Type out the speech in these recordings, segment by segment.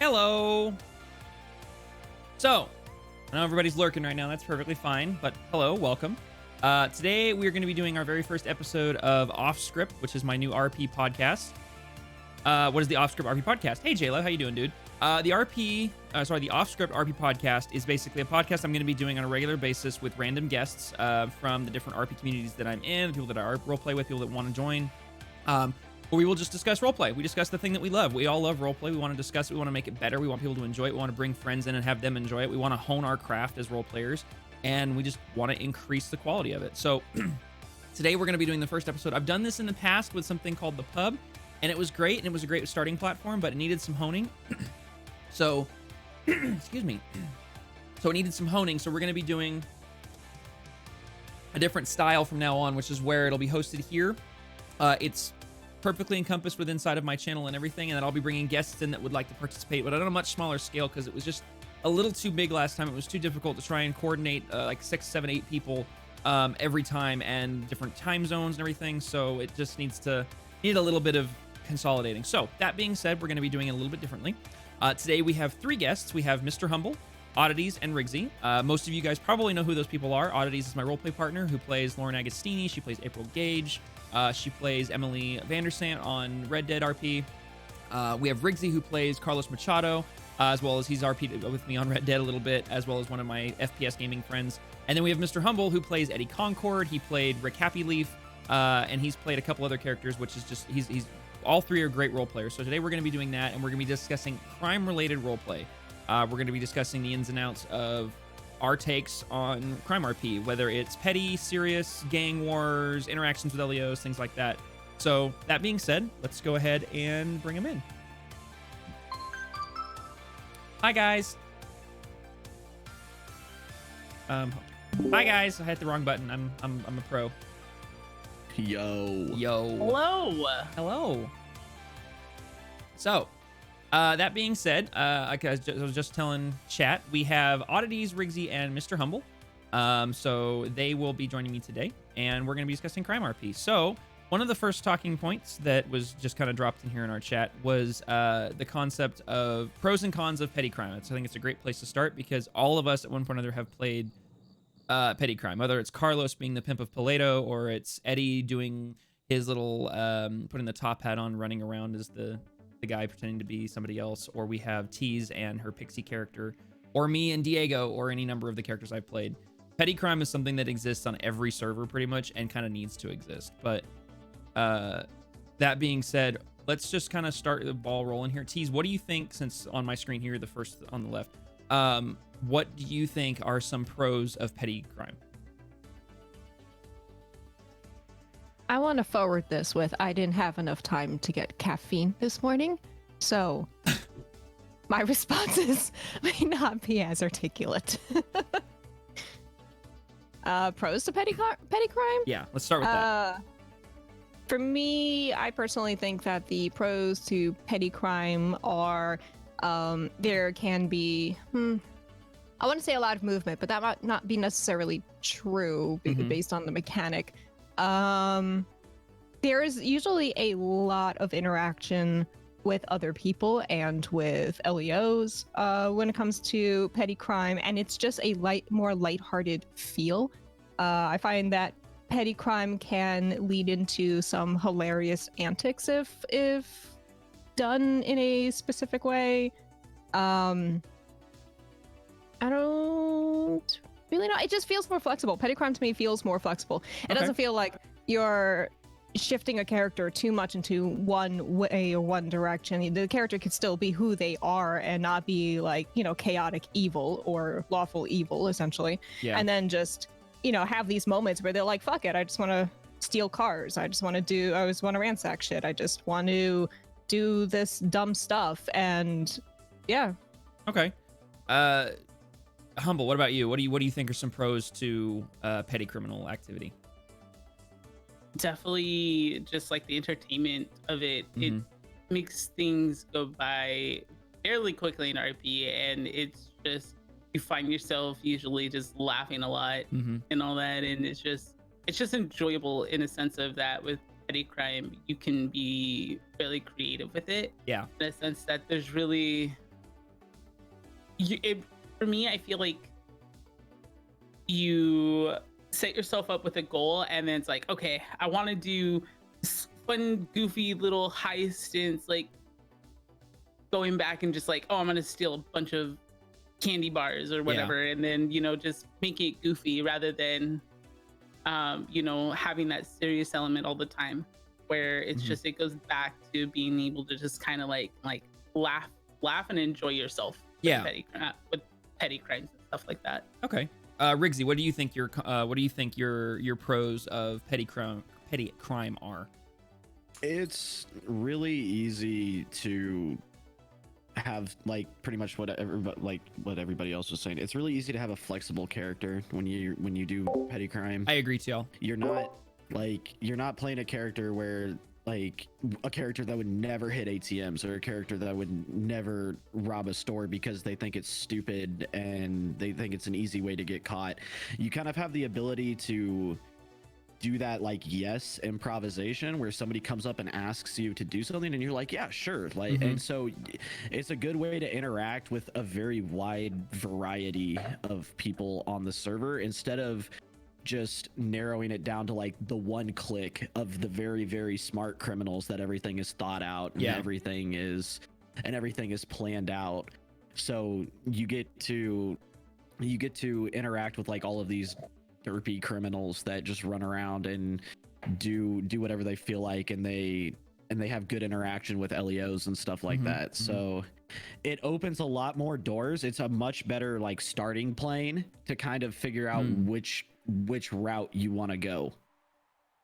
Hello. So, I know everybody's lurking right now. That's perfectly fine. But hello, welcome. Today we are going to be doing our very first episode of Off Script, which is my new RP podcast. What is the Off Script RP podcast? Hey, JLo, how you doing, dude? The Off Script RP podcast is basically a podcast I'm going to be doing on a regular basis with random guests from the different RP communities that I'm in, people that I roleplay with, people that want to join. Where we will just discuss roleplay. We discuss the thing that we love. We all love roleplay. We want to discuss it. We want to make it better. We want people to enjoy it. We want to bring friends in and have them enjoy it. We want to hone our craft as role players, and we just want to increase the quality of it. So today we're going to be doing the first episode. I've done this in the past with something called The Pub, and it was great, and it was a great starting platform, but it needed some honing. So, excuse me. So it needed some honing, so we're going to be doing a different style from now on, which is where it'll be hosted here. It's perfectly encompassed with inside of my channel and everything, and then I'll be bringing guests in that would like to participate, but on a much smaller scale because it was just a little too big last time. It was too difficult to try and coordinate like 6, 7, 8 people every time, and different time zones and everything, so it just need a little bit of consolidating. So that being said, we're going to be doing it a little bit differently. Today we have 3 guests. We have Mr. Humble, Oddities, and Riggsy. Most of you guys probably know who those people are. Oddities is my roleplay partner who plays Lauren Agostini. She plays April Gage. She plays Emily Vandersant on Red Dead RP. We have Riggsy, who plays Carlos Machado, as well as he's RP'd with me on Red Dead a little bit, as well as one of my FPS gaming friends. And then we have Mr. Humble, who plays Eddie Concord. He played Rick Happy Leaf, and he's played a couple other characters, which is just, he's all 3 are great role players. So today we're going to be doing that, and we're going to be discussing crime-related roleplay. We're going to be discussing the ins and outs of our takes on CrimeRP, whether it's petty, serious, gang wars, interactions with LEOs, things like that. So that being said, let's go ahead and bring them in. Hi guys. Hi guys. I hit the wrong button. I'm a pro. Yo. Hello. Hello. So, that being said, like I was just telling chat, we have Oddities, Riggsy, and Mr. Humble. So they will be joining me today, and we're going to be discussing CrimeRP. So one of the first talking points that was just kind of dropped in here in our chat was the concept of pros and cons of petty crime. So I think it's a great place to start because all of us at one point or another have played petty crime, whether it's Carlos being the pimp of Paleto, or it's Eddie doing his little putting the top hat on, running around as the guy pretending to be somebody else, or we have Tease and her pixie character, or me and Diego, or any number of the characters I've played. Petty crime is something that exists on every server pretty much and kind of needs to exist. But that being said, let's just kind of start the ball rolling here. Tease, what do you think, since on my screen here, the first on the left, what do you think are some pros of petty crime? I want to forward this with I didn't have enough time to get caffeine this morning, so my responses may not be as articulate. Pros to petty crime? Yeah, let's start with that. For me, I personally think that the pros to petty crime are there can be, I want to say a lot of movement, but that might not be necessarily true based on the mechanic. There is usually a lot of interaction with other people and with LEOs when it comes to petty crime, and it's just a more lighthearted feel. I find that petty crime can lead into some hilarious antics if done in a specific way. I don't really know. It just feels more flexible. Petty crime to me feels more flexible. It doesn't feel like you're shifting a character too much into one way or one direction. The character could still be who they are and not be like, chaotic evil or lawful evil, essentially. Yeah. And then just, have these moments where they're like, fuck it, I just want to steal cars. I just want to ransack shit. I just want to do this dumb stuff. And yeah. Okay. Humble, what about you? What do you think are some pros to petty criminal activity? Definitely just like the entertainment of it. It makes things go by fairly quickly in RP, and it's just, you find yourself usually just laughing a lot and all that, and it's just enjoyable in a sense of that. With petty crime, you can be really creative with it. Yeah. In a sense that there's really, for me, I feel like you set yourself up with a goal, and then it's like, okay, I want to do this fun, goofy little heist, and it's like going back and just like, oh, I'm gonna steal a bunch of candy bars or whatever, and then just make it goofy rather than having that serious element all the time, where it's just it goes back to being able to just kind of like laugh and enjoy yourself with petty crimes and stuff like that. Okay. Riggsy, what do you think your pros of petty crime are? It's really easy to have like pretty much what everybody else was saying. It's really easy to have a flexible character when you do petty crime. I agree, TL. You're not playing a character where like a character that would never hit ATMs, or a character that would never rob a store because they think it's stupid and they think it's an easy way to get caught. You kind of have the ability to do that like improvisation, where somebody comes up and asks you to do something and you're like, yeah, sure, like and so it's a good way to interact with a very wide variety of people on the server, instead of just narrowing it down to like the one click of the very, very smart criminals that everything is thought out and everything is planned out. So you get to interact with like all of these derpy criminals that just run around and do whatever they feel like, and they have good interaction with LEOs and stuff like that. So it opens a lot more doors. It's a much better like starting plane to kind of figure out which route you want to go.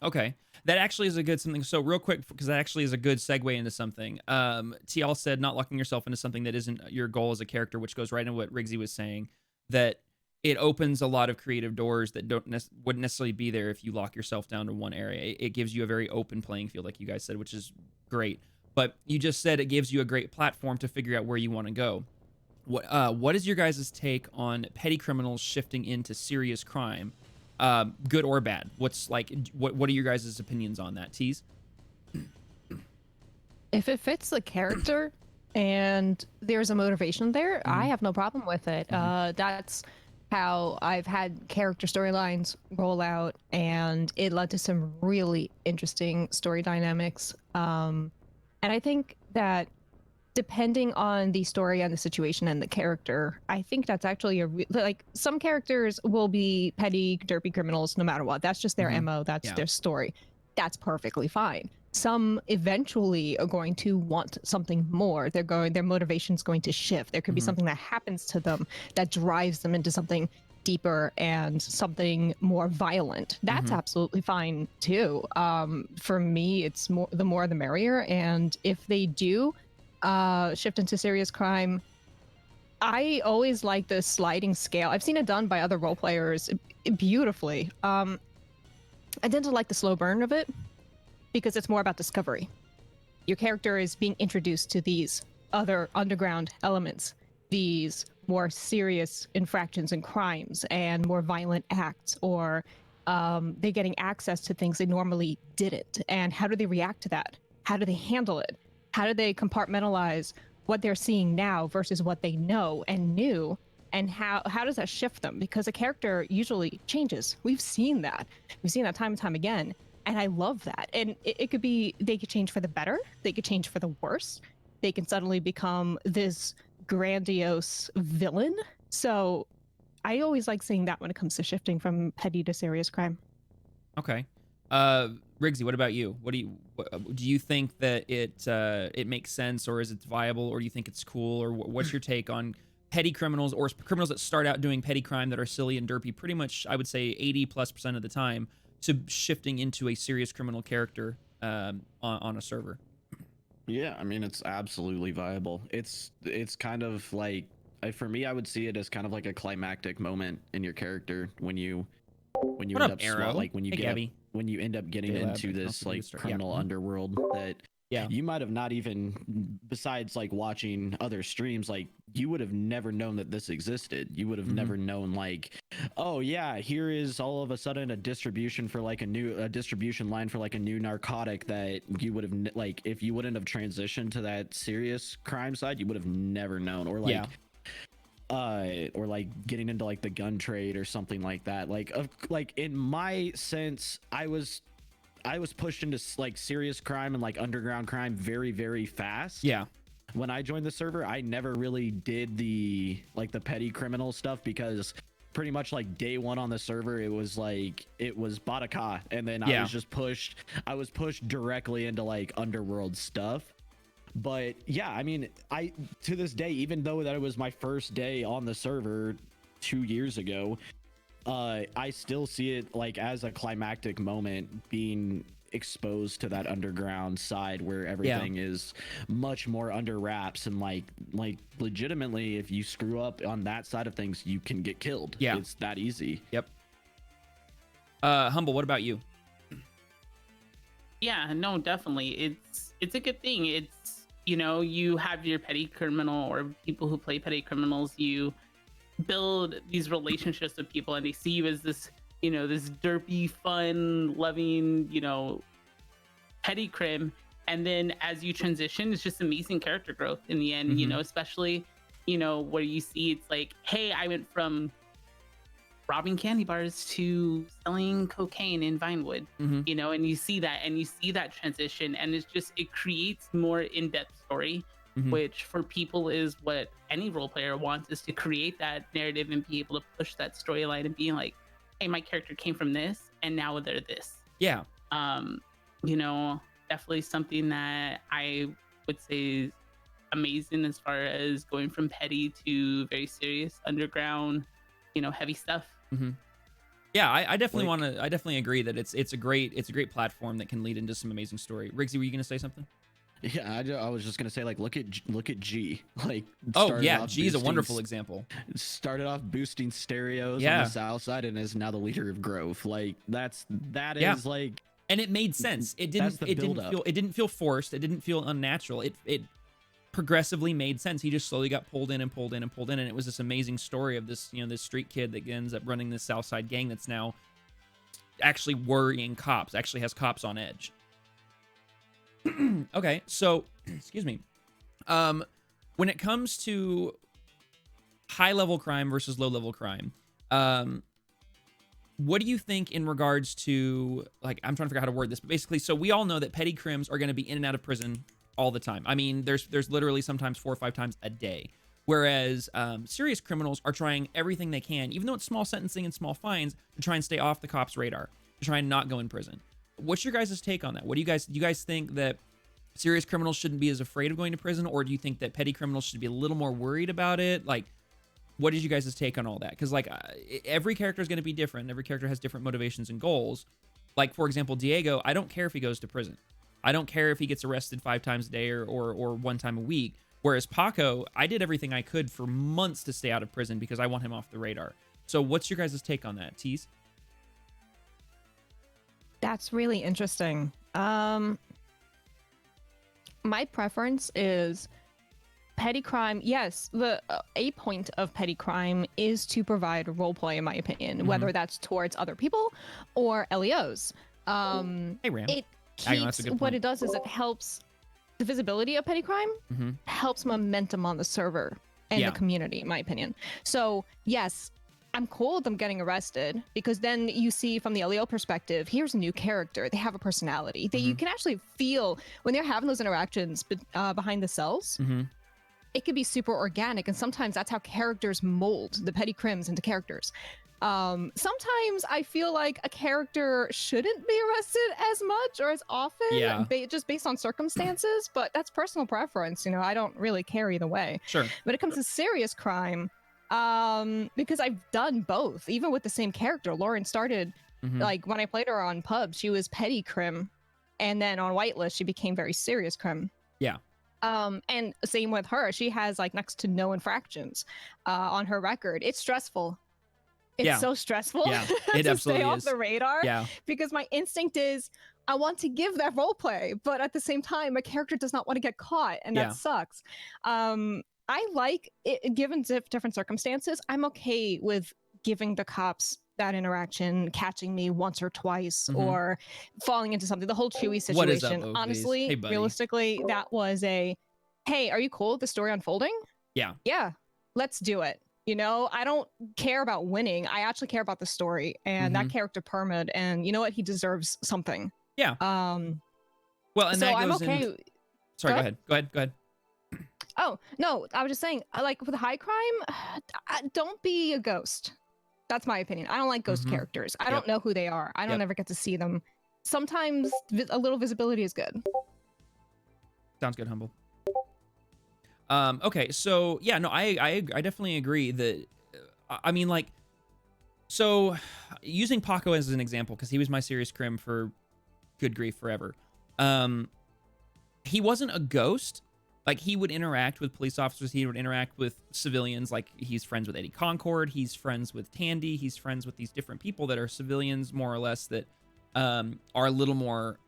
Okay, that actually is a good something. So real quick, because that actually is a good segue into something. TL said not locking yourself into something that isn't your goal as a character, which goes right into what Riggsy was saying, that it opens a lot of creative doors that wouldn't necessarily be there if you lock yourself down to one area. It gives you a very open playing field, like you guys said, which is great. But you just said it gives you a great platform to figure out where you want to go. What is your guys' take on petty criminals shifting into serious crime, good or bad? What are your guys' opinions on that? Tease? If it fits the character and there's a motivation there, I have no problem with it. That's how I've had character storylines roll out, and it led to some really interesting story dynamics. And I think that depending on the story and the situation and the character, I think that's actually like some characters will be petty, derpy criminals no matter what. That's just their MO. That's their story. That's perfectly fine. Some eventually are going to want something more. Their motivation's going to shift. There could be something that happens to them that drives them into something deeper and something more violent. That's absolutely fine too. For me, it's the more the merrier. And if they do shift into serious crime, I always like the sliding scale. I've seen it done by other role players beautifully. I tend to like the slow burn of it, because it's more about discovery. Your character is being introduced to these other underground elements, these more serious infractions and crimes and more violent acts, or they're getting access to things they normally didn't. And how do they react to that? How do they handle it? How do they compartmentalize what they're seeing now versus what they know and knew? And how does that shift them? Because a character usually changes. We've seen that. We've seen that time and time again. And I love that. And it could be, they could change for the better. They could change for the worse. They can suddenly become this grandiose villain. So I always like seeing that when it comes to shifting from petty to serious crime. Okay. Riggsy, what about you? Do you think that it makes sense, or is it viable, or do you think it's cool, or what's your take on petty criminals, or criminals that start out doing petty crime that are silly and derpy pretty much, I would say 80+% of the time, to shifting into a serious criminal character on a server? Yeah, I mean, it's absolutely viable. It's kind of like, for me, I would see it as kind of like a climactic moment in your character when you end up when you end up getting into this like criminal underworld that you might have not even, besides like watching other streams, like you would have never known that this existed. You would have never known, like, oh yeah, here is all of a sudden a distribution line for like a new narcotic that you would have like, if you wouldn't have transitioned to that serious crime side, you would have never known. Or like or like getting into like the gun trade or something like that. Like in my sense, I was pushed into like serious crime and like underground crime very, very fast. Yeah. When I joined the server, I never really did the petty criminal stuff, because pretty much like day one on the server, it was Bataka, and then I was pushed directly into like underworld stuff. But yeah, I mean, to this day, even though that it was my first day on the server 2 years ago, I still see it like as a climactic moment, being exposed to that underground side where everything is much more under wraps, and like legitimately, if you screw up on that side of things, you can get killed. Yeah, it's that easy. Yep. Humble, what about you? Yeah, no, definitely. It's a good thing. It's, you know, you have your petty criminal or people who play petty criminals, you build these relationships with people and they see you as this, you know, this derpy, fun, loving, you know, petty crim. And then as you transition, it's just amazing character growth in the end, you know, especially, you know, where you see it's like, hey, I went from robbing candy bars to selling cocaine in Vinewood, you know, and you see that transition, and it's just, it creates more in-depth story, which for people is what any role player wants, is to create that narrative and be able to push that storyline and being like, hey, my character came from this and now they're this. Yeah. You know, definitely something that I would say is amazing as far as going from petty to very serious underground, you know, heavy stuff. Yeah, I definitely I definitely agree that it's a great platform that can lead into some amazing story. Riggsy, were you gonna say something? Yeah, I was just gonna say, like, look at G. Like, oh yeah, G is a wonderful example. Started off boosting stereos on the south side and is now the leader of Grove. Like, that is like, and it made sense. It didn't feel forced. It didn't feel unnatural. It progressively made sense. He just slowly got pulled in, and it was this amazing story of this, you know, this street kid that ends up running this South Side gang that's now actually worrying cops, actually has cops on edge. Okay, so excuse me. When it comes to high-level crime versus low-level crime, what do you think in regards to, like, I'm trying to figure out how to word this, but basically, so we all know that petty crims are going to be in and out of prison all the time. I mean, there's literally sometimes 4 or 5 times a day. Whereas serious criminals are trying everything they can, even though it's small sentencing and small fines, to try and stay off the cops' radar, to try and not go in prison. What's your guys' take on that? What do you guys think that serious criminals shouldn't be as afraid of going to prison, or do you think that petty criminals should be a little more worried about it? Like, what is you guys' take on all that? Because like every character is going to be different. Every character has different motivations and goals. Like, for example, Diego, I don't care if he goes to prison. I don't care if he gets arrested 5 times a day or 1 time a week. Whereas Paco, I did everything I could for months to stay out of prison because I want him off the radar. So what's your guys' take on that, Tease? That's really interesting. My preference is petty crime. Yes, a point of petty crime is to provide roleplay, in my opinion, whether that's towards other people or LEOs. Hey, Ram. It keeps, what it does is it helps the visibility of petty crime, helps momentum on the server and the community, in my opinion. So yes, I'm cool with them getting arrested, because then you see from the LEO perspective, here's a new character. They have a personality that you can actually feel when they're having those interactions behind the cells. It could be super organic, and sometimes that's how characters mold the petty crims into characters. Sometimes I feel like a character shouldn't be arrested as much or as often, just based on circumstances, but that's personal preference. You know, I don't really care either way. Sure. When it comes to serious crime, because I've done both, even with the same character. Lauren started, like, when I played her on pubs, she was petty crim, and then on whitelist, she became very serious crim. Yeah. And same with her. She has, like, next to no infractions on her record. It's stressful. It's so stressful it to absolutely stay off is. the radar. Yeah. Because my instinct is, I want to give that role play, but at the same time, my character does not want to get caught, and that sucks. I like it, given different circumstances, I'm okay with giving the cops that interaction, catching me once or twice, or falling into something. The whole Chewy situation, what is up, honestly, hey, realistically, that was a, hey, are you cool with the story unfolding? Yeah. Yeah, let's do it. You know, I don't care about winning. I actually care about the story and that character permit. And you know what? He deserves something. Yeah. Well, and So that I'm goes okay. in. Sorry, go ahead. Go ahead. Oh no, I was just saying, like with high crime, don't be a ghost. That's my opinion. I don't like ghost characters. I don't know who they are. I don't ever get to see them. Sometimes a little visibility is good. Sounds good, Humble. Okay, so yeah, no, I definitely agree that I mean, like, so using Paco as an example, because he was my serious crim for good grief forever. He wasn't a ghost. Like, he would interact with police officers, he would interact with civilians. Like, he's friends with Eddie Concord, he's friends with Tandy, he's friends with these different people that are civilians, more or less, that are a little more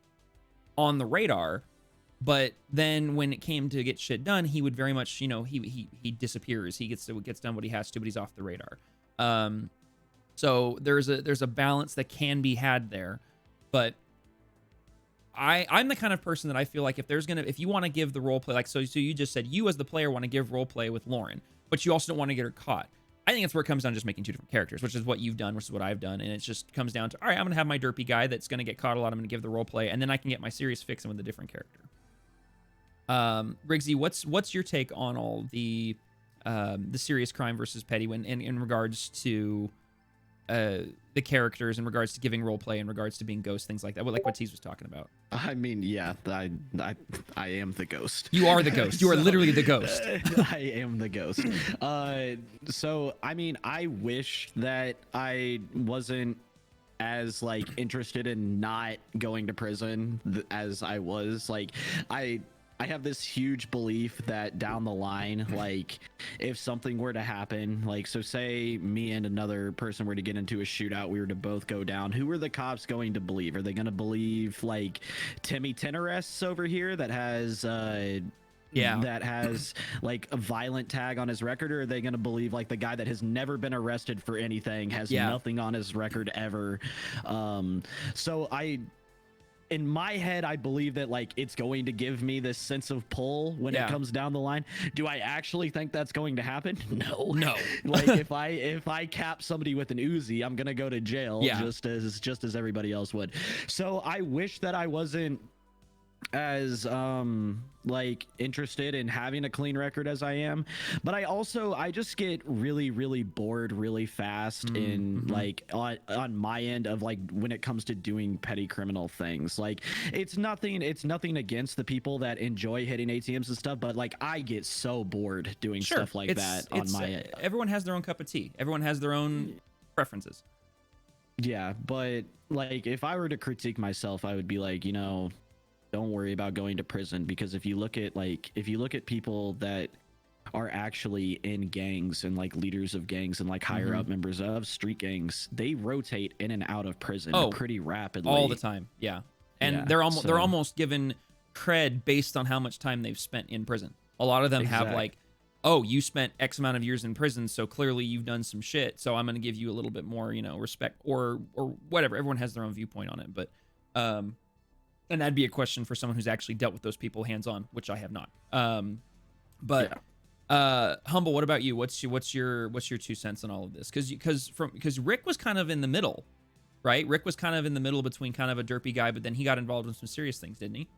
on the radar. But then when it came to get shit done, he would very much, you know, he disappears. He gets done what he has to, but he's off the radar. So there's a balance that can be had there. But I'm the kind of person that I feel like if you want to give the role play, like, so you just said you as the player want to give role play with Lauren, but you also don't want to get her caught. I think that's where it comes down to just making two different characters, which is what you've done, which is what I've done. And it just comes down to, all right, I'm going to have my derpy guy that's going to get caught a lot. I'm going to give the role play, and then I can get my serious fix in with a different character. Riggsy, what's your take on all the serious crime versus petty when in regards to the characters, in regards to giving role play, in regards to being ghost, things like that, like what Tease was talking about? I mean, yeah, I am the ghost. You are the ghost. You are literally the ghost. I am the ghost. So I mean, I wish that I wasn't as like interested in not going to prison as I was. Like, I have this huge belief that down the line, like, if something were to happen, like, so say me and another person were to get into a shootout, we were to both go down, who are the cops going to believe? Are they going to believe, like, Timmy Tenerests over here that has that has like a violent tag on his record, or are they going to believe like the guy that has never been arrested for anything, has nothing on his record ever? So in my head, I believe that like it's going to give me this sense of pull when it comes down the line. Do I actually think that's going to happen? No. Like, if I cap somebody with an Uzi, I'm gonna go to jail just as everybody else would. So I wish that I wasn't as like interested in having a clean record as I am, but I just get really bored really fast in like on my end of like when it comes to doing petty criminal things. Like, it's nothing against the people that enjoy hitting ATMs and stuff, but like I get so bored doing stuff like that on my end. Everyone has their own cup of tea. Everyone has their own preferences. Yeah, but like if I were to critique myself, I would be like, you know, don't worry about going to prison, because if you look at people that are actually in gangs and like leaders of gangs and like higher up members of street gangs, they rotate in and out of prison pretty rapidly all the time. And they're almost given cred based on how much time they've spent in prison. A lot of them have like, oh, you spent X amount of years in prison, so clearly you've done some shit, so I'm going to give you a little bit more, you know, respect or whatever. Everyone has their own viewpoint on it, but and that'd be a question for someone who's actually dealt with those people hands-on, which I have not. Humble, what about you? What's your 2 cents on all of this? Because Rick was kind of in the middle, right? Rick was kind of in the middle between kind of a derpy guy, but then he got involved in some serious things, didn't he?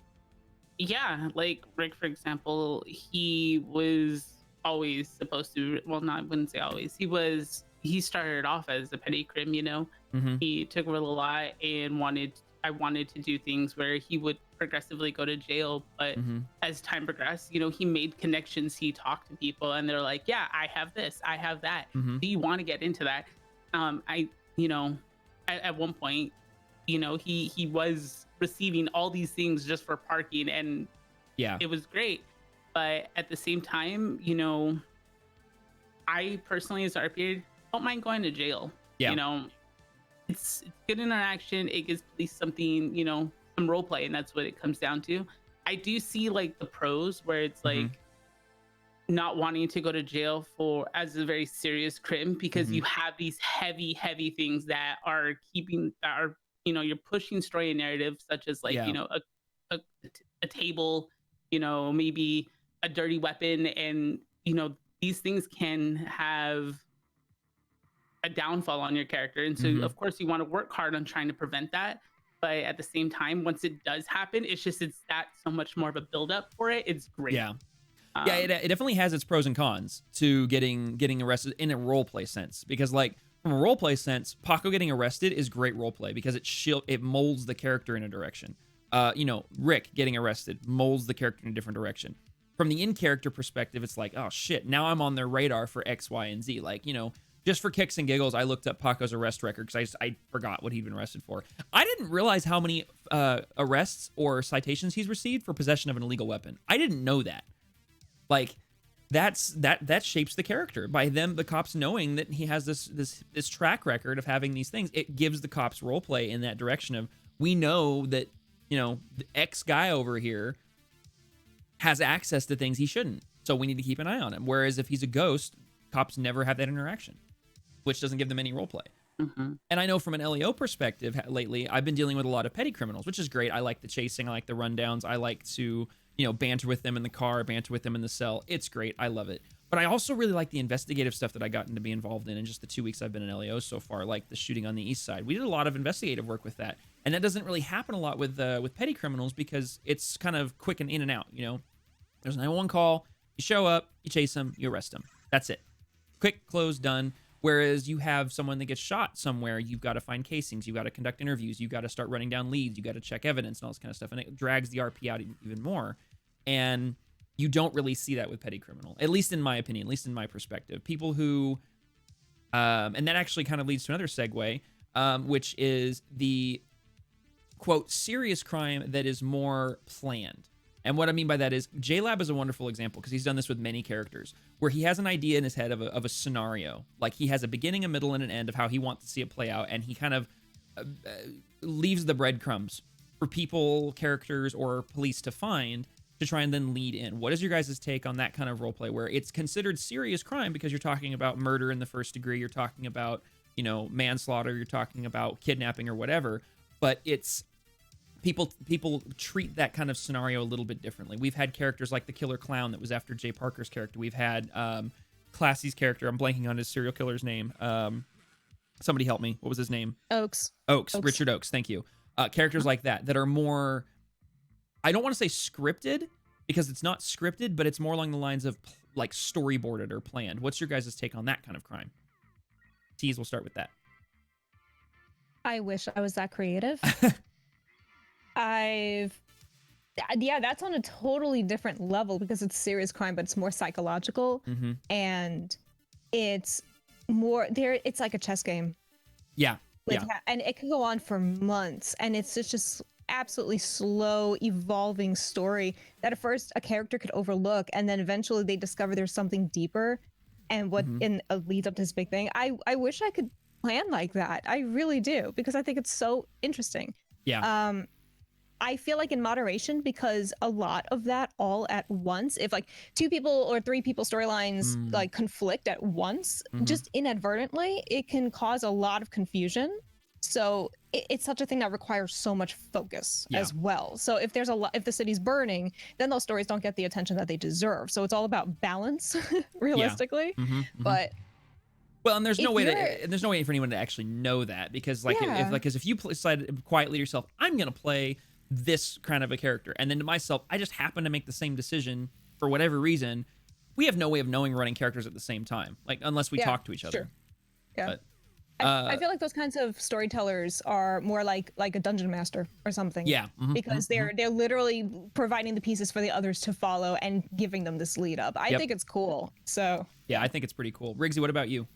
Yeah, like Rick, for example, he was always supposed to. Well, not I wouldn't say always. He started off as a petty crim, you know. He took over a lot and I wanted to do things where he would progressively go to jail, but as time progressed, you know, he made connections, he talked to people, and they're like, yeah, I have this, I have that. Do you want to get into that? At one point, you know, he was receiving all these things just for parking, and it was great. But at the same time, you know, I personally, as RP, don't mind going to jail. You know, it's good interaction. It gives police something, you know, some role play, and that's what it comes down to. I do see like the pros where it's like not wanting to go to jail for as a very serious crime, because you have these heavy things that are you know, you're pushing story and narrative, such as like you know, a table, you know, maybe a dirty weapon, and you know, these things can have a downfall on your character. And so, of course, you want to work hard on trying to prevent that. But at the same time, once it does happen, it's that so much more of a buildup for it. It's great. Yeah. Yeah, it definitely has its pros and cons to getting arrested in a role play sense, because like from a role play sense, Paco getting arrested is great role play because it molds the character in a direction. Rick getting arrested molds the character in a different direction. From the in-character perspective, it's like, oh shit, now I'm on their radar for X, Y, and Z. Like, just for kicks and giggles, I looked up Paco's arrest record because I forgot what he'd been arrested for. I didn't realize how many arrests or citations he's received for possession of an illegal weapon. I didn't know that. Like, that shapes the character. By them, the cops knowing that he has this track record of having these things, it gives the cops role play in that direction of, we know that, the X guy over here has access to things he shouldn't, so we need to keep an eye on him. Whereas if he's a ghost, cops never have that interaction, which doesn't give them any role play. And I know from an LEO perspective, lately, I've been dealing with a lot of petty criminals, which is great. I like the chasing. I like the rundowns. I like to, banter with them in the car, banter with them in the cell. It's great. I love it. But I also really like the investigative stuff that I gotten to be involved in just the 2 weeks I've been in LEO so far, like the shooting on the east side. We did a lot of investigative work with that. And that doesn't really happen a lot with petty criminals because it's kind of quick and in and out, There's a 911 call, you show up, you chase them, you arrest them. That's it. Quick, close, done. Whereas you have someone that gets shot somewhere, you've got to find casings, you've got to conduct interviews, you've got to start running down leads, you've got to check evidence and all this kind of stuff. And it drags the RP out even more. And you don't really see that with petty criminal, at least in my opinion, at least in my perspective. People who, and that actually kind of leads to another segue, which is the, quote, serious crime that is more planned. And what I mean by that is JLab is a wonderful example because he's done this with many characters where he has an idea in his head of a scenario. Like he has a beginning, a middle, and an end of how he wants to see it play out. And he kind of leaves the breadcrumbs for people, characters, or police to find to try and then lead in. What is your guys' take on that kind of role play where it's considered serious crime because you're talking about murder in the first degree, you're talking about, manslaughter, you're talking about kidnapping or whatever, but it's people treat that kind of scenario a little bit differently. We've had characters like the killer clown that was after Jay Parker's character. We've had Classy's character. I'm blanking on his serial killer's name. Somebody help me. What was his name? Oakes. Richard Oakes. Thank you. Characters like that are more, I don't want to say scripted because it's not scripted, but it's more along the lines of like storyboarded or planned. What's your guys' take on that kind of crime? Tease, we'll start with that. I wish I was that creative. That's on a totally different level because it's serious crime, but it's more psychological and it's more there. It's like a chess game. Yeah. And it can go on for months and it's just absolutely slow evolving story that at first a character could overlook and then eventually they discover there's something deeper and what leads up to this big thing. I wish I could plan like that. I really do because I think it's so interesting. Yeah. I feel like in moderation because a lot of that all at once, if like 2 people or 3 people storylines like conflict at once, just inadvertently, it can cause a lot of confusion. So it's such a thing that requires so much focus as well. So if there's if the city's burning, then those stories don't get the attention that they deserve. So it's all about balance, realistically. But well, and there's no way for anyone to actually know that because if you decide quietly yourself, I'm gonna play this kind of a character, and then to myself, I just happen to make the same decision for whatever reason. We have no way of knowing running characters at the same time, like unless we talk to each other. Yeah. But, I feel like those kinds of storytellers are more like a dungeon master or something. Yeah. Because they're literally providing the pieces for the others to follow and giving them this lead up. I think it's cool. So yeah, I think it's pretty cool. Riggsy, what about you?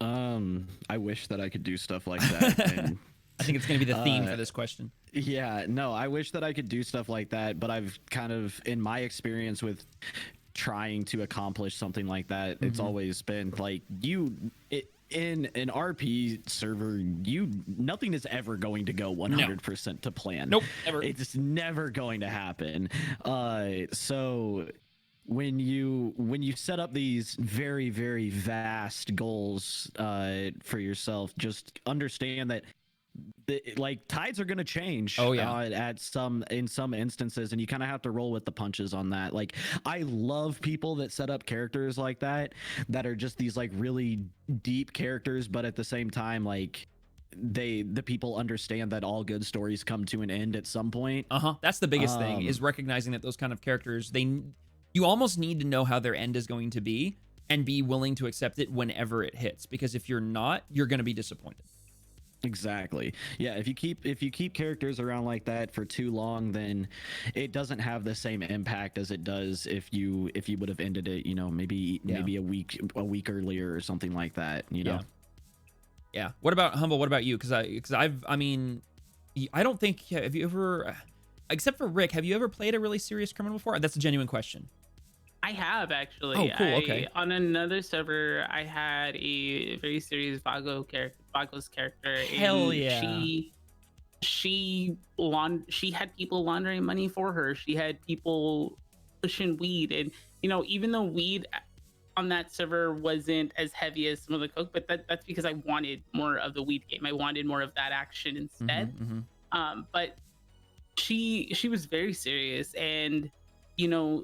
I wish that I could do stuff like that. And I think it's going to be the theme for this question. Yeah, no, I wish that I could do stuff like that, but I've kind of, in my experience with trying to accomplish something like that, it's always been like in an RP server, nothing is ever going to go 100% to plan. Nope, never. It's never going to happen. So when you set up these very, very vast goals for yourself, just understand that like tides are gonna change. Oh, yeah. In some instances, and you kind of have to roll with the punches on that. Like, I love people that set up characters like that are just these like really deep characters, but at the same time, like the people understand that all good stories come to an end at some point. That's the biggest thing, is recognizing that those kind of characters, you almost need to know how their end is going to be and be willing to accept it whenever it hits, because if you're not, you're going to be disappointed. Exactly. Yeah, if you keep characters around like that for too long, then it doesn't have the same impact as it does if you would have ended it, maybe a week earlier or something like that, Yeah. What about Humble? What about you? Because I don't think, have you ever, except for Rick, have you ever played a really serious criminal before? That's a genuine question. I have, actually. Oh, cool. Okay. On another server, I had a very serious Vago's character. Hell yeah. She had people laundering money for her. She had people pushing weed, and even though weed on that server wasn't as heavy as some of the coke, but that's because I wanted more of the weed game. I wanted more of that action instead. But she was very serious, and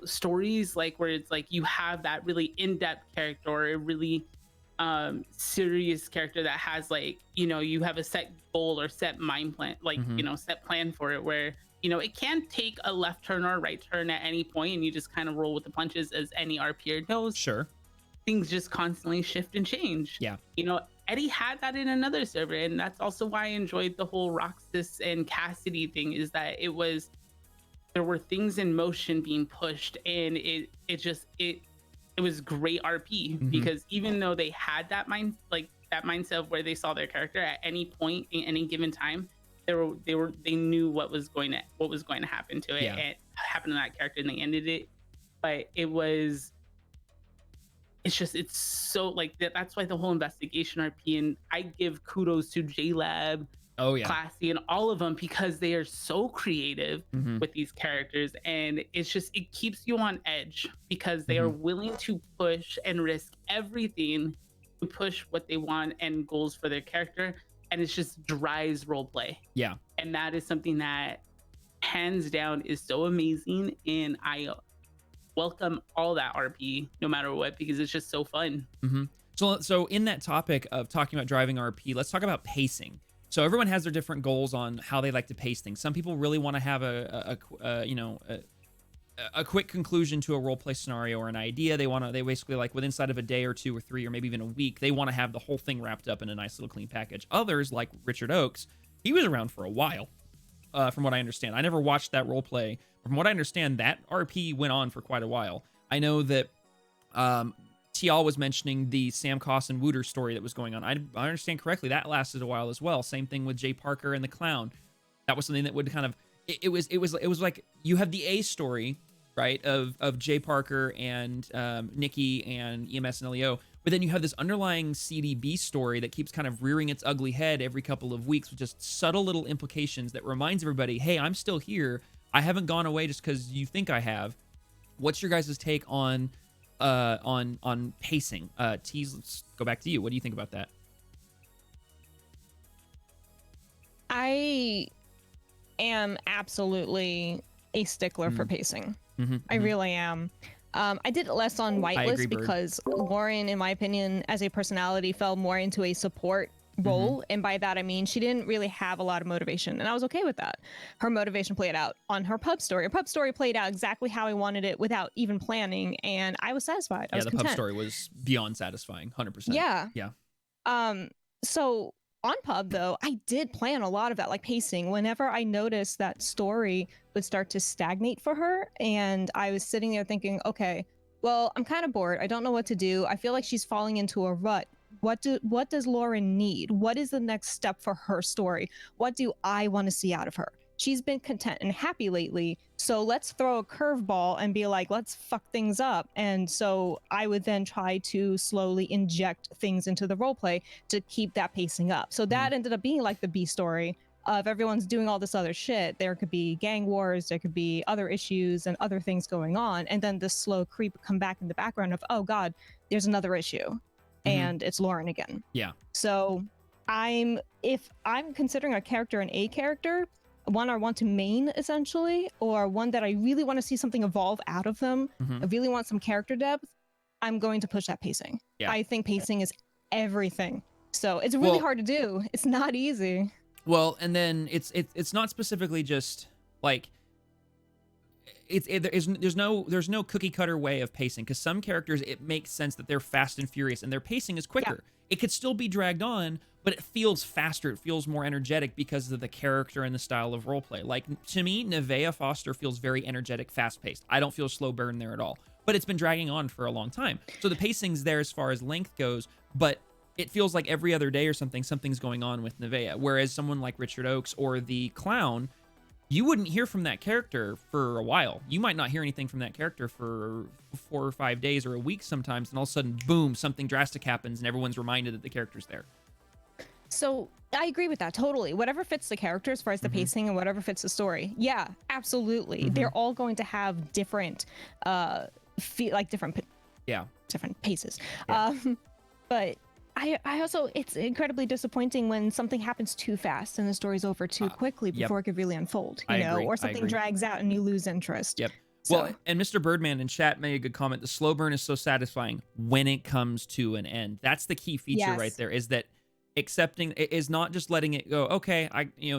stories like where it's like you have that really in-depth character or a really serious character that has like you have a set goal or set mind plan, like set plan for it, where it can take a left turn or a right turn at any point, and you just kind of roll with the punches, as any RPer knows. Sure. Things just constantly shift and change. Yeah. Eddie had that in another server, and that's also why I enjoyed the whole Roxas and Cassidy thing, is that there were things in motion being pushed, and it was great RP, because even though they had that mindset of where they saw their character at any point in any given time, they knew what was going to happen to it. Yeah. And happened to that character, and they ended it. But it's so like that. That's why the whole investigation RP, and I give kudos to JLab, Classy, and all of them, because they are so creative with these characters, and it keeps you on edge, because they are willing to push and risk everything to push what they want and goals for their character, and it just drives roleplay. Yeah. And that is something that hands down is so amazing, and I welcome all that RP no matter what, because it's just so fun. So in that topic of talking about driving RP, let's talk about pacing. So everyone has their different goals on how they like to pace things. Some people really want to have a quick conclusion to a role play scenario or an idea. They basically, like, within inside of a day or 2 or 3 or maybe even a week, they want to have the whole thing wrapped up in a nice little clean package. Others, like Richard Oakes, he was around for a while, from what I understand. I never watched that role play. From what I understand, that RP went on for quite a while. I know that Tial was mentioning the Sam Koss and Wooter story that was going on. I understand correctly, that lasted a while as well. Same thing with Jay Parker and the Clown. That was something that would kind of, it was like, you have the A story, right, of Jay Parker and Nikki and EMS and LEO, but then you have this underlying CDB story that keeps kind of rearing its ugly head every couple of weeks with just subtle little implications that reminds everybody, hey, I'm still here. I haven't gone away just because you think I have. What's your guys' take on pacing? Tease, let's go back to you. What do you think about that? I am absolutely a stickler for pacing. I really am. I did it less on Whitelist because Lauren, in my opinion, as a personality, fell more into a support role, and by that I mean she didn't really have a lot of motivation, and I was okay with that. Her motivation played out on her pub story. Her pub story played out exactly how I wanted it without even planning, and I was satisfied. I was content. Pub story was beyond satisfying, 100%. Yeah. So on pub, though, I did plan a lot of that, like pacing. Whenever I noticed that story would start to stagnate for her, and I was sitting there thinking, okay, well, I'm kind of bored. I don't know what to do. I feel like she's falling into a rut. What does Lauren need? What is the next step for her story? What do I want to see out of her? She's been content and happy lately, so let's throw a curveball and be like, let's fuck things up. And so I would then try to slowly inject things into the roleplay to keep that pacing up. So that ended up being like the B story of everyone's doing all this other shit. There could be gang wars, there could be other issues and other things going on, and then this slow creep come back in the background of, oh god, there's another issue. And it's Lauren again. Yeah. So if I'm considering a character an A character, one I want to main essentially, or one that I really want to see something evolve out of them, I really want some character depth, I'm going to push that pacing. Yeah. I think pacing is everything. So it's really hard to do. It's not easy. Well, and then it's not specifically just like there's no cookie cutter way of pacing, because some characters it makes sense that they're fast and furious and their pacing is quicker. Yeah. It could still be dragged on, but it feels faster. It feels more energetic because of the character and the style of roleplay. Like, to me, Nevaeh Foster feels very energetic, fast-paced. I don't feel slow burn there at all. But it's been dragging on for a long time. So the pacing's there as far as length goes, but it feels like every other day or something's going on with Nevaeh. Whereas someone like Richard Oakes or the Clown, you wouldn't hear from that character for a while. You might not hear anything from that character for 4 or 5 days or a week sometimes, and all of a sudden, boom, something drastic happens and everyone's reminded that the character's there. So I agree with that totally. Whatever fits the character as far as the pacing and whatever fits the story. Yeah, absolutely. They're all going to have different, different paces. Yeah. But I also, it's incredibly disappointing when something happens too fast and the story's over too quickly before it could really unfold, you know, or something drags out and you lose interest. Yep. So. Well, and Mr. Birdman in chat made a good comment. The slow burn is so satisfying when it comes to an end. That's the key feature right there, is that accepting is not just letting it go. Okay,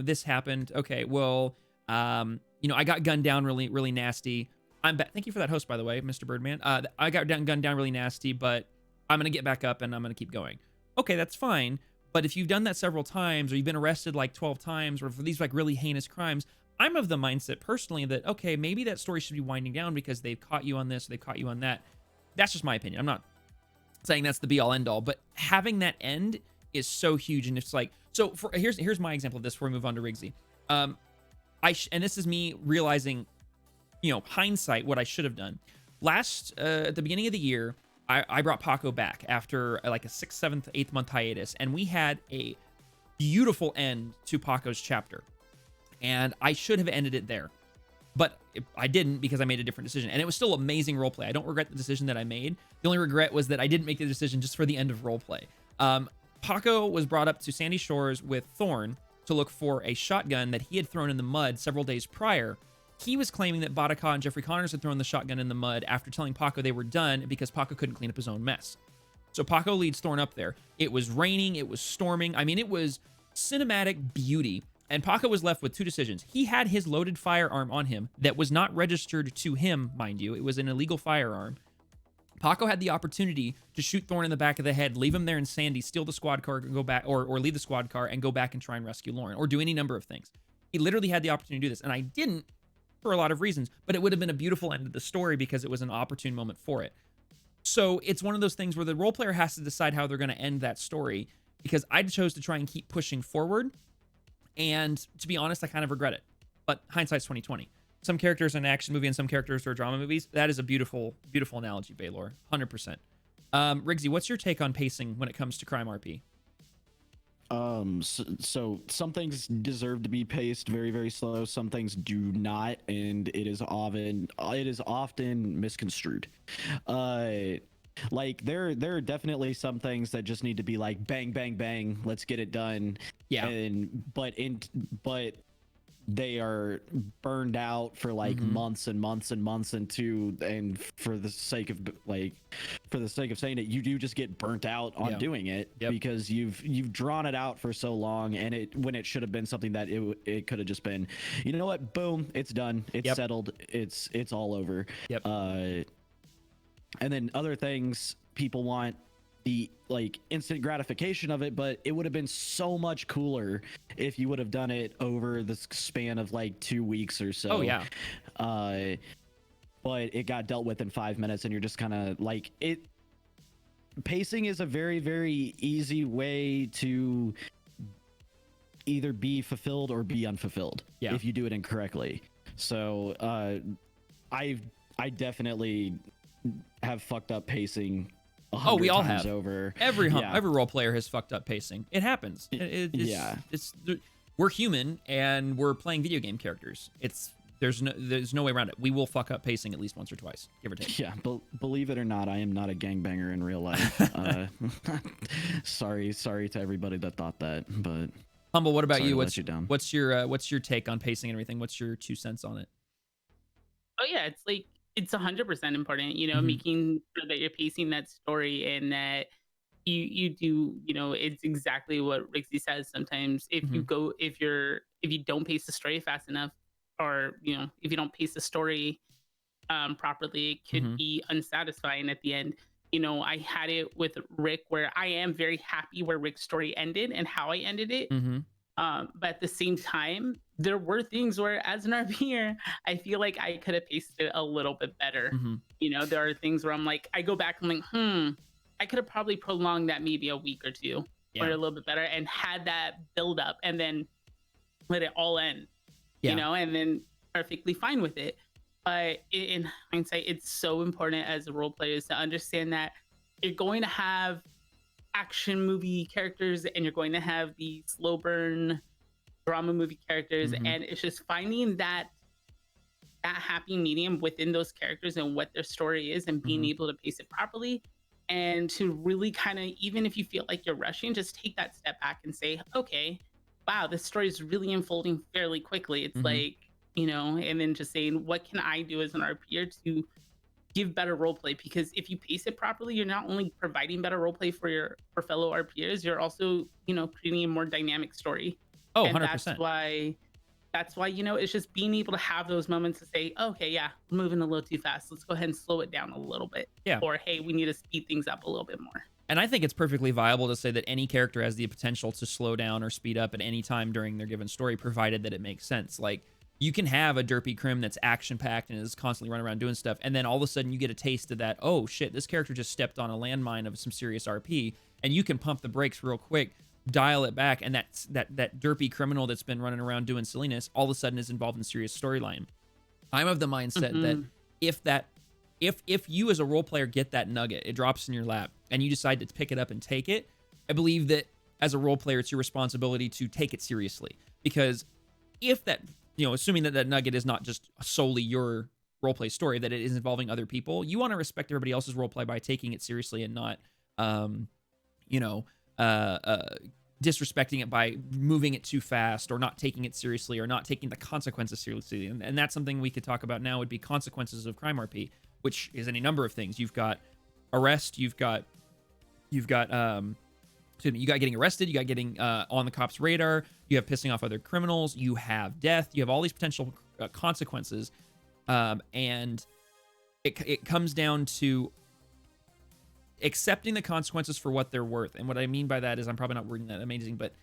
this happened. Okay, well, I got gunned down really, really nasty. Thank you for that host, by the way, Mr. Birdman. I got gunned down really nasty, but I'm going to get back up and I'm going to keep going. Okay, that's fine. But if you've done that several times, or you've been arrested like 12 times, or for these like really heinous crimes, I'm of the mindset personally that, okay, maybe that story should be winding down because they've caught you on this, or they've caught you on that. That's just my opinion. I'm not saying that's the be all end all, but having that end is so huge. And it's like, so here's my example of this before we move on to Riggsy. And this is me realizing, hindsight, what I should have done. At the beginning of the year, I brought Paco back after like a 6th, 7th, 8th month hiatus, and we had a beautiful end to Paco's chapter. And I should have ended it there, but I didn't because I made a different decision. And it was still amazing roleplay. I don't regret the decision that I made. The only regret was that I didn't make the decision just for the end of roleplay. Paco was brought up to Sandy Shores with Thorn to look for a shotgun that he had thrown in the mud several days prior. He was claiming that Bodaka and Jeffrey Connors had thrown the shotgun in the mud after telling Paco they were done because Paco couldn't clean up his own mess. So Paco leads Thorn up there. It was raining. It was storming. I mean, it was cinematic beauty. And Paco was left with two decisions. He had his loaded firearm on him that was not registered to him, mind you. It was an illegal firearm. Paco had the opportunity to shoot Thorn in the back of the head, leave him there in Sandy, steal the squad car, and go back, or leave the squad car and go back and try and rescue Lauren, or do any number of things. He literally had the opportunity to do this, and I didn't for a lot of reasons, but it would have been a beautiful end of the story because it was an opportune moment for it. So it's one of those things where the role player has to decide how they're going to end that story, because I chose to try and keep pushing forward. And to be honest, I kind of regret it. But hindsight's 2020. Some characters are an action movie and some characters are drama movies. That is a beautiful, beautiful analogy, Baylor. 100%. Riggsy, what's your take on pacing when it comes to CrimeRP? So some things deserve to be paced very, very slow. Some things do not, and it is often misconstrued. Like there are definitely some things that just need to be like bang, bang, bang, let's get it done. Yeah. But they are burned out for like months and months and months and for the sake of saying it, you do just get burnt out on doing it because you've drawn it out for so long, and when it should have been something that it could have just been, you know what, boom, it's done, it's settled, it's all over. And then other things, people want the like instant gratification of it, but it would have been so much cooler if you would have done it over the span of like 2 weeks or so. But it got dealt with in 5 minutes, and you're just kind of like it. Pacing is a very, very easy way to either be fulfilled or be unfulfilled if you do it incorrectly. So I definitely have fucked up pacing. We all have. Over every role player has fucked up pacing. It happens. We're human and we're playing video game characters. It's There's no way around it. We will fuck up pacing at least once or twice, give or take. Yeah, believe it or not, I am not a gangbanger in real life. Sorry to everybody that thought that, but Humble, what about sorry you? to let you down. What's your take on pacing and everything? What's your 2 cents on it? Oh yeah, it's like it's 100% important, Mhm. making sure that you're pacing that story and that you do, it's exactly what Rixie says. Sometimes if you Mhm. go if you don't pace the story fast enough, or if you don't pace the story properly, it could Mhm. be unsatisfying at the end. I had it with Rick where I am very happy where Rick's story ended and how I ended it. Mhm. But at the same time, there were things where, as an RPer, I feel like I could have paced it a little bit better. Mhm. There are things where I'm like, I go back, I'm like, I could have probably prolonged that maybe a week or two, or Yeah. a little bit better, and had that build up, and then let it all end, Yeah. and then perfectly fine with it. But in hindsight, it's so important as a role player is to understand that you're going to have action movie characters and you're going to have the slow burn drama movie characters, Mhm. and it's just finding that happy medium within those characters and what their story is, and being Mhm. able to pace it properly, and to really kind of, even if you feel like you're rushing, just take that step back and say, okay, wow, this story is really unfolding fairly quickly. It's Mhm. like, and then just saying, what can I do as an RPer to give better role play? Because if you pace it properly, you're not only providing better role play for fellow RPers, you're also, creating a more dynamic story. Oh, And that's 100%. why it's just being able to have those moments to say, oh, okay, yeah, we're moving a little too fast, let's go ahead and slow it down a little bit. Yeah. Or hey, we need to speed things up a little bit more. And I think it's perfectly viable to say that any character has the potential to slow down or speed up at any time during their given story, provided that it makes sense. Like, you can have a derpy crim that's action-packed and is constantly running around doing stuff, and then all of a sudden you get a taste of that, oh shit, this character just stepped on a landmine of some serious RP, and you can pump the brakes real quick, dial it back, and that derpy criminal that's been running around doing silliness all of a sudden is involved in serious storyline. I'm of the mindset that if you as a role player get that nugget, it drops in your lap, and you decide to pick it up and take it, I believe that as a role player, it's your responsibility to take it seriously. Because if that, assuming that that nugget is not just solely your roleplay story, that it is involving other people, you want to respect everybody else's roleplay by taking it seriously and not, you know, disrespecting it by moving it too fast or not taking it seriously or not taking the consequences seriously. And that's something we could talk about now would be consequences of CrimeRP, which is any number of things. You've got arrest, you've got getting arrested, you got getting on the cops' radar, you have pissing off other criminals, you have death, you have all these potential consequences, and it comes down to accepting the consequences for what they're worth. And what I mean by that is, I'm probably not wording that amazing, but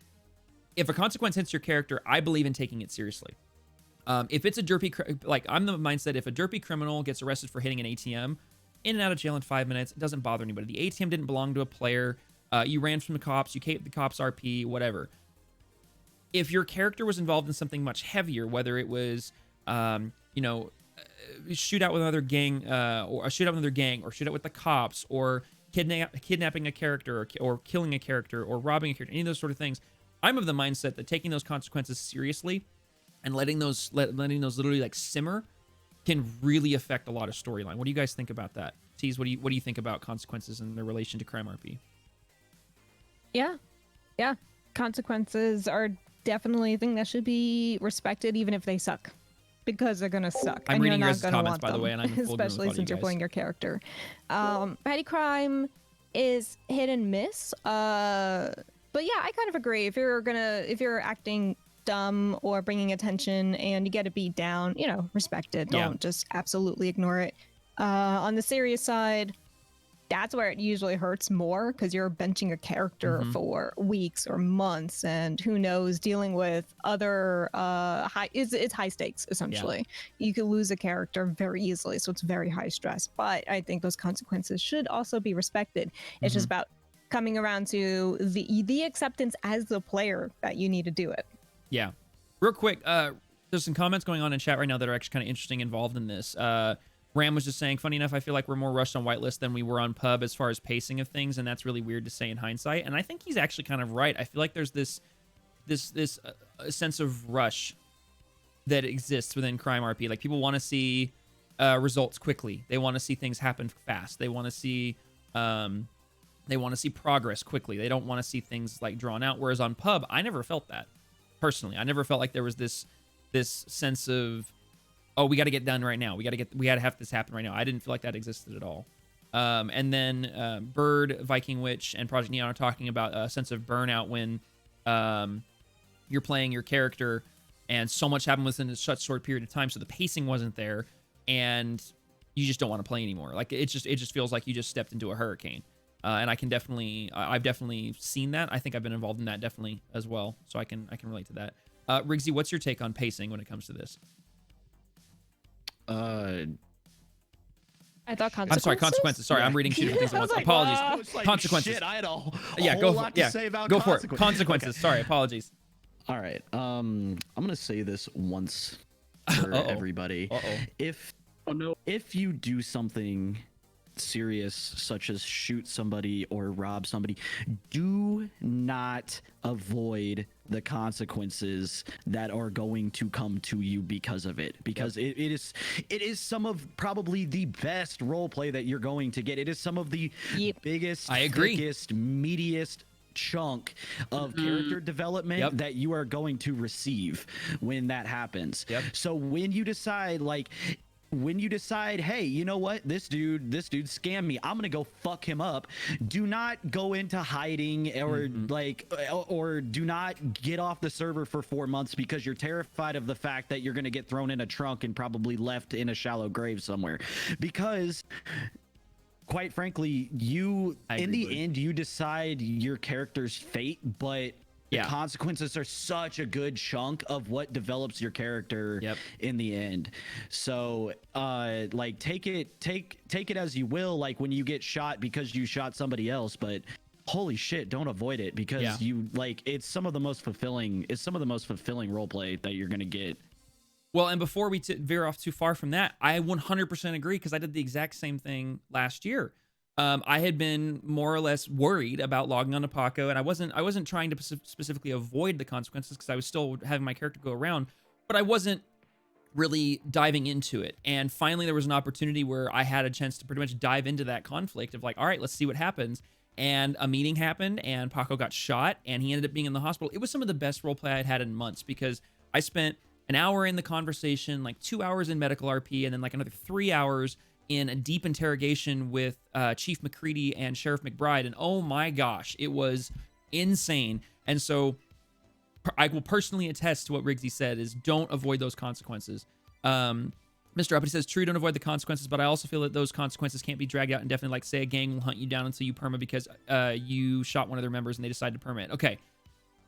if a consequence hits your character, I believe in taking it seriously. If it's a derpy, like I'm the mindset, if a derpy criminal gets arrested for hitting an ATM, in and out of jail in 5 minutes, it doesn't bother anybody. The ATM didn't belong to a player. You ran from the cops, you caped the cops RP, whatever. If your character was involved in something much heavier, whether it was, shootout with another gang, or a shootout with another gang, or shootout with the cops, or kidnapping a character, or killing a character, or robbing a character, any of those sort of things, I'm of the mindset that taking those consequences seriously and letting those literally like simmer can really affect a lot of storyline. What do you guys think about that? Tease, what do you think about consequences in their relation to CrimeRP? Yeah. Consequences are definitely a thing that should be respected, even if they suck, because they're gonna suck. I'm and reading you're your not gonna comments, want by the them, way, and I'm in full agreement especially with all since you you're guys. playing your character. Petty crime is hit and miss. But yeah, I kind of agree. If you're acting dumb or bringing attention and you get a beat down, respect it. Yeah. Don't just absolutely ignore it. On the serious side, that's where it usually hurts more, because you're benching a character Mhm. for weeks or months, and who knows, dealing with other it's high stakes essentially. You could lose a character very easily, so it's very high stress. But I think those consequences should also be respected. It's just about coming around to the acceptance as the player that you need to do it. Yeah. Real quick, there's some comments going on in chat right now that are actually kind of interesting involved in this. Ram was just saying, funny enough, I feel like we're more rushed on whitelist than we were on pub as far as pacing of things, and that's really weird to say in hindsight. And I think he's actually kind of right. I feel like there's this sense of rush that exists within CrimeRP. Like people want to see results quickly. They want to see things happen fast. They want to see progress quickly. They don't want to see things like drawn out. Whereas on Pub, I never felt that personally. I never felt like there was this sense of, oh, we got to get done right now. We got to have this happen right now. I didn't feel like that existed at all. And then Bird, Viking Witch, and Project Neon are talking about a sense of burnout when you're playing your character and so much happened within such short period of time, so the pacing wasn't there, and you just don't want to play anymore. Like it just feels like you just stepped into a hurricane. And I've definitely seen that. I think I've been involved in that definitely as well, so I can relate to that. Riggsy, what's your take on pacing when it comes to this? I thought consequences. I'm sorry, consequences. Sorry, I'm reading two different things at once. Apologies. Like, consequences. Shit, I had a whole lot to say about go for it. consequences. Consequences. Okay. Sorry, apologies. All right. I'm gonna say this once for everybody. If you do something serious such as shoot somebody or rob somebody, do not avoid the consequences that are going to come to you because of it, because it is some of probably the best role play that you're going to get. It is some of the biggest, thickest, meatiest chunk of character development that you are going to receive when that happens. So when you decide hey, you know what, this dude scammed me, I'm gonna go fuck him up, do not go into hiding or do not get off the server for 4 months because you're terrified of the fact that you're gonna get thrown in a trunk and probably left in a shallow grave somewhere, because quite frankly, in the end you decide your character's fate, but the consequences are such a good chunk of what develops your character in the end. So like take it as you will, like when you get shot because you shot somebody else, but holy shit, don't avoid it, because you like it's some of the most fulfilling role play that you're gonna get. Well, and before we veer off too far from that, I 100% agree, because I did the exact same thing last year. I had been more or less worried about logging onto Paco, and I wasn't trying to specifically avoid the consequences, because I was still having my character go around, but I wasn't really diving into it. And finally, there was an opportunity where I had a chance to pretty much dive into that conflict of like, all right, let's see what happens. And a meeting happened, and Paco got shot, and he ended up being in the hospital. It was some of the best roleplay I'd had in months, because I spent an hour in the conversation, like 2 hours in medical RP, and then like another 3 hours in a deep interrogation with Chief McCready and Sheriff McBride. And oh my gosh, it was insane. And so I will personally attest to what Riggsy said, is don't avoid those consequences. Mr. Uppity says, true, don't avoid the consequences, but I also feel that those consequences can't be dragged out indefinitely. Like, say a gang will hunt you down until you perma because you shot one of their members and they decide to perma it. Okay,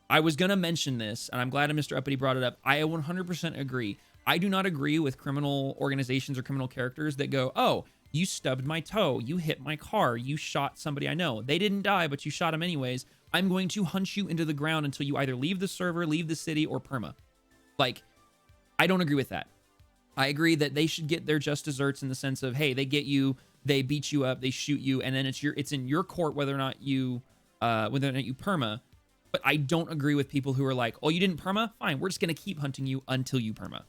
I was going to mention this, and I'm glad Mr. Uppity brought it up. I 100% agree. I do not agree with criminal organizations or criminal characters that go, oh, you stubbed my toe, you hit my car, you shot somebody I know. They didn't die, but you shot them anyways. I'm going to hunt you into the ground until you either leave the server, leave the city, or perma. Like, I don't agree with that. I agree that they should get their just desserts in the sense of, hey, they get you, they beat you up, they shoot you, and then it's in your court whether or not you perma. But I don't agree with people who are like, oh, you didn't perma? Fine, we're just going to keep hunting you until you perma.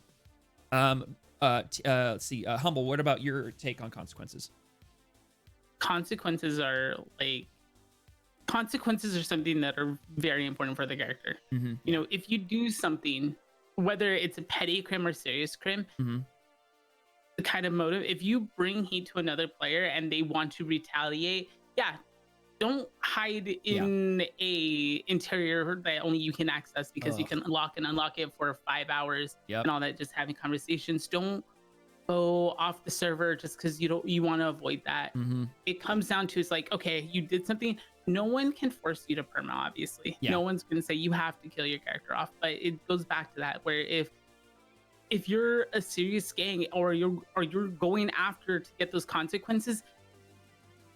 Let's see. Humble, what about your take on consequences? Consequences are something that are very important for the character. You know, if you do something, whether it's a petty crime or serious crime, the kind of motive, if you bring heat to another player and they want to retaliate, don't hide in a interior that only you can access because you can lock and unlock it for 5 hours and all that, just having conversations. Don't go off the server just because you want to avoid that. It comes down to, it's like, okay, you did something. No one can force you to perma, obviously. No one's gonna say you have to kill your character off, but it goes back to that, where if you're a serious gang or you're going after to get those consequences,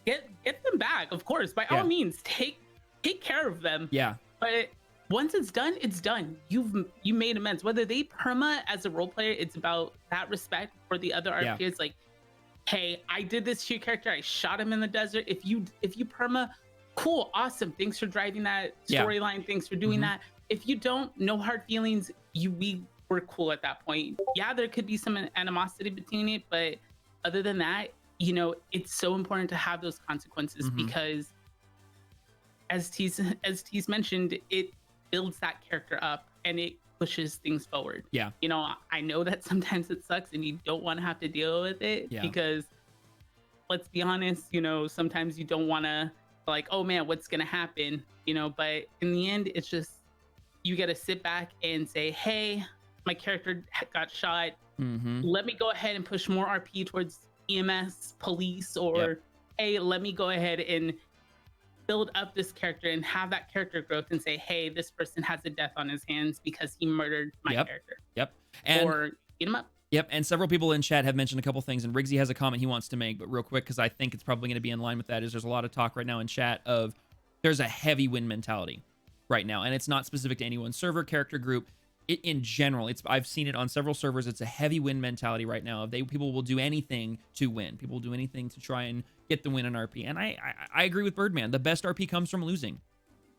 get them back, of course, by all means. Take care of them. But once it's done, it's done. You made amends. Whether they perma as a role player, it's about that respect for the other RP. It's like, hey, I did this to your character, I shot him in the desert. If you perma, cool, awesome, thanks for driving that storyline, thanks for doing that. If you don't, no hard feelings. We're we're cool at that point. Yeah, there could be some animosity between it, but other than that, you know, it's so important to have those consequences because as T's mentioned, it builds that character up and it pushes things forward. Yeah. You know, I know that sometimes it sucks and you don't want to have to deal with it because let's be honest, you know, sometimes you don't want to like, oh man, what's going to happen? You know, but in the end, it's just, you got to sit back and say, hey, my character got shot. Let me go ahead and push more RP towards EMS, police, or hey, let me go ahead and build up this character and have that character growth and say, hey, this person has a death on his hands because he murdered my character. And or beat him up. And several people in chat have mentioned a couple things, and Riggsy has a comment he wants to make, but real quick, because I think it's probably going to be in line with that, is there's a lot of talk right now in chat of there's a heavy win mentality right now, and it's not specific to any one server, character group. In general, I've seen it on several servers. It's a heavy win mentality right now. People will do anything to win. People will do anything to try and get the win in RP. And I agree with Birdman. The best RP comes from losing.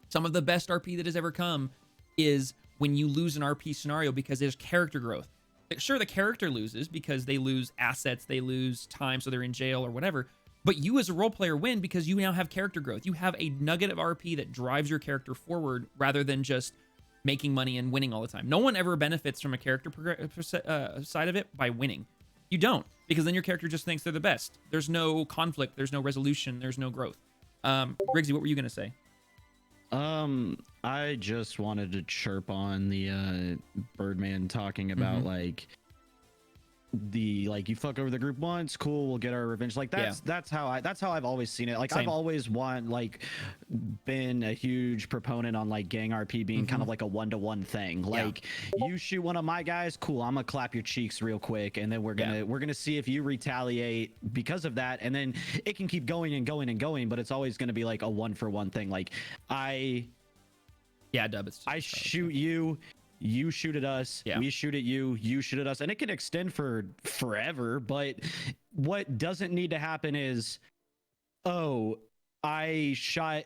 Some of the best RP that has ever come is when you lose an RP scenario because there's character growth. Sure, the character loses because they lose assets, they lose time, so they're in jail or whatever. But you as a role player win because you now have character growth. You have a nugget of RP that drives your character forward rather than just making money and winning all the time. No one ever benefits from a character side of it by winning. You don't, because then your character just thinks they're the best. There's no conflict, there's no resolution, there's no growth. Riggsy, what were you gonna say? I just wanted to chirp on the Birdman talking about like you fuck over the group once, cool, we'll get our revenge. Like that's how I've always seen it. Like Same. I've always been a huge proponent on like gang RP being kind of like a 1-to-1 thing. Like you shoot one of my guys, cool, I'm gonna clap your cheeks real quick, and then we're gonna see if you retaliate because of that, and then it can keep going and going and going, but it's always gonna be like a 1-for-1 thing. Like I shoot you, you shoot at us, we shoot at you, you shoot at us, and it can extend for forever. But what doesn't need to happen is, oh, I shot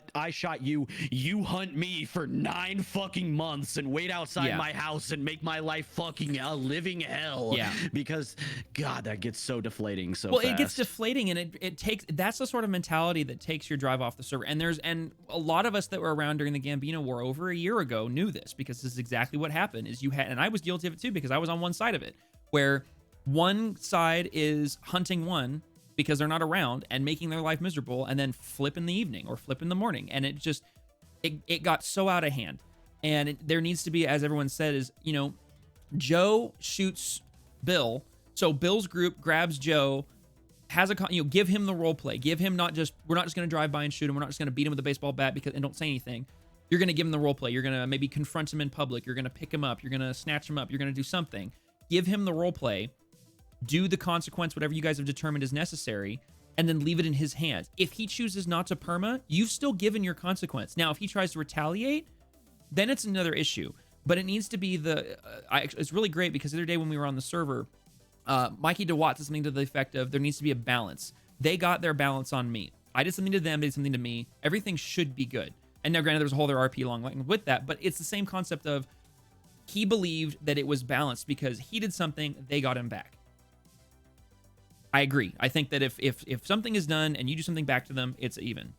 you, you hunt me for 9 fucking months and wait outside my house and make my life fucking a living hell. Because God, that gets so deflating so fast. It gets deflating, and it takes, that's the sort of mentality that takes your drive off the server. And a lot of us that were around during the Gambino War over a year ago knew this, because this is exactly what happened. Is you had, and I was guilty of it too, because I was on one side of it, where one side is hunting one because they're not around and making their life miserable, and then flip in the evening or flip in the morning. And it just, it got so out of hand. And there needs to be, as everyone said, is, you know, Joe shoots Bill. So Bill's group grabs Joe, has give him the role play. Give him we're not just going to drive by and shoot him. We're not just going to beat him with a baseball bat and don't say anything. You're going to give him the role play. You're going to maybe confront him in public. You're going to pick him up. You're going to snatch him up. You're going to do something. Give him the role play. Do the consequence, whatever you guys have determined is necessary, and then leave it in his hands. If he chooses not to perma, you've still given your consequence. Now, if he tries to retaliate, then it's another issue. But it needs to be it's really great, because the other day when we were on the server, Mikey DeWatt said something to the effect of, there needs to be a balance. They got their balance on me. I did something to them, they did something to me. Everything should be good. And now, granted, there was a whole other RP along with that, but it's the same concept of, he believed that it was balanced because he did something, they got him back. I agree. I think that if something is done and you do something back to them, it's even.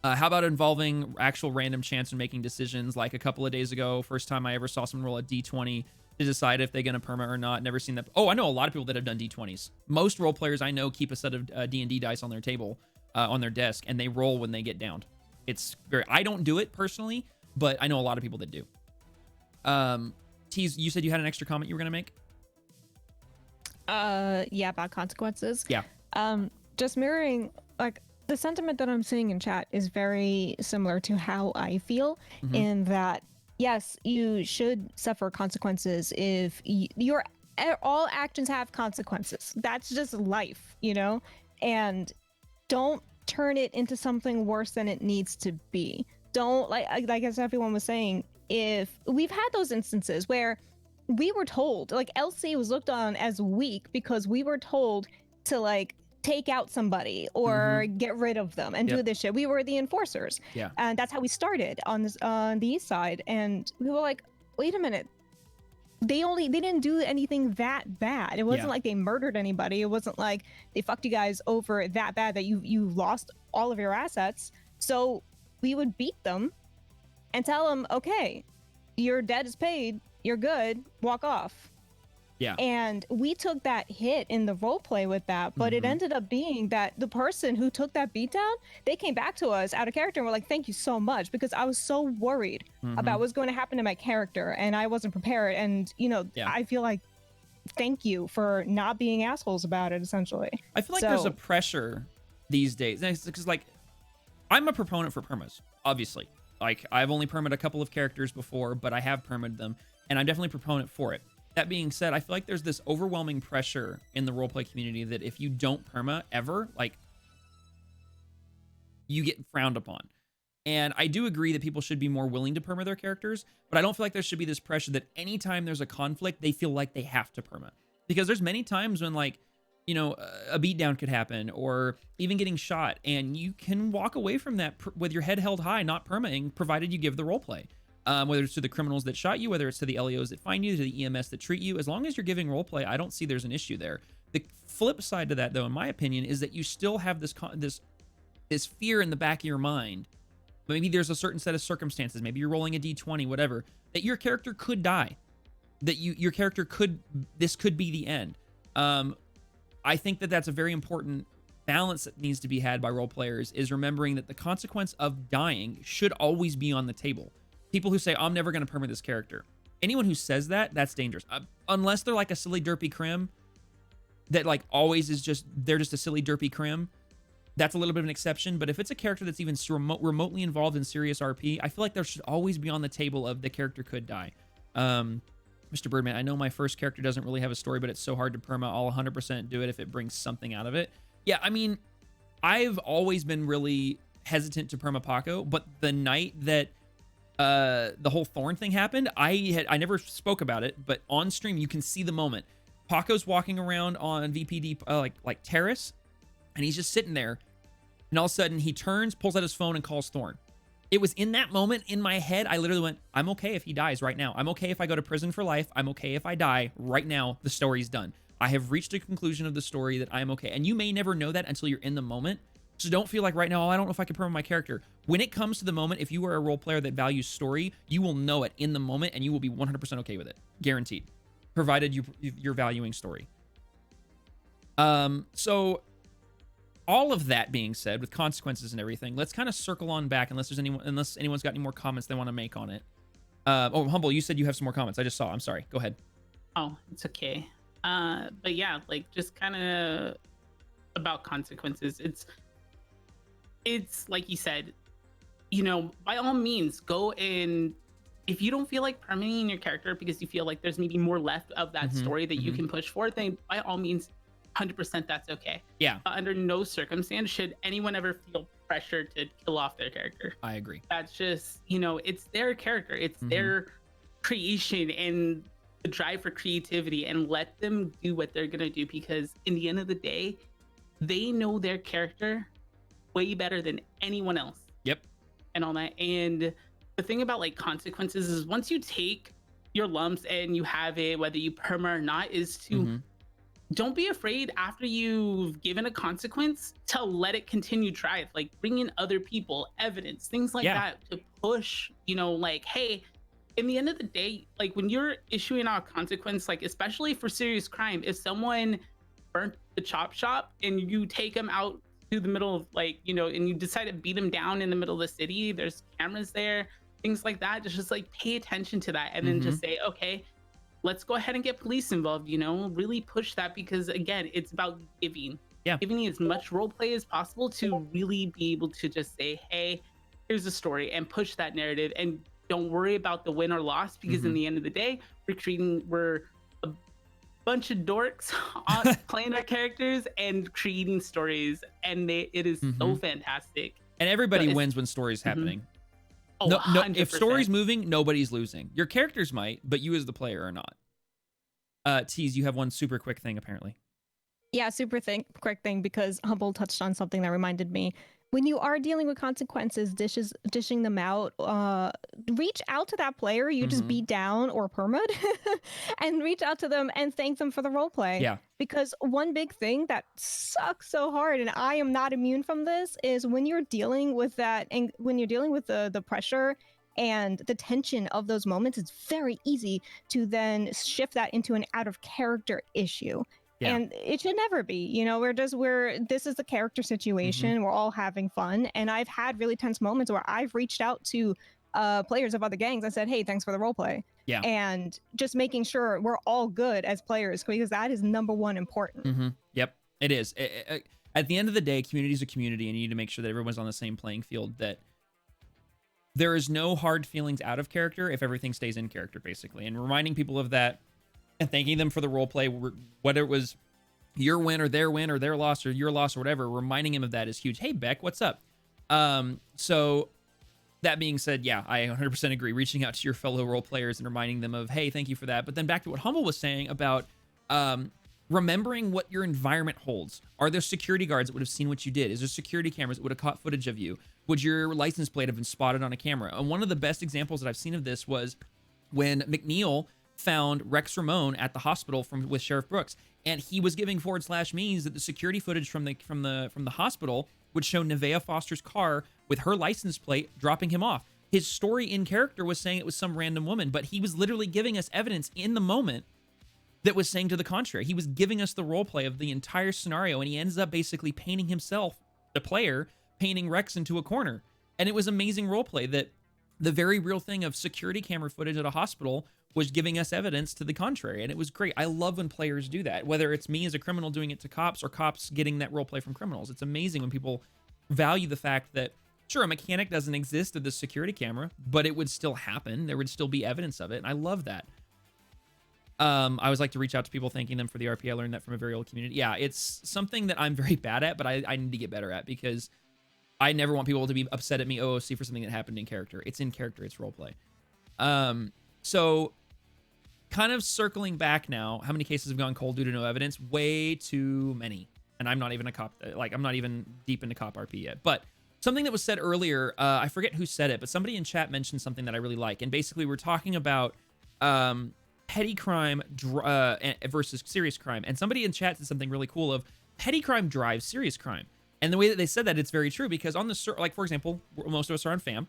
How about involving actual random chance and making decisions? Like a couple of days ago, first time I ever saw someone roll a D20 to decide if they're going to perma or not. Never seen that. Oh, I know a lot of people that have done D20s. Most role players I know keep a set of D&D dice on their table, on their desk, and they roll when they get downed. I don't do it personally, but I know a lot of people that do. Tease, you said you had an extra comment you were going to make? Yeah, about consequences. Yeah. Just mirroring, like, the sentiment that I'm seeing in chat is very similar to how I feel, in that, yes, you should suffer consequences if your all actions have consequences. That's just life, you know? And don't turn it into something worse than it needs to be. Don't, like as everyone was saying, if we've had those instances where we were told, like, LC was looked on as weak because we were told to, like, take out somebody or get rid of them and do this shit. We were the enforcers. Yeah. And that's how we started on the east side. And we were like, wait a minute. they didn't do anything that bad. It wasn't like they murdered anybody. It wasn't like they fucked you guys over that bad that you lost all of your assets. So we would beat them and tell them, okay, your debt is paid, you're good, walk off. Yeah. And we took that hit in the role play with that, but it ended up being that the person who took that beatdown, they came back to us out of character and were like, thank you so much, because I was so worried about what's going to happen to my character and I wasn't prepared. And, you know, I feel like thank you for not being assholes about it, essentially. I feel like there's a pressure these days, because like I'm a proponent for permas, obviously. Like I've only permed a couple of characters before, but I have permed them, and I'm definitely a proponent for it. That being said, I feel like there's this overwhelming pressure in the roleplay community that if you don't perma ever, like, you get frowned upon. And I do agree that people should be more willing to perma their characters, but I don't feel like there should be this pressure that anytime there's a conflict, they feel like they have to perma. Because there's many times when, like, you know, a beatdown could happen, or even getting shot, and you can walk away from that with your head held high, not permaing, provided you give the roleplay. Whether it's to the criminals that shot you, whether it's to the LEOs that find you, to the EMS that treat you, as long as you're giving roleplay, I don't see there's an issue there. The flip side to that, though, in my opinion, is that you still have this fear in the back of your mind. Maybe there's a certain set of circumstances. Maybe you're rolling a d20, whatever, that your character could die. That your character this could be the end. I think that that's a very important balance that needs to be had by role players, is remembering that the consequence of dying should always be on the table. People who say, I'm never going to perma this character. Anyone who says that, that's dangerous. Unless they're like a silly derpy crim that like always is they're just a silly derpy crim. That's a little bit of an exception. But if it's a character that's even remotely involved in serious RP, I feel like there should always be on the table of the character could die. Mr. Birdman, I know my first character doesn't really have a story, but it's so hard to perma. I'll 100% do it if it brings something out of it. Yeah, I mean, I've always been really hesitant to perma Paco, but the night that the whole Thorn thing happened, I never spoke about it, but on stream you can see the moment. Paco's walking around on VPD like terrace, and he's just sitting there, and all of a sudden he turns, pulls out his phone, and calls Thorn. It was in that moment in my head, I literally went, I'm okay if he dies right now. I'm okay if I go to prison for life. I'm okay if I die right now. The story's done. I have reached a conclusion of the story that I'm okay. And you may never know that until you're in the moment. So don't feel like right now, I don't know if I can perma my character. When it comes to the moment, if you are a role player that values story, you will know it in the moment and you will be 100% okay with it. Guaranteed. Provided you're valuing story. So all of that being said, with consequences and everything, let's kind of circle on back unless anyone's got any more comments they want to make on it. Oh, Humble, you said you have some more comments. I just saw. I'm sorry. Go ahead. Oh, it's okay. But yeah, like just kind of about consequences. It's like you said, you know, by all means, go and if you don't feel like permitting your character because you feel like there's maybe more left of that story that you can push forward, then by all means, 100% that's okay. Yeah. Under no circumstance should anyone ever feel pressure to kill off their character. I agree. That's just, you know, it's their character. It's their creation and the drive for creativity, and let them do what they're going to do, because in the end of the day, they know their character way better than anyone else. Yep. And all that. And the thing about like consequences is once you take your lumps and you have it, whether you perma or not, is to don't be afraid after you've given a consequence to let it continue thrive. Like bring in other people, evidence, things like that to push, you know, like, hey, in the end of the day, like when you're issuing out a consequence, like especially for serious crime, if someone burnt the chop shop and you take them out to the middle of like, you know, and you decide to beat them down in the middle of the city, there's cameras there, things like that. Just like pay attention to that and then just say, okay, let's go ahead and get police involved, you know, really push that, because again, it's about giving as much role play as possible to really be able to just say, hey, here's the story, and push that narrative, and don't worry about the win or loss, because in the end of the day, we're a bunch of dorks playing our characters and creating stories, and it is so fantastic. And everybody wins when story's happening. Oh, no, 100%. if story's moving, nobody's losing. Your characters might, but you as the player are not. Tease, you have one super quick thing apparently. Yeah, quick thing, because Humble touched on something that reminded me. When you are dealing with consequences, dishing them out, reach out to that player you just beat down or permad, and reach out to them and thank them for the role play. Yeah. Because one big thing that sucks so hard, and I am not immune from this, is when you're dealing with that, and when you're dealing with the pressure and the tension of those moments, it's very easy to then shift that into an out of character issue. Yeah. And it should never be. You know, this is a character situation. We're all having fun. And I've had really tense moments where I've reached out to players of other gangs and said, hey, thanks for the role play. Yeah. And just making sure we're all good as players, because that is number one important. Yep, it is. At the end of the day, community is a community, and you need to make sure that everyone's on the same playing field, that there is no hard feelings out of character if everything stays in character, basically. And reminding people of that and thanking them for the role play, whether it was your win or their loss or your loss or whatever, reminding him of that is huge. Hey, Beck, what's up? So that being said, yeah, I 100% agree. Reaching out to your fellow role players and reminding them of, hey, thank you for that. But then back to what Humble was saying about remembering what your environment holds. Are there security guards that would have seen what you did? Is there security cameras that would have caught footage of you? Would your license plate have been spotted on a camera? And one of the best examples that I've seen of this was when McNeil found Rex Ramon at the hospital with Sheriff Brooks, and he was giving / means that the security footage from the hospital would show Nevaeh Foster's car with her license plate dropping him off. His story in character was saying it was some random woman, but he was literally giving us evidence in the moment that was saying to the contrary. He was giving us the role play of the entire scenario, and he ends up basically painting himself, the player, painting Rex into a corner. And it was amazing role play that the very real thing of security camera footage at a hospital was giving us evidence to the contrary. And it was great. I love when players do that, whether it's me as a criminal doing it to cops or cops getting that role play from criminals. It's amazing when people value the fact that, sure, a mechanic doesn't exist at the security camera, but it would still happen. There would still be evidence of it. And I love that. I always like to reach out to people, thanking them for the RP. I learned that from a very old community. Yeah, it's something that I'm very bad at, but I need to get better at, because I never want people to be upset at me OOC for something that happened in character. It's in character. It's roleplay. So kind of circling back now, how many cases have gone cold due to no evidence? Way too many. And I'm not even a cop. Like, I'm not even deep into cop RP yet. But something that was said earlier, I forget who said it, but somebody in chat mentioned something that I really like. And basically, we're talking about petty crime versus serious crime. And somebody in chat said something really cool of petty crime drives serious crime. And the way that they said that, it's very true, because on the like, for example, most of us are on FAM,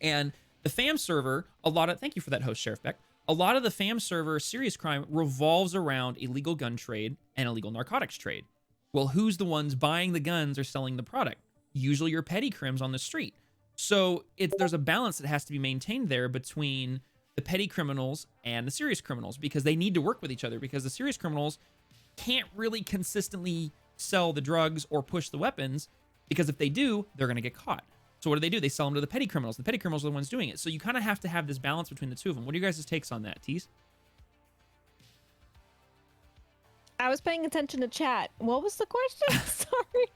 and the FAM server, thank you for that host, Sheriff Beck. A lot of the FAM server serious crime revolves around illegal gun trade and illegal narcotics trade. Well, who's the ones buying the guns or selling the product? Usually your petty crims on the street. So there's a balance that has to be maintained there between the petty criminals and the serious criminals, because they need to work with each other, because the serious criminals can't really consistently sell the drugs or push the weapons, because if they do, they're going to get caught. So what do? They sell them to the petty criminals. The petty criminals are the ones doing it. So you kind of have to have this balance between the two of them. What are you guys' takes on that, Tease? I was paying attention to chat. What was the question? Sorry.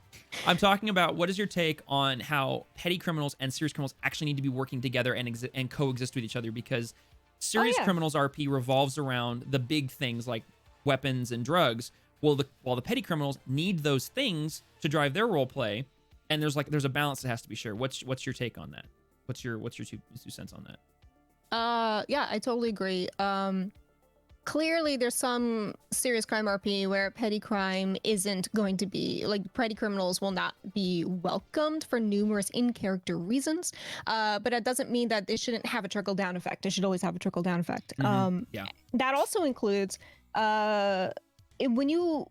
I'm talking about, what is your take on how petty criminals and serious criminals actually need to be working together and coexist with each other? Because serious criminals RP revolves around the big things like weapons and drugs, while the petty criminals need those things to drive their role play. And there's a balance that has to be shared. What's your take on that? What's your two cents on that? Yeah, I totally agree. Clearly there's some serious crime RP where petty crime isn't going to be, like, petty criminals will not be welcomed for numerous in-character reasons. But that doesn't mean that they shouldn't have a trickle-down effect. It should always have a trickle-down effect. Yeah. That also includes when you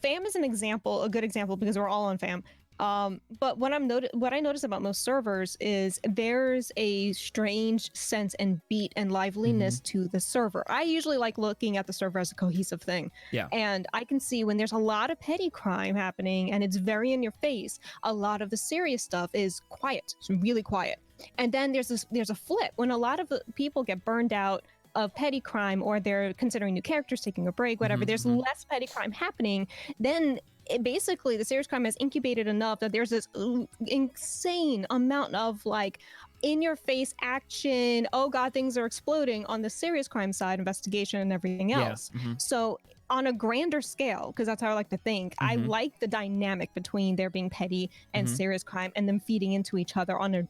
FAM is an example, a good example, because we're all on FAM. But what I notice about most servers is there's a strange sense and beat and liveliness to the server. I usually like looking at the server as a cohesive thing. Yeah. And I can see when there's a lot of petty crime happening and it's very in your face, a lot of the serious stuff is quiet. It's really quiet. And then there's a flip when a lot of people get burned out of petty crime, or they're considering new characters, taking a break, whatever. There's less petty crime happening. Then basically the serious crime has incubated enough that there's this insane amount of, like, in your face action, oh god, things are exploding on the serious crime side, investigation and everything else. So on a grander scale, because that's how I like to think, I like the dynamic between there being petty and serious crime and them feeding into each other on a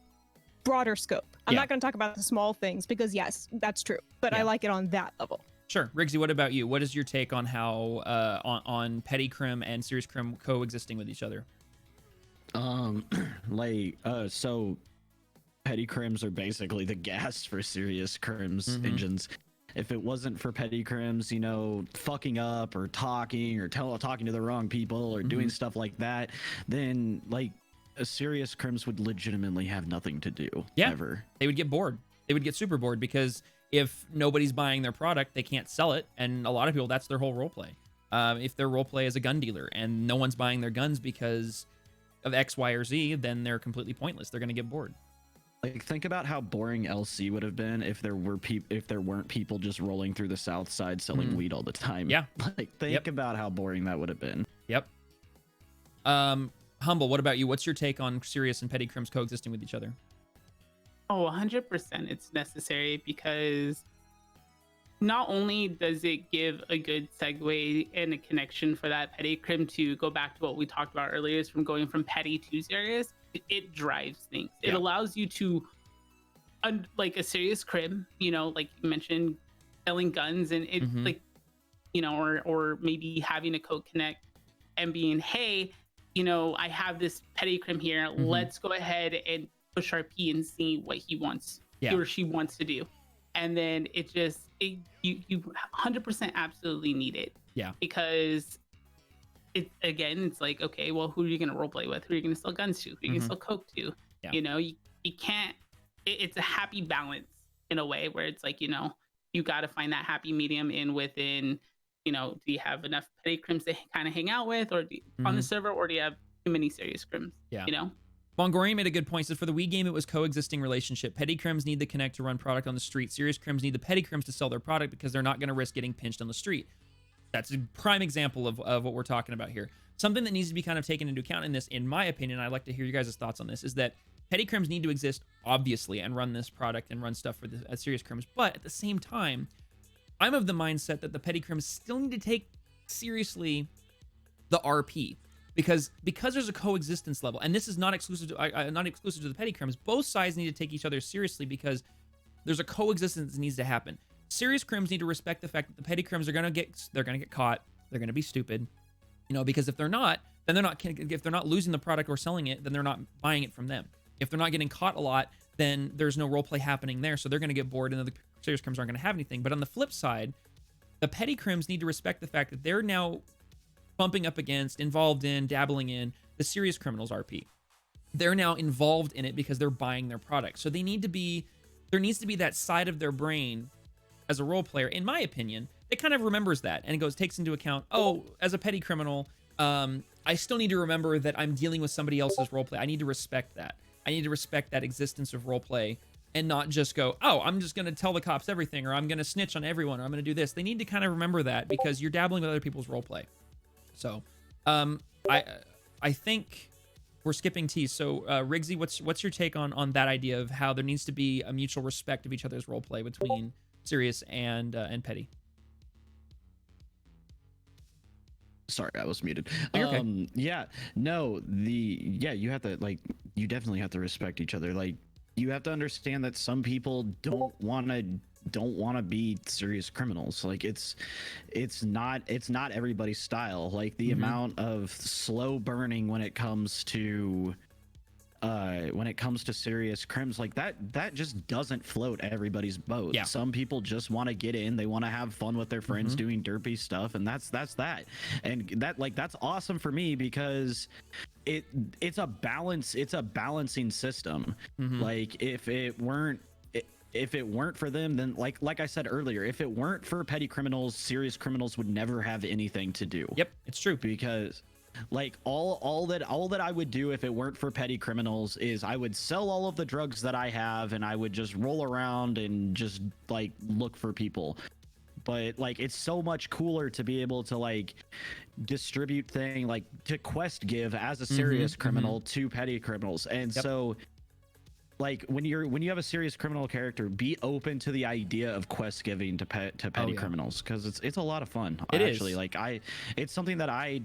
broader scope. I'm not going to talk about the small things because yes, that's true, but I like it on that level. Sure. Riggsy, what about you? What is your take on how on petty crim and serious crim coexisting with each other? So petty crims are basically the gas for serious crims engines. If it wasn't for petty crims, you know, fucking up or talking or talking to the wrong people or doing stuff like that, then like a serious crims would legitimately have nothing to do ever. They would get bored. They would get super bored because if nobody's buying their product, they can't sell it. And a lot of people, that's their whole role play. If their role play is a gun dealer and no one's buying their guns because of X, Y, or Z, then they're completely pointless. They're going to get bored. Like, think about how boring LC would have been if there weren't people just rolling through the South Side selling weed all the time. Yeah. Like, think about how boring that would have been. Yep. Humble, what about you? What's your take on serious and petty crims coexisting with each other? Oh, 100% it's necessary, because not only does it give a good segue and a connection for that petty crim to go back to what we talked about earlier, is from going from petty to serious, it drives things. It allows you to, like a serious crim, you know, like you mentioned, selling guns, and it like, you know, or maybe having a code connect and being, hey, you know, I have this petty crim here. Let's go ahead and push RP and see what he wants, he or she wants to do. And then you 100% absolutely need it. Yeah. Because it's like, okay, well, who are you going to roleplay with? Who are you going to sell guns to? Who are you going to sell coke to? Yeah. You know, you can't, it's a happy balance in a way where it's like, you know, you got to find that happy medium within, you know, do you have enough petty crims to kind of hang out with, or on the server, or do you have too many serious crims? Yeah. You know? Mongorian made a good point. Says for the Wii game, it was coexisting relationship. Petty crims need the connect to run product on the street. Serious crims need the petty crims to sell their product because they're not going to risk getting pinched on the street. That's a prime example of what we're talking about here. Something that needs to be kind of taken into account in this, in my opinion, I'd like to hear you guys' thoughts on this, is that petty crims need to exist, obviously, and run this product and run stuff for the serious crims. But at the same time, I'm of the mindset that the petty crims still need to take seriously the RP. Because there's a coexistence level, and this is not exclusive to the petty crims. Both sides need to take each other seriously because there's a coexistence that needs to happen. Serious crims need to respect the fact that the petty crims are gonna get caught. They're gonna be stupid, you know. Because if they're not, then if they're not losing the product or selling it, then they're not buying it from them. If they're not getting caught a lot, then there's no roleplay happening there, so they're gonna get bored, and the serious crims aren't gonna have anything. But on the flip side, the petty crims need to respect the fact that they're now bumping up against, involved in, dabbling in the serious criminals RP. They're now involved in it because they're buying their product. So there needs to be that side of their brain as a role player, in my opinion, that kind of remembers that and takes into account, oh, as a petty criminal, I still need to remember that I'm dealing with somebody else's role play. I need to respect that. I need to respect that existence of role play and not just go, oh, I'm just going to tell the cops everything, or I'm going to snitch on everyone, or I'm going to do this. They need to kind of remember that because you're dabbling with other people's role play. So, I think we're skipping T. So, Riggsy, what's your take on that idea of how there needs to be a mutual respect of each other's role play between serious and petty? Sorry, I was muted. You're okay. You definitely have to respect each other. Like, you have to understand that some people don't want to be serious criminals. Like, it's not everybody's style. Like, the amount of slow burning when it comes to serious crimes, like that just doesn't float everybody's boat. Yeah. Some people just want to get in, they want to have fun with their friends doing derpy stuff, and that's that. And that's awesome for me because it's a balancing system. Like, if it weren't for them, then like I said earlier, if it weren't for petty criminals, serious criminals would never have anything to do. Yep, it's true. Because like all that I would do if it weren't for petty criminals is I would sell all of the drugs that I have, and I would just roll around and just like look for people. But like, it's so much cooler to be able to like distribute to quest give as a serious criminal to petty criminals. And so like when you have a serious criminal character, be open to the idea of quest giving to petty criminals, because it's a lot of fun. It actually is. like it's something that I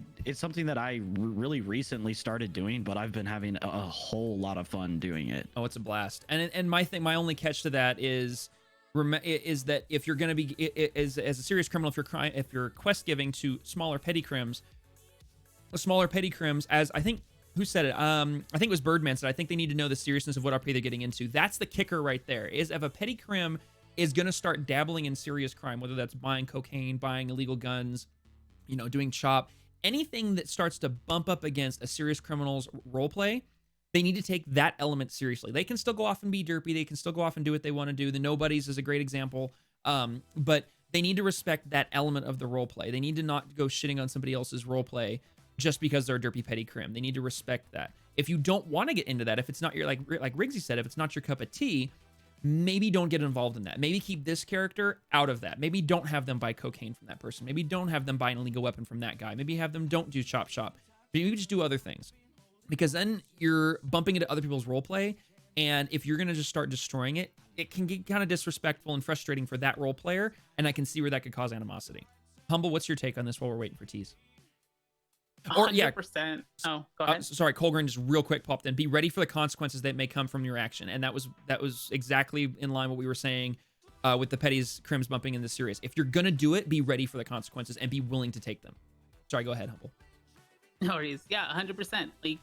really recently started doing, but I've been having a whole lot of fun doing it. Oh, it's a blast. And my only catch to that is that if you're going to be as a serious criminal, if you're quest giving to smaller petty crims, as I think, who said it? I think it was Birdman said, I think they need to know the seriousness of what RP they're getting into. That's the kicker right there, is if a petty crim is going to start dabbling in serious crime, whether that's buying cocaine, buying illegal guns, doing chop, anything that starts to bump up against a serious criminal's role play, they need to take that element seriously. They can still go off and be derpy. They can still go off and do what they want to do. The Nobodies is a great example. But they need to respect that element of the role play. They need to not go shitting on somebody else's role play just because they're a derpy petty crim. They need to respect that. If you don't want to get into that, if it's not your, like Riggsy said, if it's not your cup of tea, maybe don't get involved in that. Maybe keep this character out of that. Maybe don't have them buy cocaine from that person. Maybe don't have them buy an illegal weapon from that guy. Maybe have them don't do chop shop. Maybe just do other things, because then you're bumping into other people's role play. And if you're going to just start destroying it, it can get kind of disrespectful and frustrating for that role player. And I can see where that could cause animosity. Humble, what's your take on this while we're waiting for Tease? 100%. Oh, go ahead. Sorry, Colgren just real quick popped in. Be ready for the consequences that may come from your action. And that was exactly in line what we were saying with the petties crims bumping in the serious. If you're going to do it, be ready for the consequences and be willing to take them. Sorry, go ahead, Humble. No worries. Yeah, 100%. Like,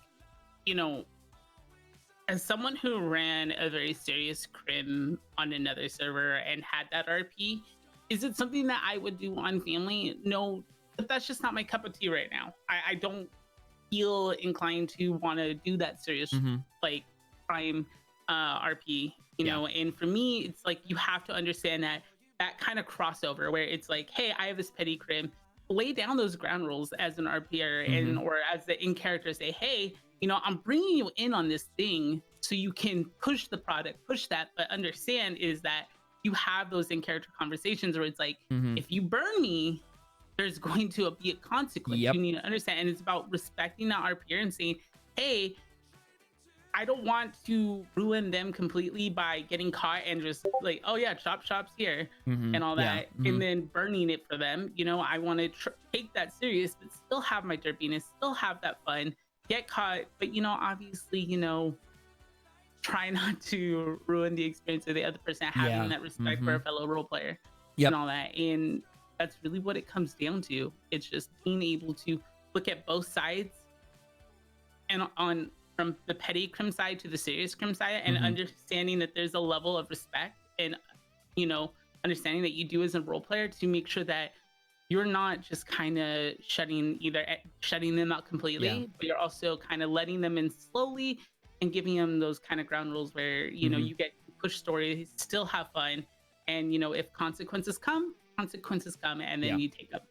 as someone who ran a very serious crim on another server and had that RP, is it something that I would do on family? No, but that's just not my cup of tea right now. I don't feel inclined to want to do that serious like crime RP, know. And for me, it's like you have to understand that kind of crossover where it's like, hey, I have this petty crim. Lay down those ground rules as an RPer and or as the in character, say, hey, I'm bringing you in on this thing so you can push the product, push that, but understand is that you have those in character conversations where it's like, if you burn me, there's going to be a consequence. You need to understand. And it's about respecting that RPer and saying, hey, I don't want to ruin them completely by getting caught and just like, oh yeah, shop's here and all that, and then burning it for them. I want to take that serious, but still have my derpiness, still have that fun, get caught, but obviously, try not to ruin the experience of the other person, having that respect for a fellow role player and all that. And that's really what it comes down to. It's just being able to look at both sides and from the petty crim side to the serious crim side, and understanding that there's a level of respect and understanding that you do as a role player to make sure that you're not just kind of shutting them out completely, but you're also kind of letting them in slowly and giving them those kind of ground rules where you get push stories, still have fun, and if consequences come, and then you take them.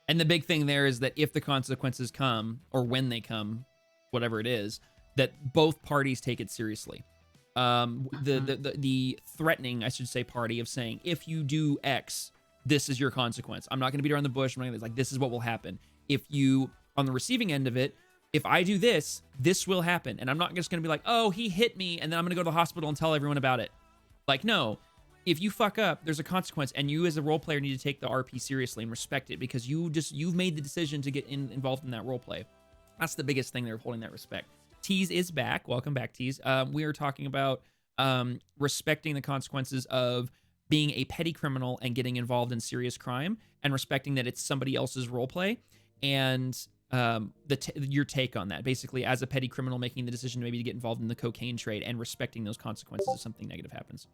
And the big thing there is that if the consequences come, or when they come, whatever it is, that both parties take it seriously. The threatening, I should say, party of saying, if you do X, this is your consequence. I'm not going to beat around the bush. I'm not gonna, like, this is what will happen. If you, on the receiving end of it, if I do this, this will happen. And I'm not just going to be like, oh, he hit me, and then I'm going to go to the hospital and tell everyone about it. Like, no. If you fuck up, there's a consequence, and you as a role player need to take the RP seriously and respect it, because you've made the decision to get involved in that role play. That's the biggest thing there, holding that respect. Tease is back. Welcome back, Tease. We are talking about respecting the consequences of being a petty criminal and getting involved in serious crime, and respecting that it's somebody else's role play, and your take on that. Basically, as a petty criminal making the decision maybe to get involved in the cocaine trade and respecting those consequences if something negative happens.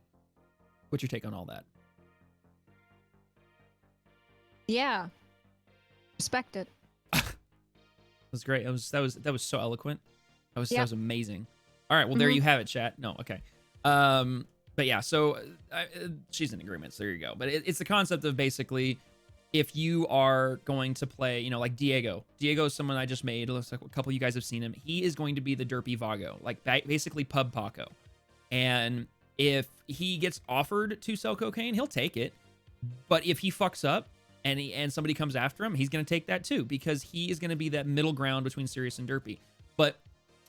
What's your take on all that? Yeah. Respect it. That was great. That was so eloquent. That was amazing. All right, well, there you have it, chat. No, okay. But yeah, so she's in agreement, so there you go. But it's the concept of basically, if you are going to play, like Diego is someone I just made. It looks like a couple of you guys have seen him. He is going to be the derpy Vago, like basically pub Paco. And if he gets offered to sell cocaine, he'll take it. But if he fucks up and somebody comes after him, he's going to take that too, because he is going to be that middle ground between serious and derpy. But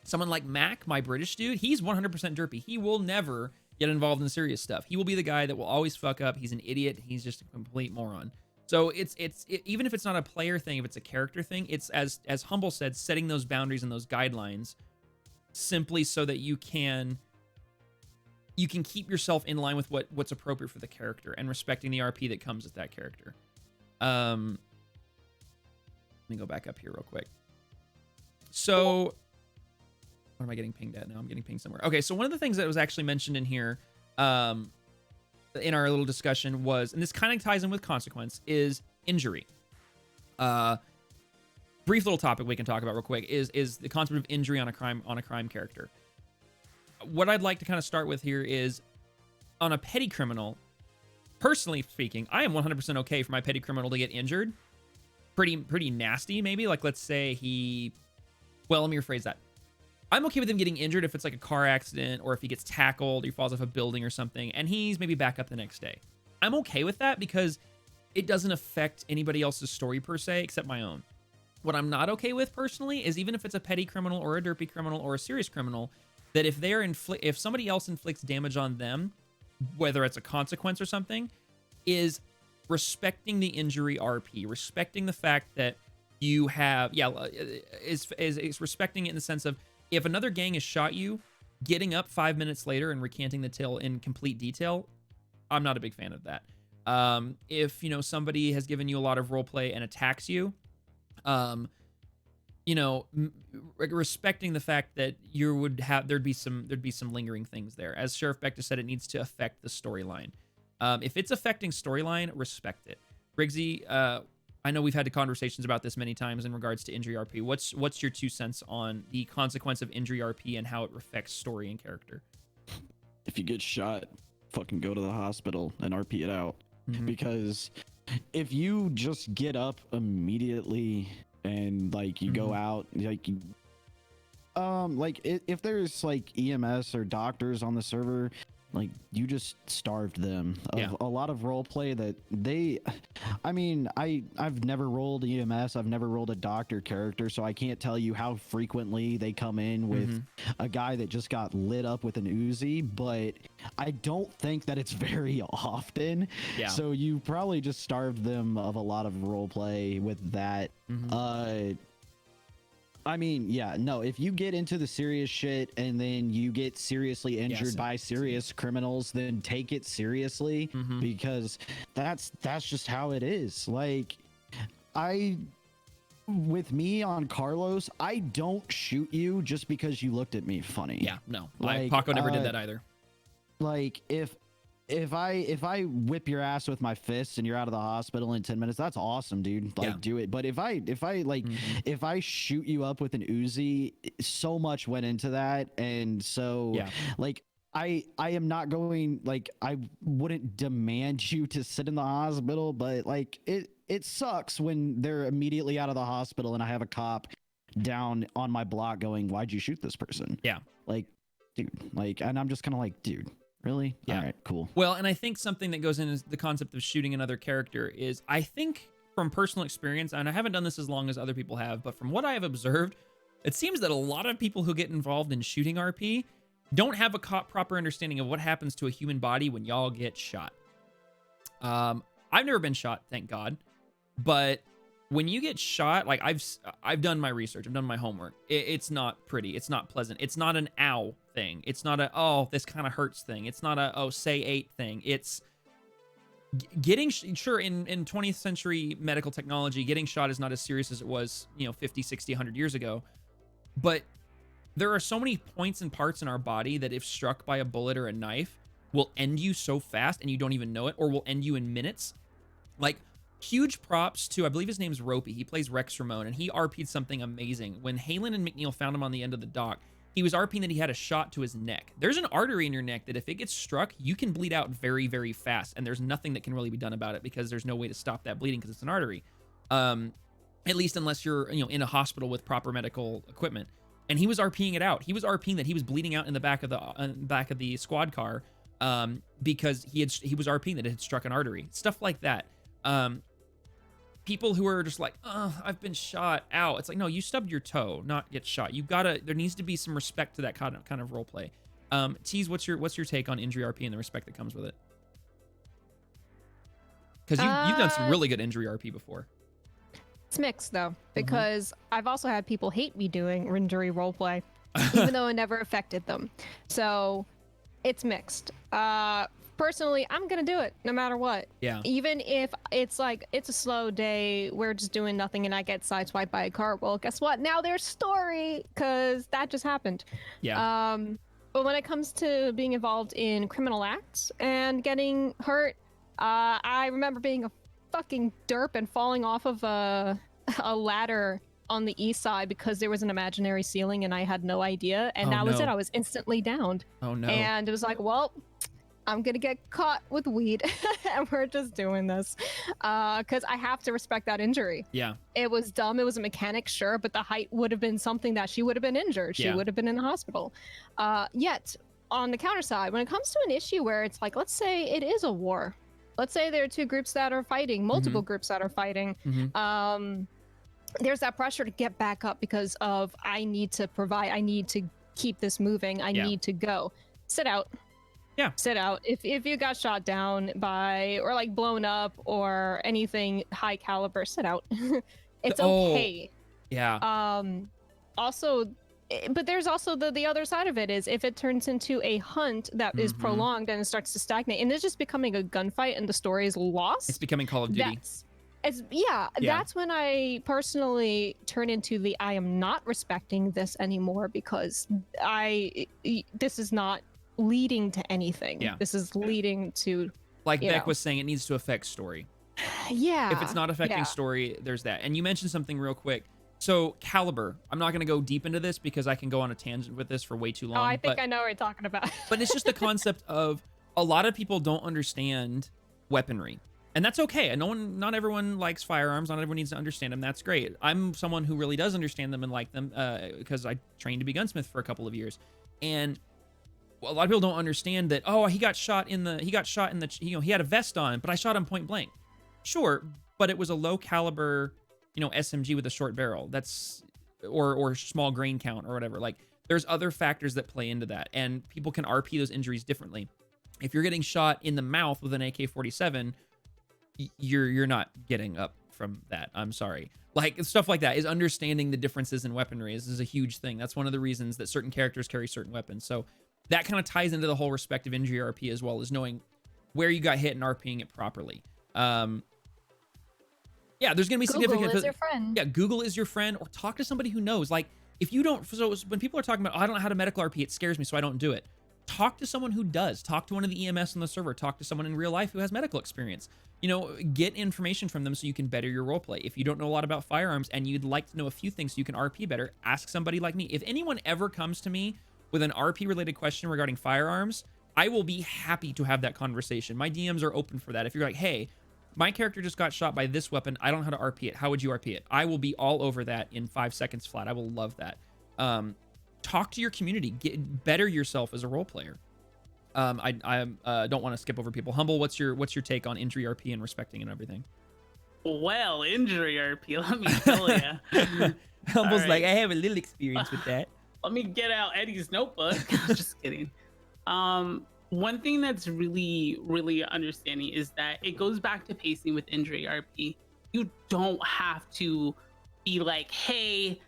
Someone like Mac, my British dude, he's 100% derpy. He will never get involved in serious stuff. He will be the guy that will always fuck up. He's an idiot. He's just a complete moron. So even if it's not a player thing, if it's a character thing, it's as Humble said, setting those boundaries and those guidelines simply so that you can keep yourself in line with what's appropriate for the character and respecting the RP that comes with that character. Let me go back up here real quick. So what am I getting pinged at now? I'm getting pinged somewhere. Okay, so one of the things that was actually mentioned in here, in our little discussion was, and this kind of ties in with consequence, is injury. Brief little topic we can talk about real quick is the concept of injury on a crime character. What I'd like to kind of start with here is on a petty criminal. Personally speaking, I am 100% okay for my petty criminal to get injured. Pretty nasty, maybe. Like, let's say let me rephrase that. I'm okay with him getting injured if it's like a car accident or if he gets tackled or he falls off a building or something and he's maybe back up the next day. I'm okay with that because it doesn't affect anybody else's story per se except my own. What I'm not okay with personally is even if it's a petty criminal or a derpy criminal or a serious criminal, that if somebody else inflicts damage on them, whether it's a consequence or something, is respecting the injury RP, respecting the fact that you have, is respecting it in the sense of, if another gang has shot you, getting up 5 minutes later and recanting the tale in complete detail, I'm not a big fan of that. If, somebody has given you a lot of role play and attacks you, respecting the fact that there'd be some lingering things there. As Sheriff Beck said, it needs to affect the storyline. If it's affecting storyline, respect it. Briggsy, I know we've had conversations about this many times in regards to injury RP. What's your 2 cents on the consequence of injury RP and how it affects story and character? If you get shot, fucking go to the hospital and RP it out. Mm-hmm. Because if you just get up immediately and you go out, if there's EMS or doctors on the server, you just starved them of a lot of role play that I've never rolled EMS. I've never rolled a doctor character, so I can't tell you how frequently they come in with a guy that just got lit up with an Uzi, but I don't think that it's very often. Yeah. So you probably just starved them of a lot of role play with that. If you get into the serious shit and then you get seriously injured by serious criminals, then take it seriously because that's just how it is. With me on Carlos, I don't shoot you just because you looked at me funny. Yeah, no. Paco never did that either. If I whip your ass with my fists and you're out of the hospital in 10 minutes, that's awesome, dude. Do it. But if I shoot you up with an Uzi, so much went into that, and so I am not going, I wouldn't demand you to sit in the hospital, but it sucks when they're immediately out of the hospital and I have a cop down on my block going, "Why'd you shoot this person?" Yeah. Dude, and I'm just kind of dude. Really? Yeah. All right, cool. Well, and I think something that goes in is the concept of shooting another character is, I think from personal experience, and I haven't done this as long as other people have, but from what I have observed, it seems that a lot of people who get involved in shooting RP don't have a proper understanding of what happens to a human body when y'all get shot. I've never been shot, thank God, but when you get shot, I've done my research, I've done my homework. It's not pretty. It's not pleasant. It's not an ow thing. It's not a, this kind of hurts thing. It's not a, say 8 thing. It's getting, sure, in 20th century medical technology, getting shot is not as serious as it was, 50, 60, 100 years ago. But there are so many points and parts in our body that if struck by a bullet or a knife will end you so fast and you don't even know it, or will end you in minutes. Huge props to, I believe his name's Ropey. He plays Rex Ramon, and he RP'd something amazing. When Halen and McNeil found him on the end of the dock, he was RPing that he had a shot to his neck. There's an artery in your neck that if it gets struck, you can bleed out very, very fast, and there's nothing that can really be done about it because there's no way to stop that bleeding because it's an artery. At least unless you're, in a hospital with proper medical equipment. And he was RPing it out. He was RPing that he was bleeding out in the back of the squad car because he was RPing that it had struck an artery. Stuff like that. people who are just like, oh, I've been shot out. It's like, no, you stubbed your toe, not get shot. You gotta, there needs to be some respect to that kind of role play. Tease, what's your take on injury RP and the respect that comes with it? Because you've done some really good injury RP before. It's mixed though, because I've also had people hate me doing injury roleplay, even though it never affected them. So it's mixed. Personally, I'm gonna do it no matter what. Yeah. Even if it's like it's a slow day, we're just doing nothing, and I get sideswiped by a car. Well, guess what? Now there's story, because that just happened. Yeah. But when it comes to being involved in criminal acts and getting hurt, I remember being a fucking derp and falling off of a ladder on the east side because there was an imaginary ceiling and I had no idea, and that was it. I was instantly downed. Oh no. And it was like, well, I'm gonna get caught with weed and we're just doing this because I have to respect that injury. Yeah. It was dumb. It was a mechanic, sure, but the height would have been something that she would have been injured. She would have been in the hospital. Yet, on the counter side, when it comes to an issue where it's like, let's say it is a war. Let's say there are two groups that are fighting, multiple groups that are fighting. There's that pressure to get back up because of I need to provide, I need to keep this moving, I need to go. Sit out. Yeah. Sit out. If you got shot down by or like blown up or anything high caliber, sit out. It's okay. Yeah. Also, but there's also the other side of it is if it turns into a hunt that is prolonged and it starts to stagnate and it's just becoming a gunfight and the story is lost. It's becoming Call of Duty. That's when I personally turn into the I am not respecting this anymore because this is not leading to anything. Yeah. This is leading to, like Beck was saying, it needs to affect story. Yeah. If it's not affecting story, there's that. And you mentioned something real quick. So caliber, I'm not going to go deep into this because I can go on a tangent with this for way too long. Oh, I think I know what you're talking about. But it's just the concept of a lot of people don't understand weaponry. And that's okay. And not everyone likes firearms. Not everyone needs to understand them. That's great. I'm someone who really does understand them and like them because I trained to be gunsmith for a couple of years. And a lot of people don't understand that, oh, he got shot in the, he had a vest on, but I shot him point blank. Sure, but it was a low caliber, SMG with a short barrel. That's, or small grain count or whatever. Like, there's other factors that play into that, and people can RP those injuries differently. If you're getting shot in the mouth with an AK-47, you're not getting up from that. I'm sorry. Like, stuff like that is understanding the differences in weaponry. This is a huge thing. That's one of the reasons that certain characters carry certain weapons. So that kind of ties into the whole respect of injury RP as well, as knowing where you got hit and RPing it properly. Yeah, there's going to be significant... Google is your friend. Yeah, Google is your friend, or talk to somebody who knows. Like, if you don't... So when people are talking about, oh, I don't know how to medical RP, it scares me, so I don't do it. Talk to someone who does. Talk to one of the EMS on the server. Talk to someone in real life who has medical experience. Get information from them so you can better your roleplay. If you don't know a lot about firearms and you'd like to know a few things so you can RP better, ask somebody like me. If anyone ever comes to me with an RP-related question regarding firearms, I will be happy to have that conversation. My DMs are open for that. If you're like, hey, my character just got shot by this weapon, I don't know how to RP it. How would you RP it? I will be all over that in 5 seconds flat. I will love that. Talk to your community. Better yourself as a role player. I don't want to skip over people. Humble, what's your take on injury RP and respecting and everything? Well, injury RP, let me tell you. Humble's right. Like, I have a little experience with that. Let me get out Eddie's notebook. Just kidding. One thing that's really, really understanding is that it goes back to pacing with injury RP. You don't have to be like, hey,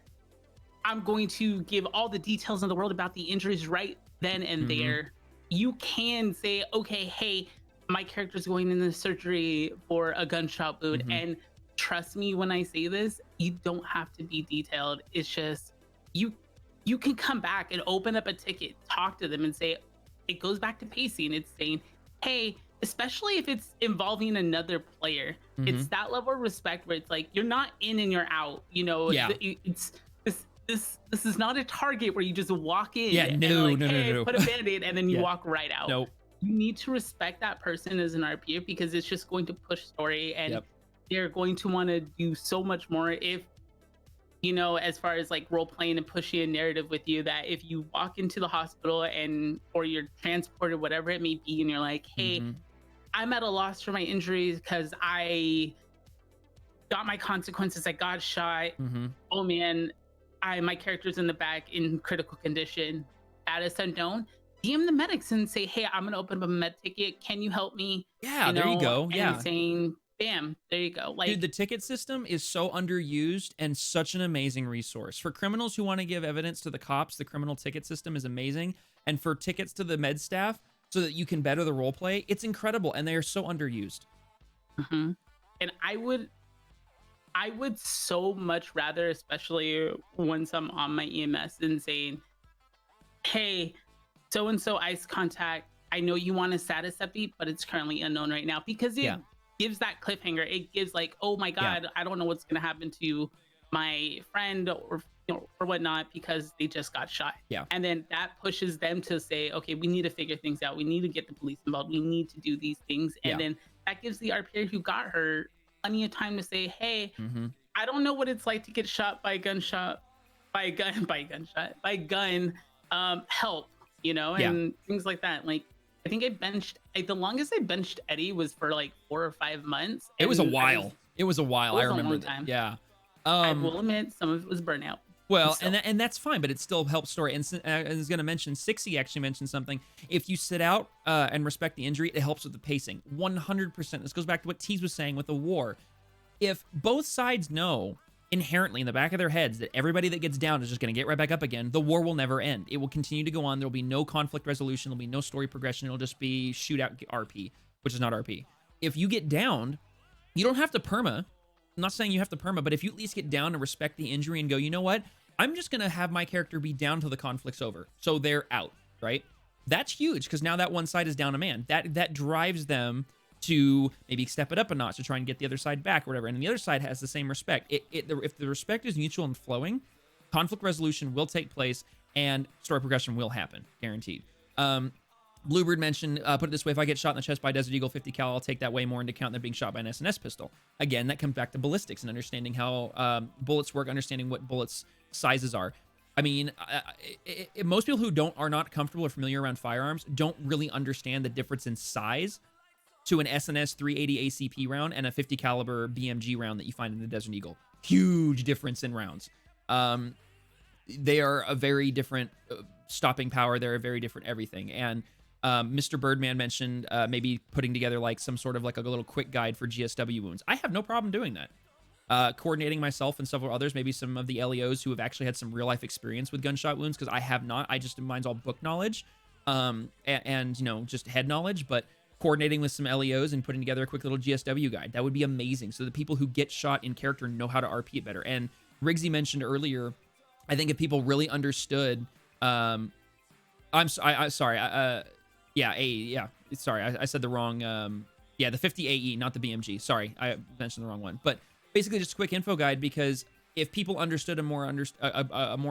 I'm going to give all the details in the world about the injuries right then and there. You can say, okay, hey, my character's going into surgery for a gunshot wound. And trust me when I say this, you don't have to be detailed. It's just, you can come back and open up a ticket, talk to them and say, it goes back to pacing. It's saying, hey, especially if it's involving another player, it's that level of respect where it's like, you're not in and you're out, it's this is not a target where you just walk in no. Put a band-aid and then you walk right out. Nope. You need to respect that person as an RPer because it's just going to push story and they're going to want to do so much more if, as far as like role playing and pushing a narrative with you, that if you walk into the hospital or you're transported, whatever it may be, and you're like, hey, I'm at a loss for my injuries because I got my consequences. I got shot. Mm-hmm. Oh man, my character's in the back in critical condition. Status unknown. DM the medics and say, hey, I'm gonna open up a med ticket. Can you help me? Yeah, there you go. And Yeah. saying, bam, there you go. Like, dude, the ticket system is so underused and such an amazing resource. For criminals who want to give evidence to the cops, the criminal ticket system is amazing. And for tickets to the med staff so that you can better the role play, it's incredible. And they are so underused. mm-hmm. And I would so much rather, especially once I'm on my EMS and saying, hey, so-and-so ICE contact, I know you want a status update, but it's currently unknown right now, because it gives that cliffhanger. It gives like, oh my God, I don't know what's going to happen to my friend or or whatnot, because they just got shot. Yeah. And then that pushes them to say, okay, we need to figure things out. We need to get the police involved. We need to do these things. And then that gives the RPA who got her plenty of time to say, hey, I don't know what it's like to get shot by gun, help, and things like that. Like, I think the longest I benched Eddie was for like 4 or 5 months. It was a while. I remember long that. time. Yeah. I will admit some of it was burnout. Well, and that's fine, but it still helps story. And I was going to mention, Sixie actually mentioned something. If you sit out and respect the injury, it helps with the pacing. 100%. This goes back to what Tease was saying with the war. If both sides know inherently in the back of their heads that everybody that gets down is just going to get right back up again, the war will never end. It will continue to go on. There will be no conflict resolution. There'll be no story progression. It'll just be shootout RP, which is not RP. If you get downed, you don't have to perma. I'm not saying you have to perma, but if you at least get down and respect the injury and go, you know what? I'm just going to have my character be down till the conflict's over. So they're out, right? That's huge, because now that one side is down a man. That drives them to maybe step it up a notch to try and get the other side back or whatever. And the other side has the same respect. If the respect is mutual and flowing, conflict resolution will take place and story progression will happen, guaranteed. Bluebird mentioned, put it this way, if I get shot in the chest by a Desert Eagle 50 cal, I'll take that way more into account than being shot by an SNS pistol. Again, that comes back to ballistics and understanding how bullets work, understanding what bullets sizes are. I mean, most people who are not comfortable or familiar around firearms don't really understand the difference in size to an SNS 380 ACP round and a 50 caliber BMG round that you find in the Desert Eagle. Huge difference in rounds. They are a very different stopping power. They're a very different everything. And Mr. Birdman mentioned maybe putting together like some sort of like a little quick guide for GSW wounds. I have no problem doing that. Coordinating myself and several others, maybe some of the LEOs who have actually had some real life experience with gunshot wounds, because I have not. Mine's all book knowledge and just head knowledge, but coordinating with some LEOs and putting together a quick little GSW guide, that would be amazing. So the people who get shot in character know how to RP it better. And Riggsy mentioned earlier, I think if people really understood, sorry, I said the wrong, the 50 AE, not the BMG. Sorry, I mentioned the wrong one. But basically just a quick info guide, because if people understood a more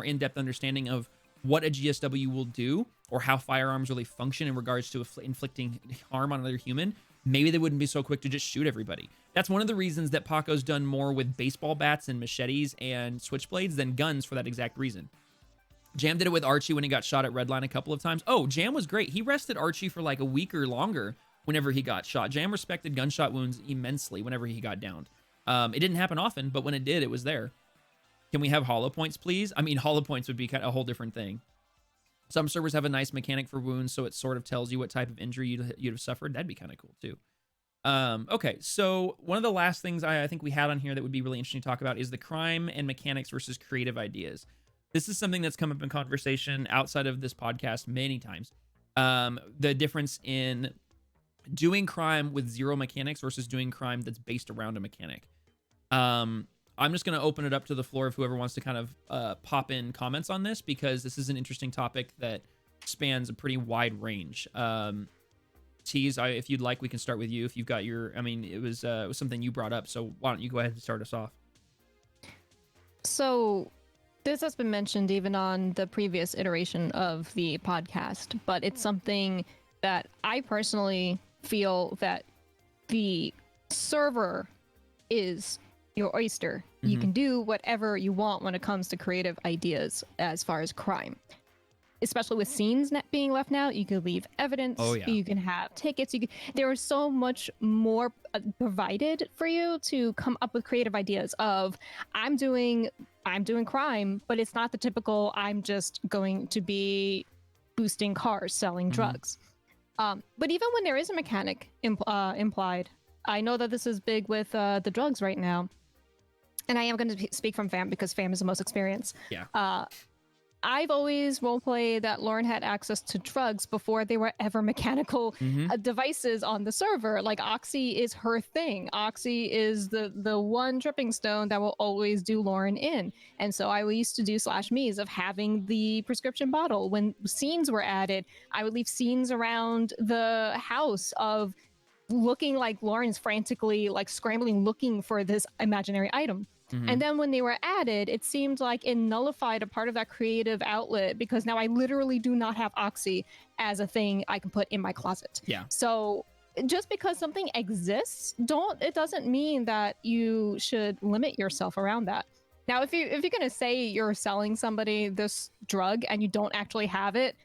in-depth understanding of what a GSW will do or how firearms really function in regards to inflicting harm on another human, maybe they wouldn't be so quick to just shoot everybody. That's one of the reasons that Paco's done more with baseball bats and machetes and switchblades than guns, for that exact reason. Jam did it with Archie when he got shot at Redline a couple of times. Oh, Jam was great. He rested Archie for like a week or longer whenever he got shot. Jam respected gunshot wounds immensely whenever he got downed. It didn't happen often, but when it did, it was there. Can we have hollow points, please? I mean, hollow points would be kind of a whole different thing. Some servers have a nice mechanic for wounds, so it sort of tells you what type of injury you'd have suffered. That'd be kind of cool, too. Okay, so one of the last things I think we had on here that would be really interesting to talk about is the crime and mechanics versus creative ideas. This is something that's come up in conversation outside of this podcast many times. The difference in doing crime with zero mechanics versus doing crime that's based around a mechanic. I'm just going to open it up to the floor of whoever wants to kind of pop in comments on this, because this is an interesting topic that spans a pretty wide range. Tease, if you'd like, we can start with you. If you've got it was something you brought up, so why don't you go ahead and start us off? So this has been mentioned even on the previous iteration of the podcast, but it's something that I personally feel that the server is your oyster. You can do whatever you want when it comes to creative ideas as far as crime. especially with scenes being left now, you can leave evidence. Oh, yeah. You can have tickets. There is so much more provided for you to come up with creative ideas of I'm doing crime, but it's not the typical I'm just going to be boosting cars, selling drugs. But even when there is a mechanic implied, I know that this is big with the drugs right now, and I am going to speak from fam because fam is the most experienced. Yeah. I've always roleplayed that Lauren had access to drugs before they were ever mechanical devices on the server. Like Oxy is her thing. Oxy is the one tripping stone that will always do Lauren in. And so I used to do /me's of having the prescription bottle. When scenes were added, I would leave scenes around the house of looking like Lauren's frantically like scrambling looking for this imaginary item. And then when they were added, it seemed like it nullified a part of that creative outlet because now I literally do not have Oxy as a thing I can put in my closet. Yeah. So just because something exists, it doesn't mean that you should limit yourself around that. Now, if you're gonna say you're selling somebody this drug and you don't actually have it,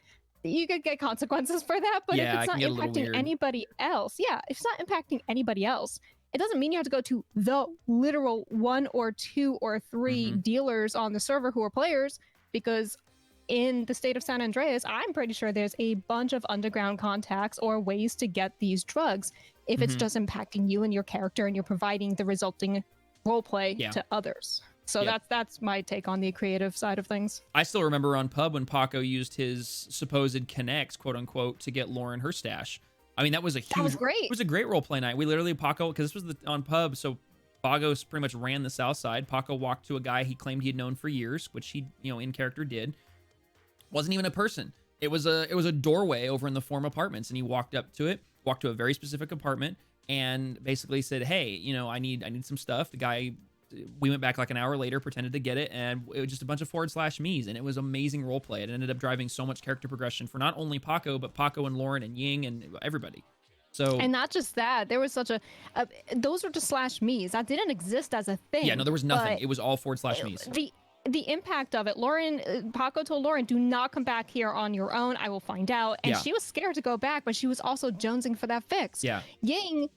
you could get consequences for that. But Yeah, if it's not impacting anybody else, if it's not impacting anybody else, it doesn't mean you have to go to the literal 1 or 2 or 3 dealers on the server who are players, because in the state of San Andreas, I'm pretty sure there's a bunch of underground contacts or ways to get these drugs if it's just impacting you and your character and you're providing the resulting roleplay to others. So that's my take on the creative side of things. I still remember on Pub when Paco used his supposed connects, quote unquote, to get Lauren her stash. I mean, that was great. It was a great role play night. We literally, Paco, because this was on Pub, so Pagos pretty much ran the south side. Paco walked to a guy he claimed he had known for years, which he, in character did. Wasn't even a person. It was a doorway over in the Form Apartments, and he walked up to it, walked to a very specific apartment, and basically said, "Hey, I need some stuff." The guy, we went back like an hour later, pretended to get it, and it was just a bunch of /me's, and it was amazing role play. It ended up driving so much character progression for not only Paco, but Paco and Lauren and Ying and everybody. So, and not just that, there was such those were just /me's that didn't exist as a thing. Yeah, no, there was nothing. It was all /me's. The impact of it, Paco told Lauren, do not come back here on your own. I will find out. And she was scared to go back, but she was also jonesing for that fix. Yeah. Ying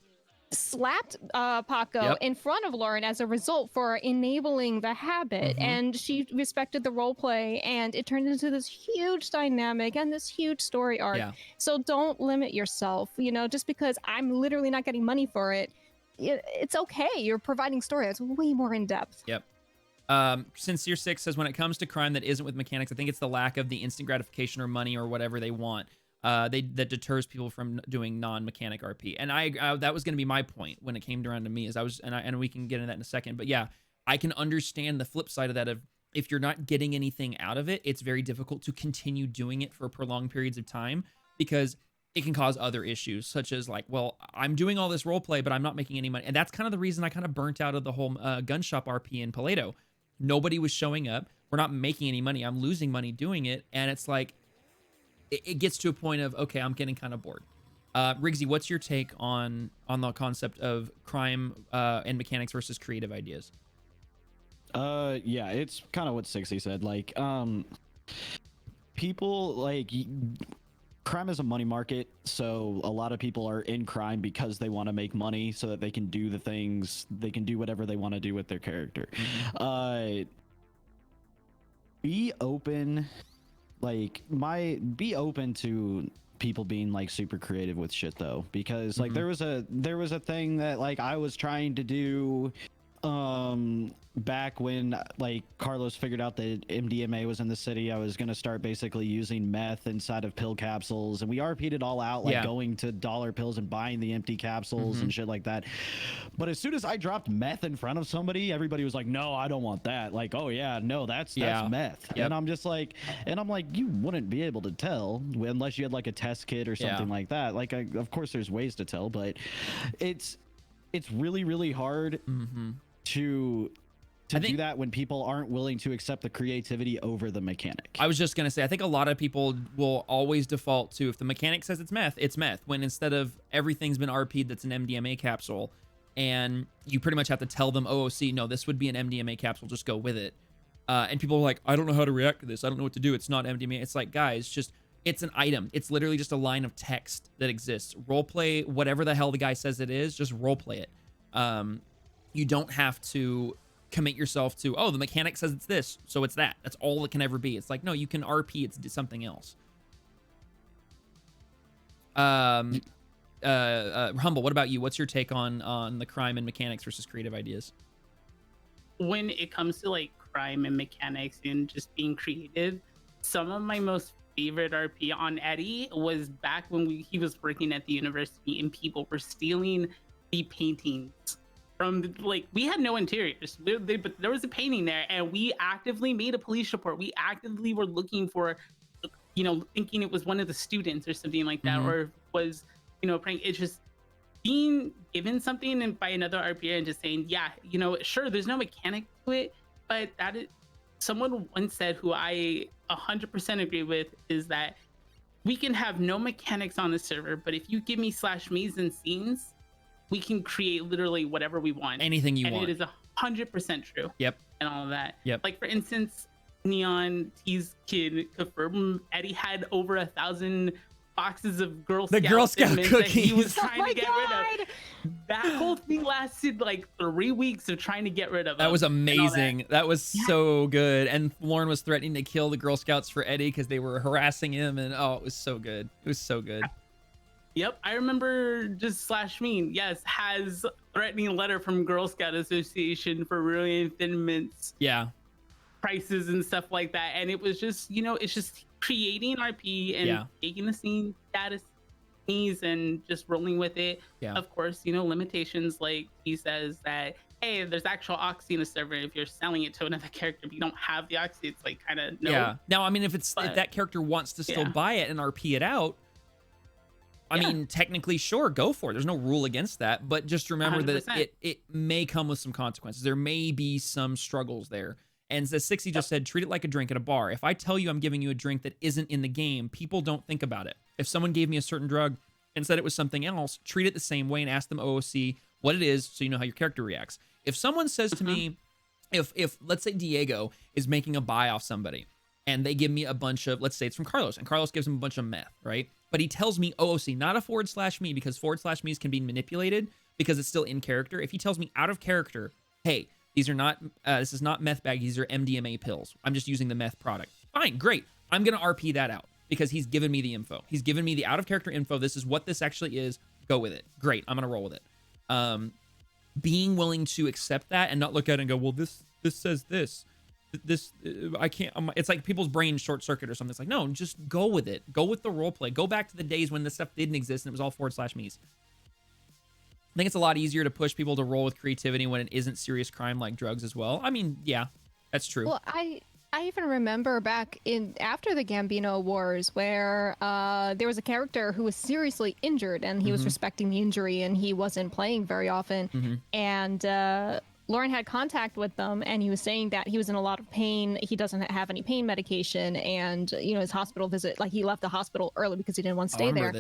slapped Paco in front of Lauren as a result for enabling the habit, and she respected the role play, and it turned into this huge dynamic and this huge story arc. So don't limit yourself, just because I'm literally not getting money for it. It's okay. You're providing story that's way more in depth. Sincere Six says, when it comes to crime that isn't with mechanics, I think it's the lack of the instant gratification or money or whatever they want that deters people from doing non-mechanic RP. And that was going to be my point when it came around to me, and we can get into that in a second. But yeah, I can understand the flip side of that. Of if you're not getting anything out of it, it's very difficult to continue doing it for prolonged periods of time, because it can cause other issues, such as like, well, I'm doing all this role play, but I'm not making any money. And that's kind of the reason I kind of burnt out of the whole gun shop RP in Paleto. Nobody was showing up. We're not making any money. I'm losing money doing it. And it's like, it gets to a point of, okay, I'm getting kind of bored. Riggsy, what's your take on the concept of crime and mechanics versus creative ideas? Yeah, it's kind of what Sixty said. Like, people like crime is a money market, so a lot of people are in crime because they want to make money so that they can do the things, they can do whatever they want to do with their character. Be open, be open to people being like super creative with shit though, because like there was a thing that like I was trying to do back when like Carlos figured out that MDMA was in the city. I was gonna start basically using meth inside of pill capsules, and we RP'd it all out, like going to dollar pills and buying the empty capsules and shit like that. But as soon as I dropped meth in front of somebody, everybody was like, no, I don't want that. Like, oh yeah, no, that's meth. And I'm just like, you wouldn't be able to tell unless you had like a test kit or something like that. Like, of course there's ways to tell, but it's really, really hard to do that when people aren't willing to accept the creativity over the mechanic. I was just going to say, I think a lot of people will always default to, if the mechanic says it's meth, when instead of everything's been RP'd that's an MDMA capsule, and you pretty much have to tell them, oh, see, no, this would be an MDMA capsule, just go with it. And people are like, I don't know how to react to this. I don't know what to do. It's not MDMA. It's like, guys, just it's an item. It's literally just a line of text that exists. Roleplay whatever the hell the guy says it is. Just roleplay it. You don't have to commit yourself to, oh, the mechanic says it's this, so it's that. That's all it can ever be. It's like, no, you can RP. It's something else. Humble, what about you? What's your take on the crime and mechanics versus creative ideas? When it comes to like crime and mechanics and just being creative, some of my most favorite RP on Eddie was back when he was working at the university and people were stealing the paintings from like, we had no interiors, but there was a painting there, and we actively made a police report. We actively were looking for, thinking it was one of the students or something like that, or was, prank. It's just being given something and by another RPA and just saying, yeah, sure, there's no mechanic to it, but that is, someone once said, who I 100% agree with, is that we can have no mechanics on the server, but if you give me /me's and scenes, we can create literally whatever we want. Anything you want. And it is 100% true. Yep. And all of that. Yep. Like, for instance, Neon T's kid confirmed Eddie had over 1,000 boxes of Girl Scout cookies that he was trying to get rid of. That whole thing lasted like 3 weeks of trying to get rid of them. That was amazing. That was so good. And Lauren was threatening to kill the Girl Scouts for Eddie because they were harassing him, and oh, it was so good. It was so good. Yep, I remember just /mean, yes, has threatening letter from Girl Scout Association for ruining Thin Mint's prices and stuff like that. And it was just, it's just creating RP and taking the scene status scenes and just rolling with it. Yeah. Of course, limitations, like he says that, hey, there's actual Oxy in the server. If you're selling it to another character, but you don't have the Oxy, it's like kind of no. Yeah. Now, I mean, if that character wants to still buy it and RP it out, I mean, technically, sure, go for it. There's no rule against that, but just remember 100%. That it may come with some consequences. There may be some struggles there. And as 60 just said, treat it like a drink at a bar. If I tell you I'm giving you a drink that isn't in the game, people don't think about it. If someone gave me a certain drug and said it was something else, treat it the same way and ask them OOC what it is so you know how your character reacts. If someone says to me, if let's say Diego is making a buy off somebody and they give me a bunch of, let's say it's from Carlos, and Carlos gives him a bunch of meth, right? But he tells me OOC, not a /me, because /me's can be manipulated because it's still in character. If he tells me out of character, hey, these are not, this is not meth bag, these are MDMA pills. I'm just using the meth product. Fine, great. I'm going to RP that out because he's given me the info. He's given me the out of character info. This is what this actually is. Go with it. Great. I'm going to roll with it. Being willing to accept that and not look at it and go, well, this says this. I can't, it's like people's brain short circuit or something. It's like, no, just go with it. Go with the role play. Go back to the days when this stuff didn't exist and it was all /me's. I think it's a lot easier to push people to roll with creativity when it isn't serious crime like drugs as well. I mean, yeah, that's true. Well, I even remember back after the Gambino Wars where there was a character who was seriously injured and he was respecting the injury and he wasn't playing very often. And Lauren had contact with them and he was saying that he was in a lot of pain. He doesn't have any pain medication, and his hospital visit, like, he left the hospital early because he didn't want to stay there.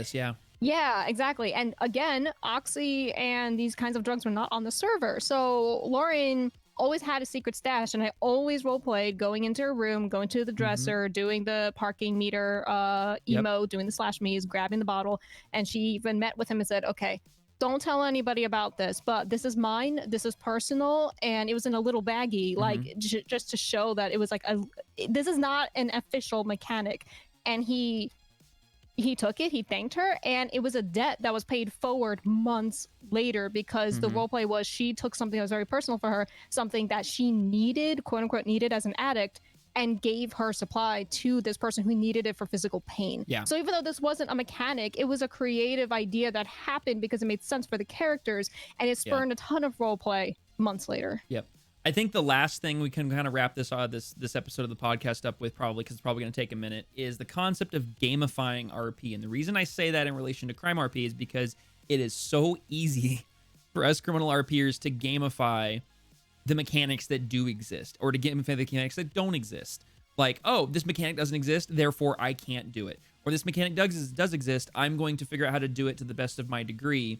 Yeah, exactly. And again, Oxy and these kinds of drugs were not on the server. So Lauren always had a secret stash, and I always role played going into a room, going to the dresser, doing the parking meter emo, doing the /me's, grabbing the bottle. And she even met with him and said, okay, don't tell anybody about this, but this is mine, this is personal. And it was in a little baggie, like just to show that it was like this is not an official mechanic. And he took it, he thanked her, and it was a debt that was paid forward months later because the roleplay was she took something that was very personal for her, something that she needed, quote unquote needed as an addict, and gave her supply to this person who needed it for physical pain. Yeah. So even though this wasn't a mechanic, it was a creative idea that happened because it made sense for the characters, and it spurred a ton of roleplay months later. Yep. I think the last thing we can kind of wrap this episode of the podcast up with, probably because it's probably going to take a minute, is the concept of gamifying RP. And the reason I say that in relation to CrimeRP is because it is so easy for us criminal RPers to gamify the mechanics that do exist, or to gamify the mechanics that don't exist. Like, oh, this mechanic doesn't exist, therefore I can't do it. Or this mechanic does exist, I'm going to figure out how to do it to the best of my degree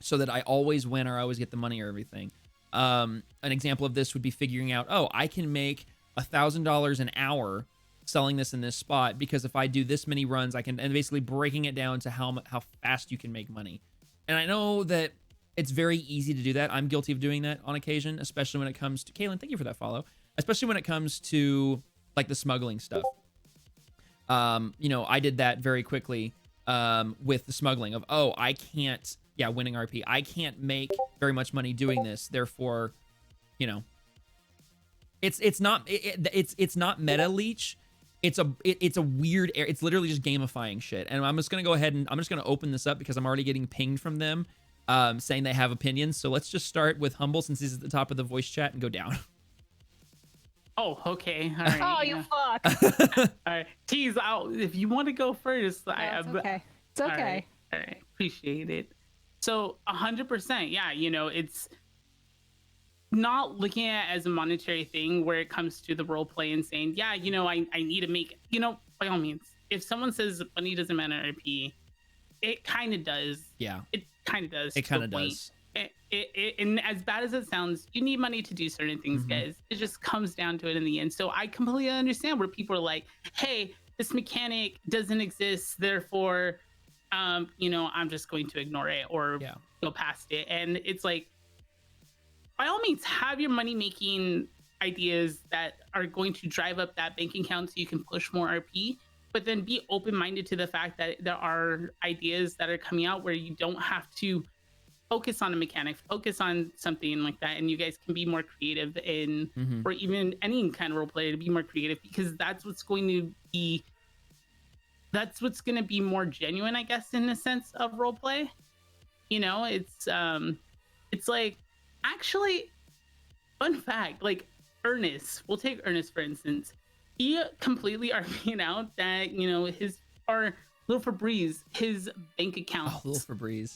so that I always win or I always get the money or everything. An example of this would be figuring out, oh, I can make $1,000 an hour selling this in this spot, because if I do this many runs, I can, and basically breaking it down to how fast you can make money. And I know that it's very easy to do that. I'm guilty of doing that on occasion, especially when it comes to Kaylin. Thank you for that follow. Especially when it comes to like the smuggling stuff. You know, I did that very quickly with the smuggling of, oh, I can't, winning RP. I can't make very much money doing this. Therefore, you know, it's not meta leech. It's a weird, it's literally just gamifying shit. And I'm just going to go ahead and I'm just going to open this up because I'm already getting pinged from them saying they have opinions. So let's just start with Humble since he's at the top of the voice chat and go down. Oh, okay. All right. Oh, you fuck. All right. Tease out. If you want to go first, No, it's okay. It's okay. All right. Appreciate it. So 100%. Yeah. You know, it's not looking at it as a monetary thing where it comes to the role play and saying, yeah, you know, I need to make, you know, by all means, if someone says money doesn't matter in RP, it kind of does. Yeah. It kind of does. It kind of does. And as bad as it sounds, you need money to do certain things, guys. It just comes down to it in the end. So I completely understand where people are like, hey, this mechanic doesn't exist, therefore, you know, I'm just going to ignore it or go past it. And it's like, by all means, have your money making ideas that are going to drive up that bank account so you can push more RP, but then be open-minded to the fact that there are ideas that are coming out where you don't have to focus on a mechanic, focus on something like that, and you guys can be more creative in, or even any kind of role play to be more creative, because that's what's going to be more genuine, I guess, in the sense of role play. You know, it's like, actually, fun fact, like Ernest, we'll take Ernest for instance. He completely RP'd out that, you know, Little Febreze, his bank accounts. Oh, Little Febreze.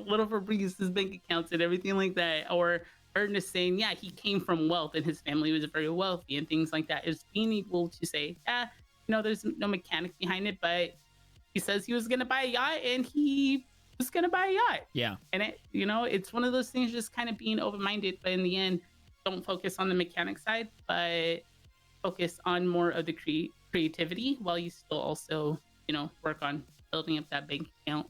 Little Febreze, his bank accounts and everything like that. Or Ernest saying, yeah, he came from wealth and his family was very wealthy and things like that. Is being able to say, you know, there's no mechanic behind it, but he says he was going to buy a yacht and he was going to buy a yacht. Yeah. And it, you know, it's one of those things, just kind of being open-minded, but in the end, don't focus on the mechanic side, but focus on more of the creativity while you still also, you know, work on building up that bank account.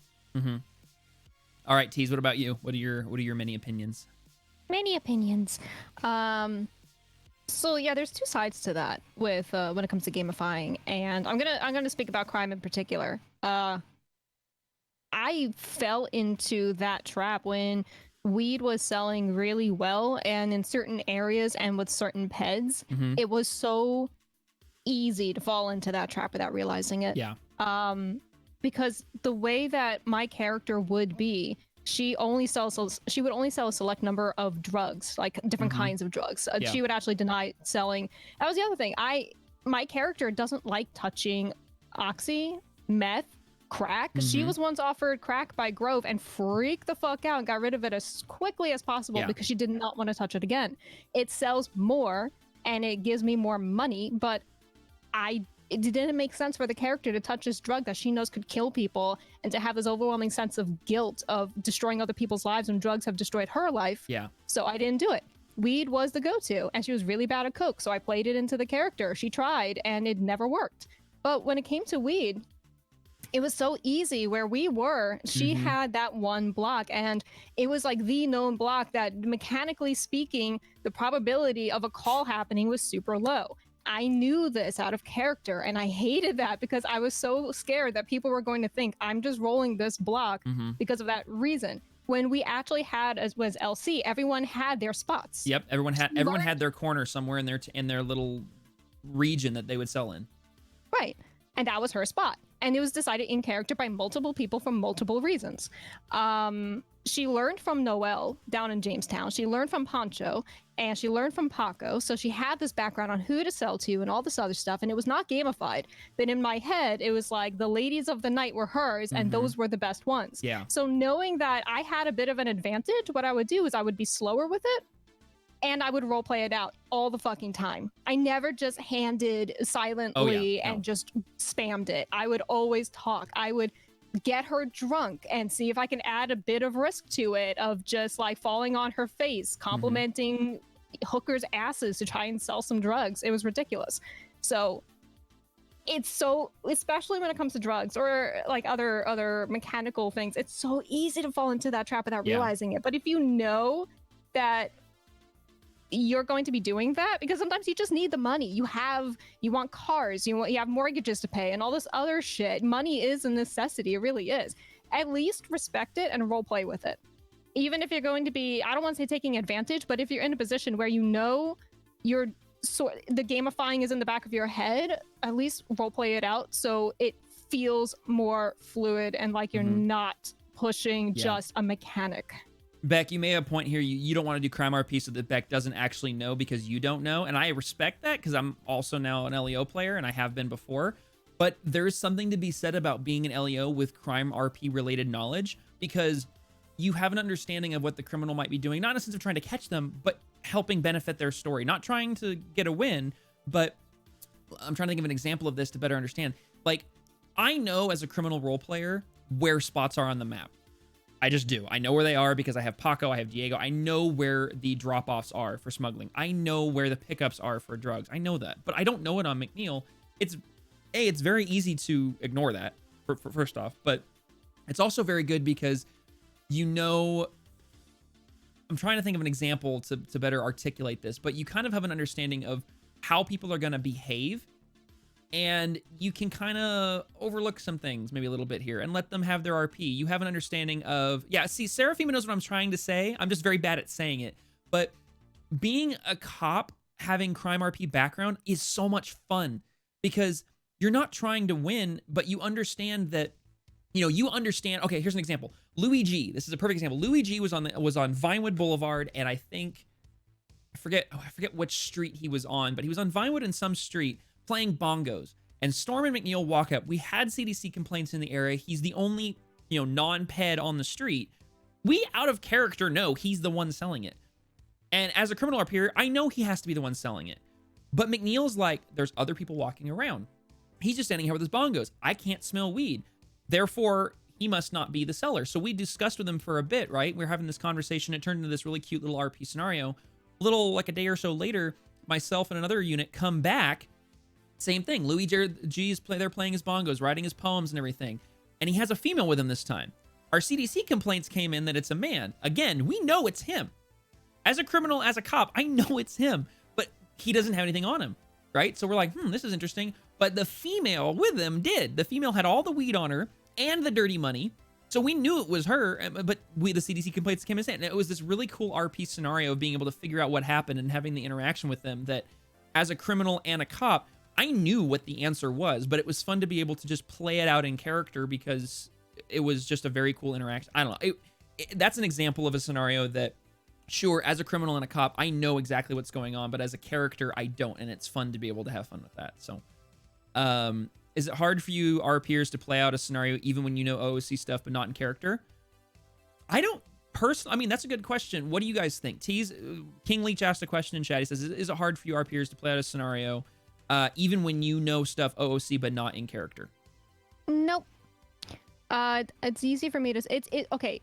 All right, Tease, what about you? What are your many opinions? Many opinions. So yeah, there's two sides to that with when it comes to gamifying, and I'm gonna speak about crime in particular. I fell into that trap when weed was selling really well, and in certain areas and with certain peds, it was so easy to fall into that trap without realizing it. Yeah. Because the way that my character would be, she would only sell a select number of drugs, like different kinds of drugs. She would actually deny selling. That was the other thing. My character doesn't like touching oxy, meth, crack. She was once offered crack by Grove and freaked the fuck out and got rid of it as quickly as possible because she did not want to touch it again. It sells more and it gives me more money, but it didn't make sense for the character to touch this drug that she knows could kill people and to have this overwhelming sense of guilt of destroying other people's lives when drugs have destroyed her life. Yeah. So I didn't do it. Weed was the go-to, and she was really bad at coke, so I played it into the character. She tried, and it never worked. But when it came to weed, it was so easy where we were. She had that one block, and it was like the known block that, mechanically speaking, the probability of a call happening was super low. I knew this out of character, and I hated that because I was so scared that people were going to think I'm just rolling this block because of that reason. When we actually had, as was LC, everyone had their spots. Yep, everyone had their corner somewhere in their little region that they would sell in. Right, and that was her spot. And it was decided in character by multiple people for multiple reasons. She learned from Noelle down in Jamestown. She learned from Pancho, and she learned from Paco. So she had this background on who to sell to and all this other stuff, and it was not gamified. But in my head, it was like the ladies of the night were hers, and those were the best ones. Yeah. So knowing that I had a bit of an advantage, what I would do is I would be slower with it, and I would role play it out all the fucking time. I never just handed silently and just spammed it. I would always talk. I would get her drunk and see if I can add a bit of risk to it, of just like falling on her face, complimenting hookers' asses to try and sell some drugs. It was ridiculous. So it's so, especially when it comes to drugs or like other mechanical things, it's so easy to fall into that trap without realizing it. But if you know that you're going to be doing that, because sometimes you just need the money, you want cars, you have mortgages to pay and all this other shit. Money is a necessity. It really is. At least respect it and role play with it. Even if you're going to be, I don't want to say taking advantage, but if you're in a position where you know the gamifying is in the back of your head, at least role play it out so it feels more fluid and like you're not pushing just a mechanic. Beck, you may have a point here. You don't want to do CrimeRP so that Beck doesn't actually know because you don't know. And I respect that because I'm also now an LEO player and I have been before. But there's something to be said about being an LEO with CrimeRP related knowledge because you have an understanding of what the criminal might be doing, not in a sense of trying to catch them, but helping benefit their story. Not trying to get a win, but I'm trying to think of an example of this to better understand. Like, I know as a criminal role player where spots are on the map. I just do. I know where they are because I have Paco, I have Diego. I know where the drop-offs are for smuggling. I know where the pickups are for drugs. I know that, but I don't know it on McNeil. It's very easy to ignore that, for first off, but it's also very good because you know, I'm trying to think of an example to better articulate this, but you kind of have an understanding of how people are going to behave, and you can kind of overlook some things maybe a little bit here and let them have their RP. You have an understanding of, see, Seraphima knows what I'm trying to say. I'm just very bad at saying it, but being a cop, having CrimeRP background is so much fun because you're not trying to win, but you understand that, okay, here's an example. Louis G, this is a perfect example. Louis G was on Vinewood Boulevard, and I forget which street he was on, but he was on Vinewood in some street playing bongos. And Storm and McNeil walk up. We had CDC complaints in the area. He's the only, non-ped on the street. We, out of character, know he's the one selling it. And as a criminal RP, I know he has to be the one selling it. But McNeil's like, there's other people walking around. He's just standing here with his bongos. I can't smell weed. Therefore, he must not be the seller. So we discussed with him for a bit, right? We were having this conversation. It turned into this really cute little RP scenario. Like a day or so later, myself and another unit come back. Same thing. Louis G is they're playing his bongos, writing his poems and everything. And he has a female with him this time. Our CDC complaints came in that it's a man. Again, we know it's him. As a criminal, as a cop, I know it's him. But he doesn't have anything on him, right? So we're like, this is interesting. But the female with him did. The female had all the weed on her and the dirty money. So we knew it was her, but the CDC complaints came in. And it was this really cool RP scenario of being able to figure out what happened and having the interaction with them that as a criminal and a cop, I knew what the answer was, but it was fun to be able to just play it out in character because it was just a very cool interaction. I don't know. That's an example of a scenario that, sure, as a criminal and a cop, I know exactly what's going on, but as a character, I don't, and it's fun to be able to have fun with that. So, is it hard for you RPers to play out a scenario even when you know OOC stuff but not in character? I don't personally. I mean, that's a good question. What do you guys think? King Leech asked a question in chat. He says, "Is it hard for you RPers to play out a scenario even when you know stuff OOC but not in character?" Nope. It's easy for me to. Okay.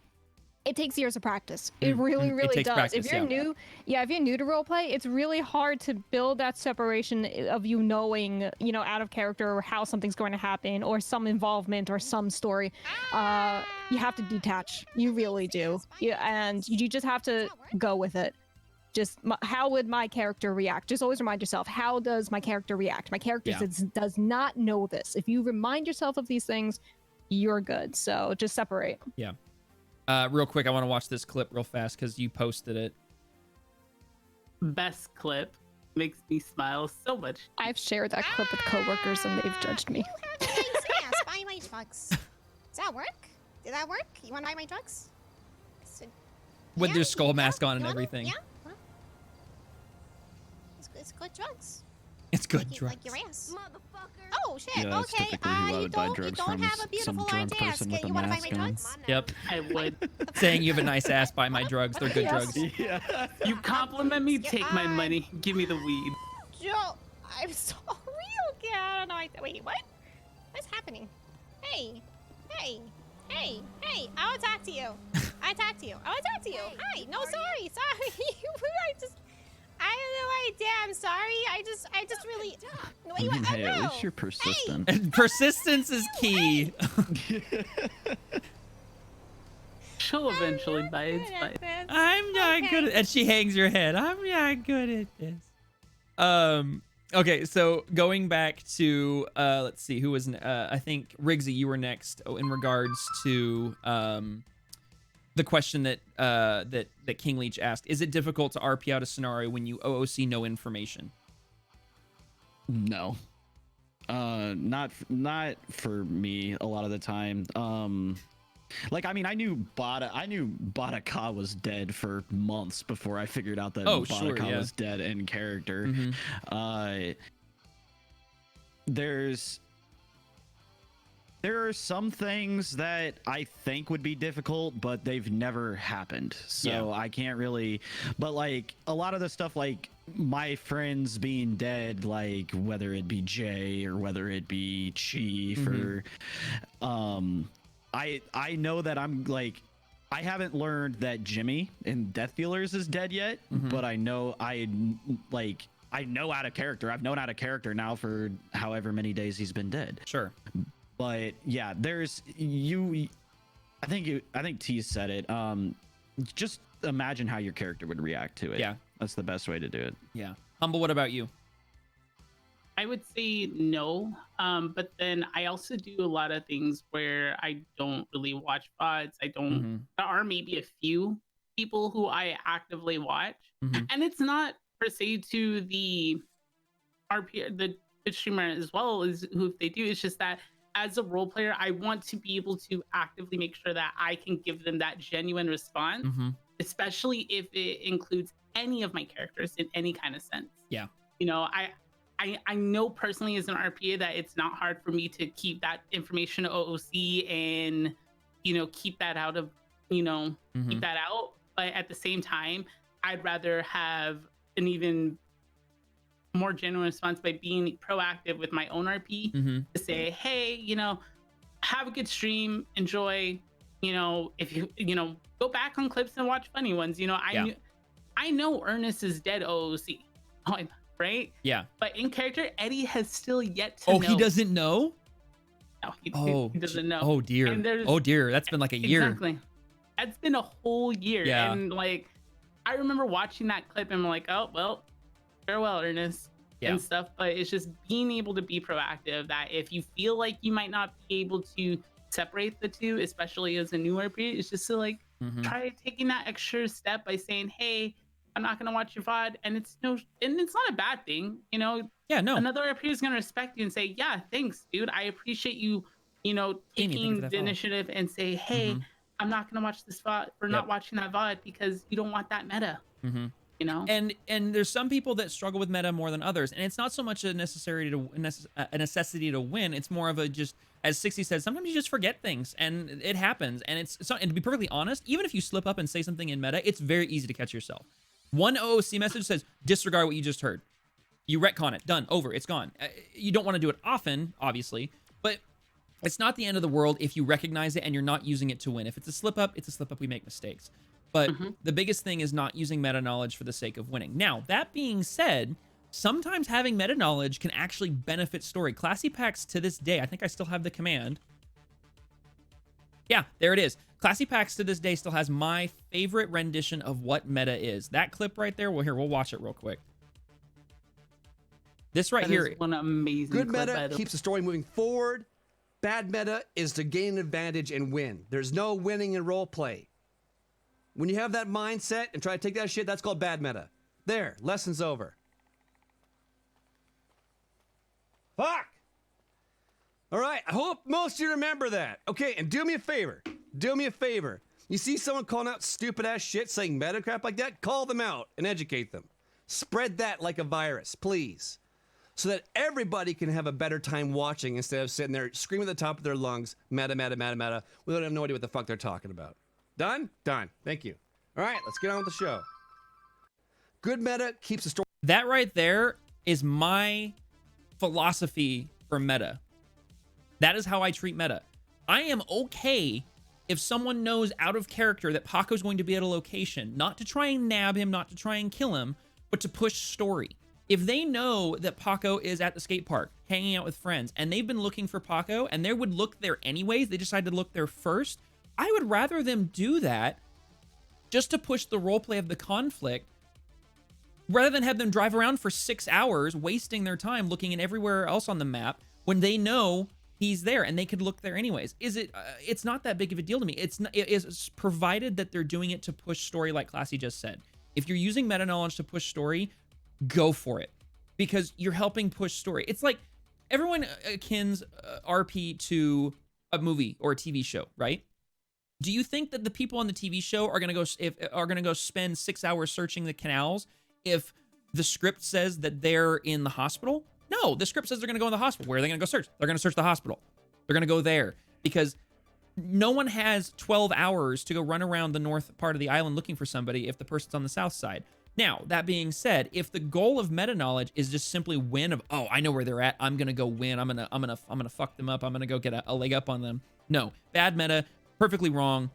It takes years of practice. It really does. Practice, if you're new, if you're new to roleplay, it's really hard to build that separation of you knowing, out of character or how something's going to happen or some involvement or some story. You have to detach. You really do. And you just have to go with it. Just how would my character react? Just always remind yourself, how does my character react? My character does not know this. If you remind yourself of these things, you're good. So just separate. Yeah. Real quick, I want to watch this clip real fast because you posted it. Best clip. Makes me smile so much. I've shared that clip with coworkers and they've judged me. Buy my drugs. Does that work? Did that work? You want to buy my drugs? With their skull mask on and everything. Yeah. Huh? It's good drugs. It's good drugs. Like your ass. Motherfucker. Oh shit. Yeah, that's okay. typically who I would buy You drugs don't from have a is beautiful some drunk ass. person with a You want to buy mask my on. drugs? Yep. I would. Saying you have a nice ass, buy my drugs. They're good drugs. Yeah. You compliment me, take my money, give me the weed. Joe, I'm so real, kid. Wait, what? What's happening? Hey. I want to talk to you. I want to talk to you. Hi. No, sorry. I have no idea. I'm sorry. I just really. Wait, what? Hey, Oh, at no. least you're persistent. And persistence is key. She'll eventually I'm not bite. good at this. I'm not Okay. good at, and she hangs her head. I'm not good at this. Okay, so going back to let's see, who was I think Riggsy, you were next in regards to the question that that King Leech asked. Is it difficult to RP out a scenario when you OOC no information? No. Not for me a lot of the time. Like, I mean, I knew Bada Ka was dead for months before I figured out that Bada Ka was dead in character. There are some things that I think would be difficult, but they've never happened. So I can't really, but like a lot of the stuff, like my friends being dead, like whether it be Jay or whether it be Chief or, I know that I'm like, I haven't learned that Jimmy in Death Dealers is dead yet, but I know I know out of character. I've known out of character now for however many days he's been dead. Sure. But yeah, I think T said it. Just imagine how your character would react to it. Yeah. That's the best way to do it. Yeah. Humble, what about you? I would say no, but then I also do a lot of things where I don't really watch VODs. I don't. There are maybe a few people who I actively watch, and it's not per se to the RP, the Twitch streamer as well as who they do. It's just that as a role player, I want to be able to actively make sure that I can give them that genuine response, especially if it includes any of my characters in any kind of sense. Yeah. You know, I know personally as an RPA that it's not hard for me to keep that information OOC and, you know, keep that out of, you know, keep that out. But at the same time, I'd rather have an even more genuine response by being proactive with my own RP to say, hey, you know, have a good stream, enjoy, you know, if you know, go back on clips and watch funny ones. You know, I know Ernest is dead OOC, right? Yeah. But in character, Eddie has still yet to know. He doesn't know? No, he doesn't know. Oh dear. Oh dear. That's been like a year. Exactly. That's been a whole year. Yeah. And like, I remember watching that clip and I'm like, oh, well, farewell, Ernest. And stuff. But it's just being able to be proactive that if you feel like you might not be able to separate the two, especially as a new RP, it's just to like try taking that extra step by saying, hey, I'm not gonna watch your VOD, and it's not a bad thing, you know. Yeah, no. Another RP is gonna respect you and say, yeah, thanks, dude. I appreciate you, you know, taking the initiative and say, hey, I'm not gonna watch this VOD or not watching that VOD because you don't want that meta. You know, and there's some people that struggle with meta more than others, and it's not so much a necessity to win. It's more of a just, as 60 said, sometimes you just forget things, and it happens. And and to be perfectly honest, even if you slip up and say something in meta, it's very easy to catch yourself. One OOC message says disregard what you just heard. You retcon it, done, over, it's gone. You don't want to do it often, obviously, but it's not the end of the world if you recognize it and you're not using it to win. If it's a slip up, it's a slip up. We make mistakes. But the biggest thing is not using meta knowledge for the sake of winning. Now, that being said, sometimes having meta knowledge can actually benefit story. Classy Packs to this day, I think I still have the command. Yeah, there it is. Classy Packs to this day still has my favorite rendition of what meta is. That clip right there, we'll watch it real quick. This right here. One amazing Good clip, meta keeps the story moving forward. Bad meta is to gain an advantage and win. There's no winning in role play. When you have that mindset and try to take that shit, that's called bad meta. There, lesson's over. Fuck! All right, I hope most of you remember that. Okay, and do me a favor. Do me a favor. You see someone calling out stupid ass shit, saying meta crap like that? Call them out and educate them. Spread that like a virus, please. So that everybody can have a better time watching instead of sitting there screaming at the top of their lungs, meta, meta, meta, meta. We don't have no idea what the fuck they're talking about. Done? Done. Thank you. All right, let's get on with the show. Good meta keeps the story. That right there is my philosophy for meta. That is how I treat meta. I am okay if someone knows out of character that Paco's going to be at a location, not to try and nab him, not to try and kill him, but to push story. If they know that Paco is at the skate park hanging out with friends and they've been looking for Paco and they would look there anyways, they decided to look there first, I would rather them do that just to push the roleplay of the conflict rather than have them drive around for 6 hours wasting their time looking in everywhere else on the map when they know he's there and they could look there anyways. It's not that big of a deal to me. It is provided that they're doing it to push story, like Classy just said. If you're using meta knowledge to push story, go for it, because you're helping push story. It's like everyone akins RP to a movie or a TV show, right? Do you think that the people on the TV show are gonna go spend 6 hours searching the canals if the script says that they're in the hospital? No, the script says they're gonna go in the hospital. Where are they gonna go search? They're gonna search the hospital. They're gonna go there because no one has 12 hours to go run around the north part of the island looking for somebody if the person's on the south side. Now, that being said, if the goal of meta knowledge is just simply win of, oh, I know where they're at, I'm gonna go win, I'm gonna fuck them up, I'm gonna go get a leg up on them. No, bad meta, perfectly wrong,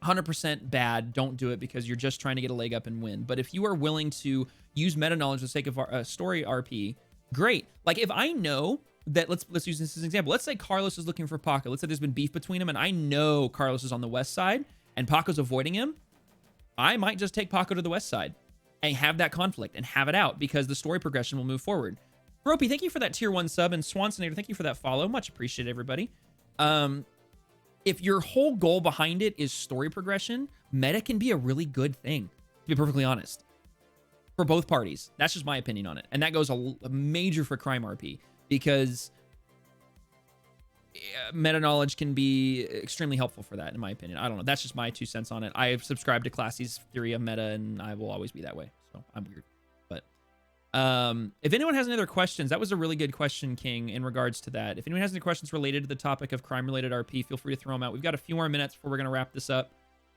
100% bad. Don't do it because you're just trying to get a leg up and win. But if you are willing to use meta knowledge for the sake of story RP, great. Like if I know that, let's use this as an example. Let's say Carlos is looking for Paco. Let's say there's been beef between them and I know Carlos is on the west side and Paco's avoiding him. I might just take Paco to the west side and have that conflict and have it out because the story progression will move forward. Ropey, thank you for that tier 1 sub, and Swansonator, thank you for that follow. Much appreciated, everybody. If your whole goal behind it is story progression, meta can be a really good thing, to be perfectly honest, for both parties. That's just my opinion on it. And that goes a major for CrimeRP because meta knowledge can be extremely helpful for that, in my opinion. I don't know. That's just my 2 cents on it. I subscribe to Classy's theory of meta, and I will always be that way. So I'm weird. But if anyone has any other questions, that was a really good question, King, in regards to that. If anyone has any questions related to the topic of crime-related RP, feel free to throw them out. We've got a few more minutes before we're going to wrap this up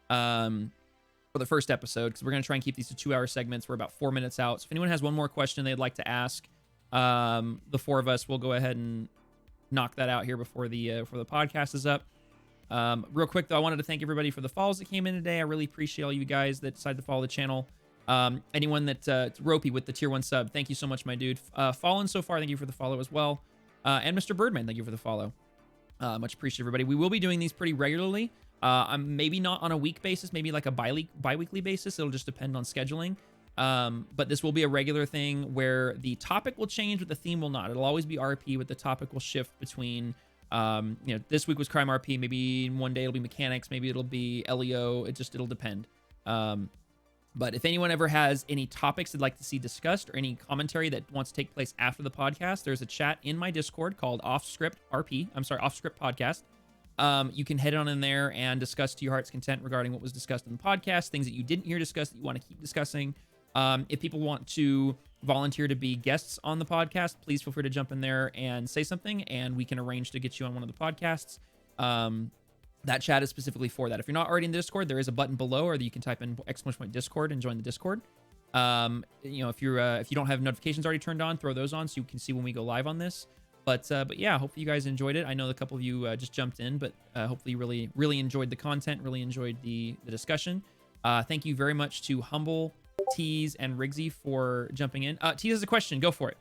for the first episode, because we're going to try and keep these to 2-hour segments. We're about 4 minutes out. So if anyone has one more question they'd like to ask, the 4 of us will go ahead and knock that out here before the podcast is up. Real quick though, I wanted to thank everybody for the follows that came in today. I really appreciate all you guys that decided to follow the channel. Anyone that Ropey with the tier 1 sub, thank you so much, my dude. Fallen so far, thank you for the follow as well. And Mr. Birdman, thank you for the follow. Much appreciated, everybody. We will be doing these pretty regularly. Maybe not on a week basis, maybe like a bi-weekly basis. It'll just depend on scheduling. But this will be a regular thing where the topic will change, but the theme will not. It'll always be RP, but the topic will shift between, this week was crime RP. Maybe one day it'll be mechanics. Maybe it'll be LEO. It'll depend. But if anyone ever has any topics they'd like to see discussed or any commentary that wants to take place after the podcast, there's a chat in my Discord called Offscript Podcast. You can head on in there and discuss to your heart's content regarding what was discussed in the podcast, things that you didn't hear discussed that you want to keep discussing. If people want to volunteer to be guests on the podcast, please feel free to jump in there and say something, and we can arrange to get you on one of the podcasts. That chat is specifically for that. If you're not already in the Discord, there is a button below, or you can type in !Discord and join the Discord. If you don't have notifications already turned on, throw those on so you can see when we go live on this. But yeah, hopefully you guys enjoyed it. I know a couple of you just jumped in, but hopefully you really enjoyed the content, really enjoyed the discussion. Thank you very much to Humble, Tease, and Rigsy for jumping in. Tease has a question. Go for it.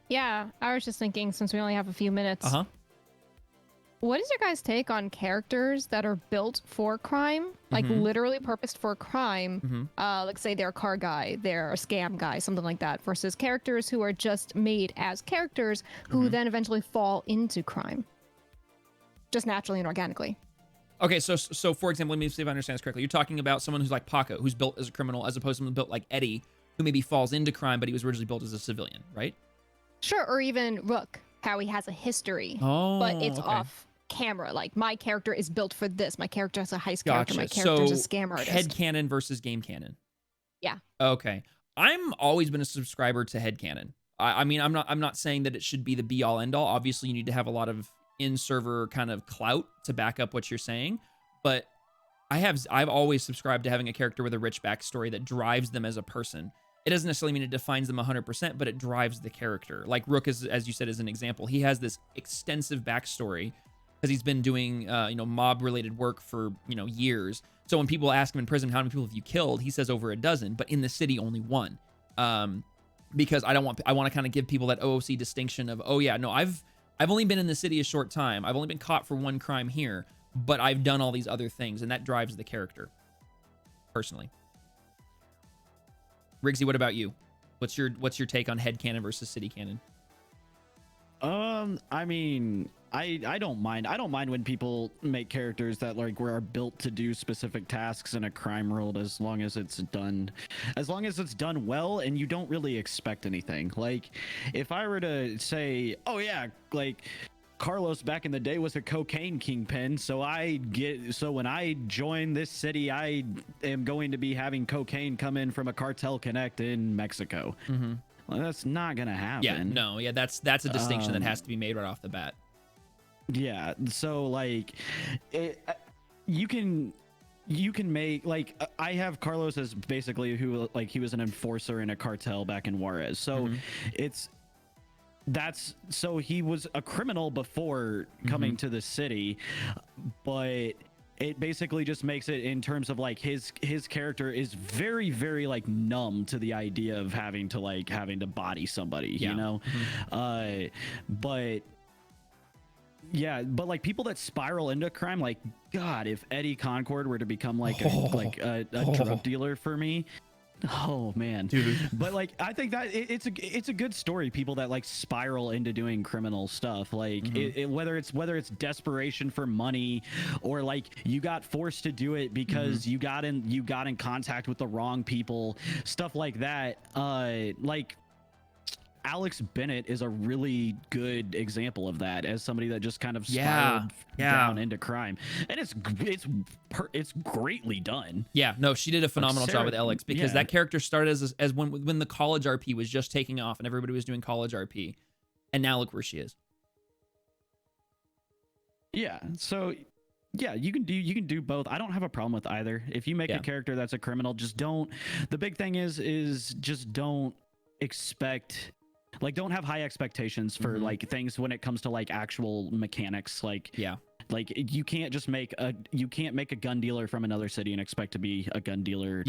Yeah, I was just thinking, since we only have a few minutes, what is your guys' take on characters that are built for crime, like literally purposed for crime? Like say they're a car guy, they're a scam guy, something like that, versus characters who are just made as characters who then eventually fall into crime, just naturally and organically. Okay, so for example, let me see if I understand this correctly. You're talking about someone who's like Paco, who's built as a criminal, as opposed to someone built like Eddie, who maybe falls into crime, but he was originally built as a civilian, right? Sure, or even Rook, how he has a history, but it's off camera. Like, my character is built for this. My character is a heist character. My character is a scam artist. Headcanon versus game canon. Yeah. Okay. I'm always been a subscriber to headcanon. I mean, I'm not saying that it should be the be all end all. Obviously, you need to have a lot of in-server kind of clout to back up what you're saying, but I've always subscribed to having a character with a rich backstory that drives them as a person. It doesn't necessarily mean it defines them 100%, but it drives the character. Like Rook, as you said, as an example, he has this extensive backstory because he's been doing mob-related work for years. So when people ask him in prison, how many people have you killed? He says over a dozen, but in the city, only one. because I want to kind of give people that OOC distinction of, oh yeah, no, I've only been in the city a short time. I've only been caught for one crime here, but I've done all these other things, and that drives the character, personally. Riggsy, what about you? What's your take on headcanon versus city canon? I mean, I don't mind. I don't mind when people make characters that like are built to do specific tasks in a crime world, as long as it's done well and you don't really expect anything. Like, if I were to say, oh yeah, like Carlos back in the day was a cocaine kingpin, so when I join this city, I am going to be having cocaine come in from a cartel connect in Mexico. Mm-hmm. Well, that's not gonna happen. Yeah, no, yeah, that's a distinction that has to be made right off the bat. Yeah, so like, you can make like I have Carlos as basically who like he was an enforcer in a cartel back in Juarez. So so he was a criminal before coming to the city, but it basically just makes it in terms of like his character is very, very like numb to the idea of having to body somebody, you know? But yeah, but like people that spiral into crime, like God, if Eddie Concord were to become like a drug dealer for me, oh man, dude. But like I think that it's a good story. People that like spiral into doing criminal stuff, like whether it's desperation for money, or like you got forced to do it because you got in contact with the wrong people, stuff like that. Like Alex Bennett is a really good example of that, as somebody that just kind of spiraled down into crime, and it's greatly done. Yeah, no, she did a phenomenal job with Alex, because that character started as when the college RP was just taking off and everybody was doing college RP, and now look where she is. Yeah, so yeah, you can do both. I don't have a problem with either. If you make a character that's a criminal, just don't. The big thing is just don't don't have high expectations for like things when it comes to like actual mechanics. Like you can't just make a gun dealer from another city and expect to be a gun dealer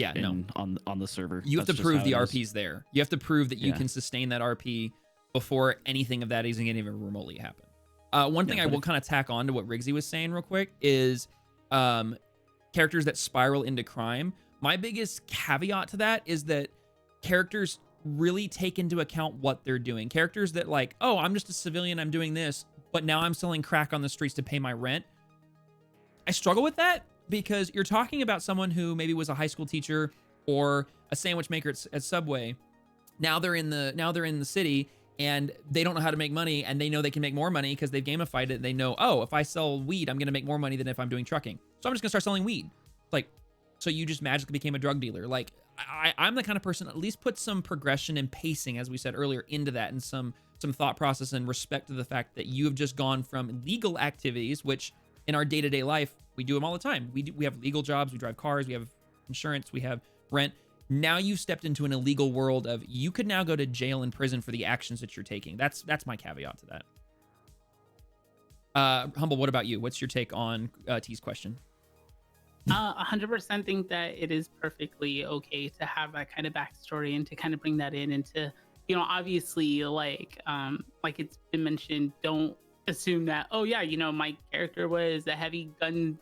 on the server. You have to prove the RP's there. You have to prove that you can sustain that RP before anything of that isn't going to even remotely happen. One thing I will kind of tack on to what Riggsy was saying real quick is characters that spiral into crime. My biggest caveat to that is that characters really take into account what they're doing. Characters that like, oh, I'm just a civilian, I'm doing this, but now I'm selling crack on the streets to pay my rent. I struggle with that, because you're talking about someone who maybe was a high school teacher or a sandwich maker at Subway. Now they're in the city and they don't know how to make money, and they know they can make more money because they've gamified it. They know, oh, if I sell weed, I'm going to make more money than if I'm doing trucking. So I'm just going to start selling weed. Like, so you just magically became a drug dealer. Like, I'm the kind of person, at least put some progression and pacing, as we said earlier, into that, and some thought process and respect to the fact that you have just gone from legal activities, which in our day-to-day life, we do them all the time. We have legal jobs, we drive cars, we have insurance, we have rent. Now you've stepped into an illegal world of, you could now go to jail and prison for the actions that you're taking. That's my caveat to that. Humble, what about you? What's your take on T's question? 100% think that it is perfectly okay to have that kind of backstory and to kind of bring that in, and to, you know, obviously like it's been mentioned, don't assume that, oh yeah, you know, my character was a heavy gun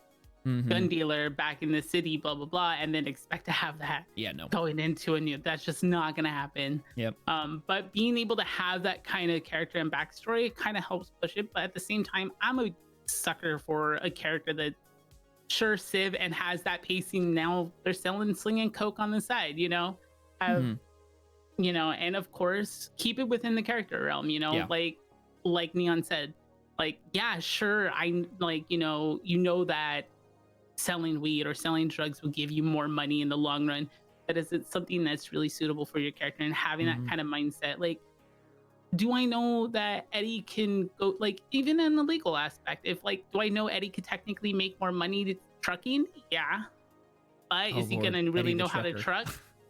dealer back in the city, blah blah blah, and then expect to have that going into a new. That's just not gonna happen. But being able to have that kind of character and backstory kind of helps push it. But at the same time, I'm a sucker for a character that sure civ and has that pacing. Now they're slinging coke on the side, you know, you know, and of course keep it within the character realm, you know, like Neon said, like, yeah, sure, I like, you know that selling weed or selling drugs will give you more money in the long run, but is it something that's really suitable for your character? And having that kind of mindset, like, do I know that Eddie can go, like, even in the legal aspect, if like, do I know Eddie could technically make more money trucking? Yeah. But is he gonna really know how to truck?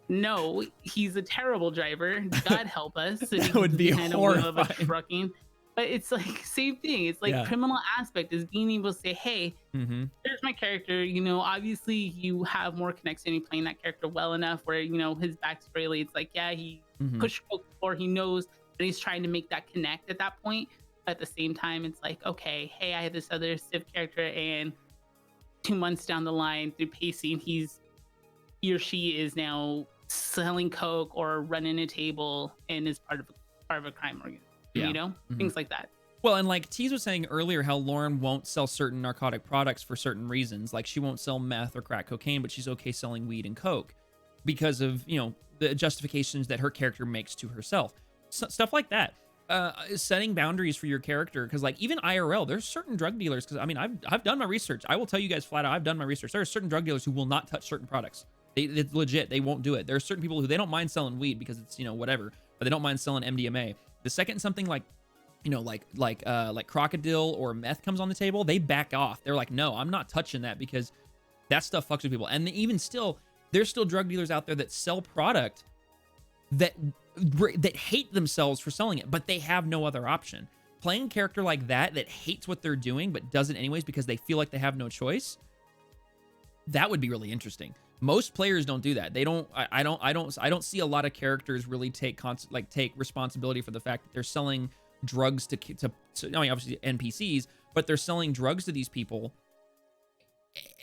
No, he's a terrible driver. God help us. That would be horrifying. Trucking. But it's like same thing. It's like criminal aspect is being able to say, hey, here's my character. You know, obviously you have more connection. You're playing that character well enough where, you know, his backstory, it's like, yeah, he Mhm. push Coke before he knows that he's trying to make that connect at that point. But at the same time, it's like, okay, hey, I have this other Civ character, and 2 months down the line through pacing, he or she is now selling Coke or running a table and is part of a crime organization. Yeah. You know, things like that. Well, and like Tease was saying earlier, how Lauren won't sell certain narcotic products for certain reasons. Like she won't sell meth or crack cocaine, but she's okay selling weed and coke because of, you know, the justifications that her character makes to herself. Stuff like that. Setting boundaries for your character, because like even IRL, there's certain drug dealers. Because I mean, I've done my research. I will tell you guys flat out, I've done my research. There are certain drug dealers who will not touch certain products. It's legit. They won't do it. There are certain people who they don't mind selling weed because it's, you know, whatever, but they don't mind selling MDMA. The second something like, you know, like crocodile or meth comes on the table, they back off. They're like, no, I'm not touching that because that stuff fucks with people. And even still, there's still drug dealers out there that sell product that hate themselves for selling it, but they have no other option. Playing a character like that hates what they're doing but does it anyways because they feel like they have no choice, that would be really interesting. Most players don't do that. They don't. I don't see a lot of characters really take responsibility for the fact that they're selling drugs to I mean, obviously NPCs, but they're selling drugs to these people,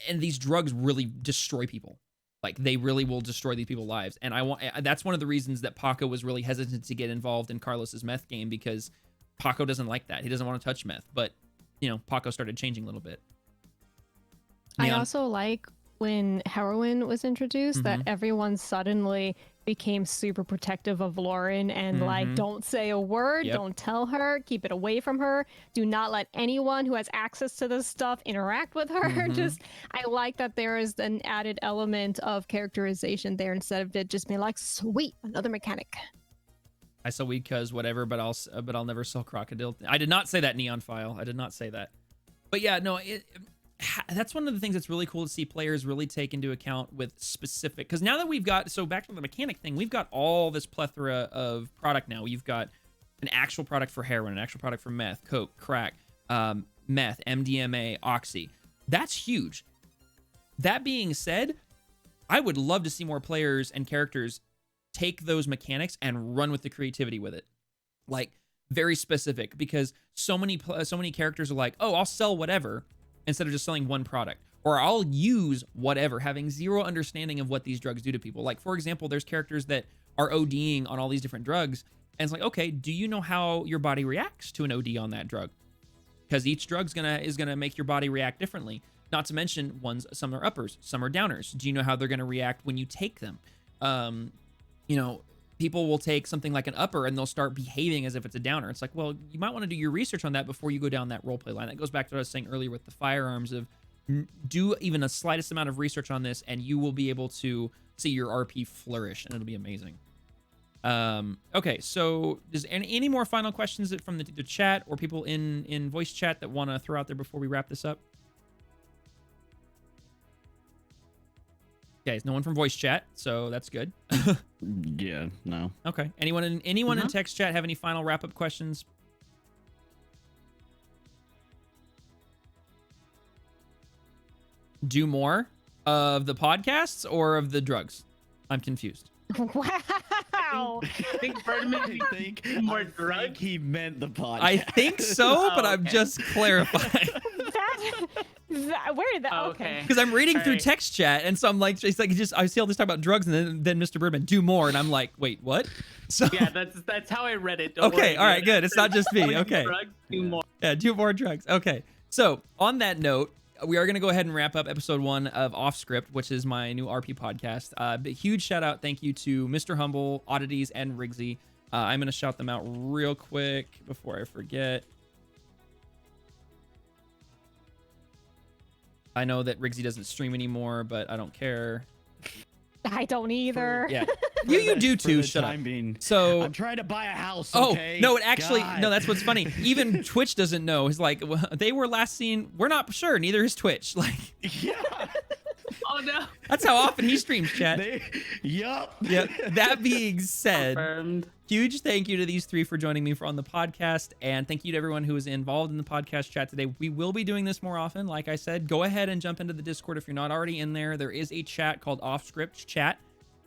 and these drugs really destroy people. Like they really will destroy these people's lives. And that's one of the reasons that Paco was really hesitant to get involved in Carlos's meth game, because Paco doesn't like that. He doesn't want to touch meth. But you know, Paco started changing a little bit. I also like when heroin was introduced that everyone suddenly became super protective of Lauren and like, don't say a word, don't tell her, keep it away from her, do not let anyone who has access to this stuff interact with her. Just, I like that there is an added element of characterization there instead of it just being like, sweet, another mechanic. I sell weed cause whatever, but I'll never sell crocodile. I did not say that, Neon File. I did not say that. But yeah, no, that's one of the things that's really cool to see players really take into account with specific, because now that we've got, so back to the mechanic thing, we've got all this plethora of product now. You've got an actual product for heroin, an actual product for meth, coke, crack, meth, MDMA, oxy. That's huge. That being said, I would love to see more players and characters take those mechanics and run with the creativity with it. Like very specific, because so many characters are like, oh, I'll sell whatever, instead of just selling one product, or I'll use whatever, having zero understanding of what these drugs do to people. Like, for example, there's characters that are ODing on all these different drugs, and it's like, okay, do you know how your body reacts to an OD on that drug? Because each drug's is gonna make your body react differently. Not to mention, some are uppers, some are downers. Do you know how they're gonna react when you take them? You know, people will take something like an upper and they'll start behaving as if it's a downer. It's like, well, you might want to do your research on that before you go down that roleplay line. That goes back to what I was saying earlier with the firearms of do even a slightest amount of research on this and you will be able to see your RP flourish and it'll be amazing. Okay, so does any more final questions from the chat or people in voice chat that want to throw out there before we wrap this up? Okay, no one from voice chat, so that's good. Yeah, no. Okay. Anyone in text chat have any final wrap-up questions? Do more of the podcasts or of the drugs? I'm confused. Wow. I think Birdman more drugs. He meant the podcast. I think so, but I'm just clarifying. Where did that? Oh, okay. Because I'm reading through Alright. text chat, and so I'm like, it's like I see all this talk about drugs, and then Mr. Birdman, do more, and I'm like, wait, what? So Yeah, that's how I read it. Don't okay, worry, all right, dude. good. It's not just me. Okay, Drugs, do more. yeah, do more drugs. Okay, so on that note, we are going to go ahead and wrap up episode 1 of Off Script, which is my new RP podcast. But huge shout out, thank you to Mr. Humble, Oddities, and Rigsy. I'm going to shout them out real quick before I forget. I know that Rigsy doesn't stream anymore, but I don't care. I don't either. Yeah, you do too. Shut up. So I'm trying to buy a house. Oh, Okay? no, it actually, God. no, that's what's funny. Even Twitch doesn't know. It's like, well, they were last seen, we're not sure, neither is Twitch. Like, Yeah. Oh no. that's how often he streams, chat. Yup. Yep. That being said, Confirmed. huge thank you to these three for joining me on the podcast. And thank you to everyone who was involved in the podcast chat today. We will be doing this more often. Like I said, go ahead and jump into the Discord if you're not already in there. There is a chat called Off Script Chat.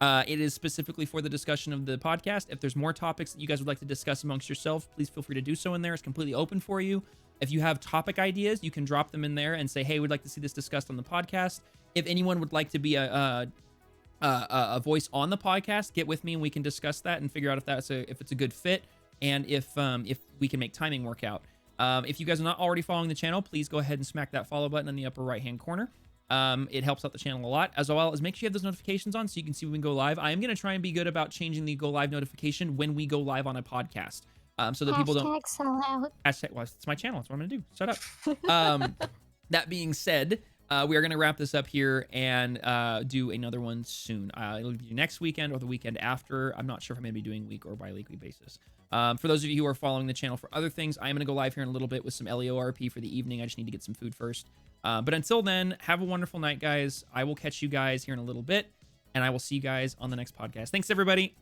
It is specifically for the discussion of the podcast. If there's more topics that you guys would like to discuss amongst yourself, please feel free to do so in there. It's completely open for you. If you have topic ideas, you can drop them in there and say, hey, we'd like to see this discussed on the podcast. If anyone would like to be a voice on the podcast, get with me and we can discuss that and figure out if it's a good fit and if we can make timing work out. If you guys are not already following the channel, please go ahead and smack that follow button in the upper right hand corner. It helps out the channel a lot, as well as make sure you have those notifications on so you can see when we go live. I am going to try and be good about changing the go live notification when we go live on a podcast, so that people don't. Hashtag sell out. Hashtag, well, it's my channel. That's what I'm going to do. Shut up. That being said, we are going to wrap this up here and do another one soon. It'll be next weekend or the weekend after. I'm not sure if I'm going to be doing week or bi-weekly basis. For those of you who are following the channel for other things, I'm going to go live here in a little bit with some LEORP for the evening. I just need to get some food first. But until then, have a wonderful night, guys. I will catch you guys here in a little bit, and I will see you guys on the next podcast. Thanks, everybody.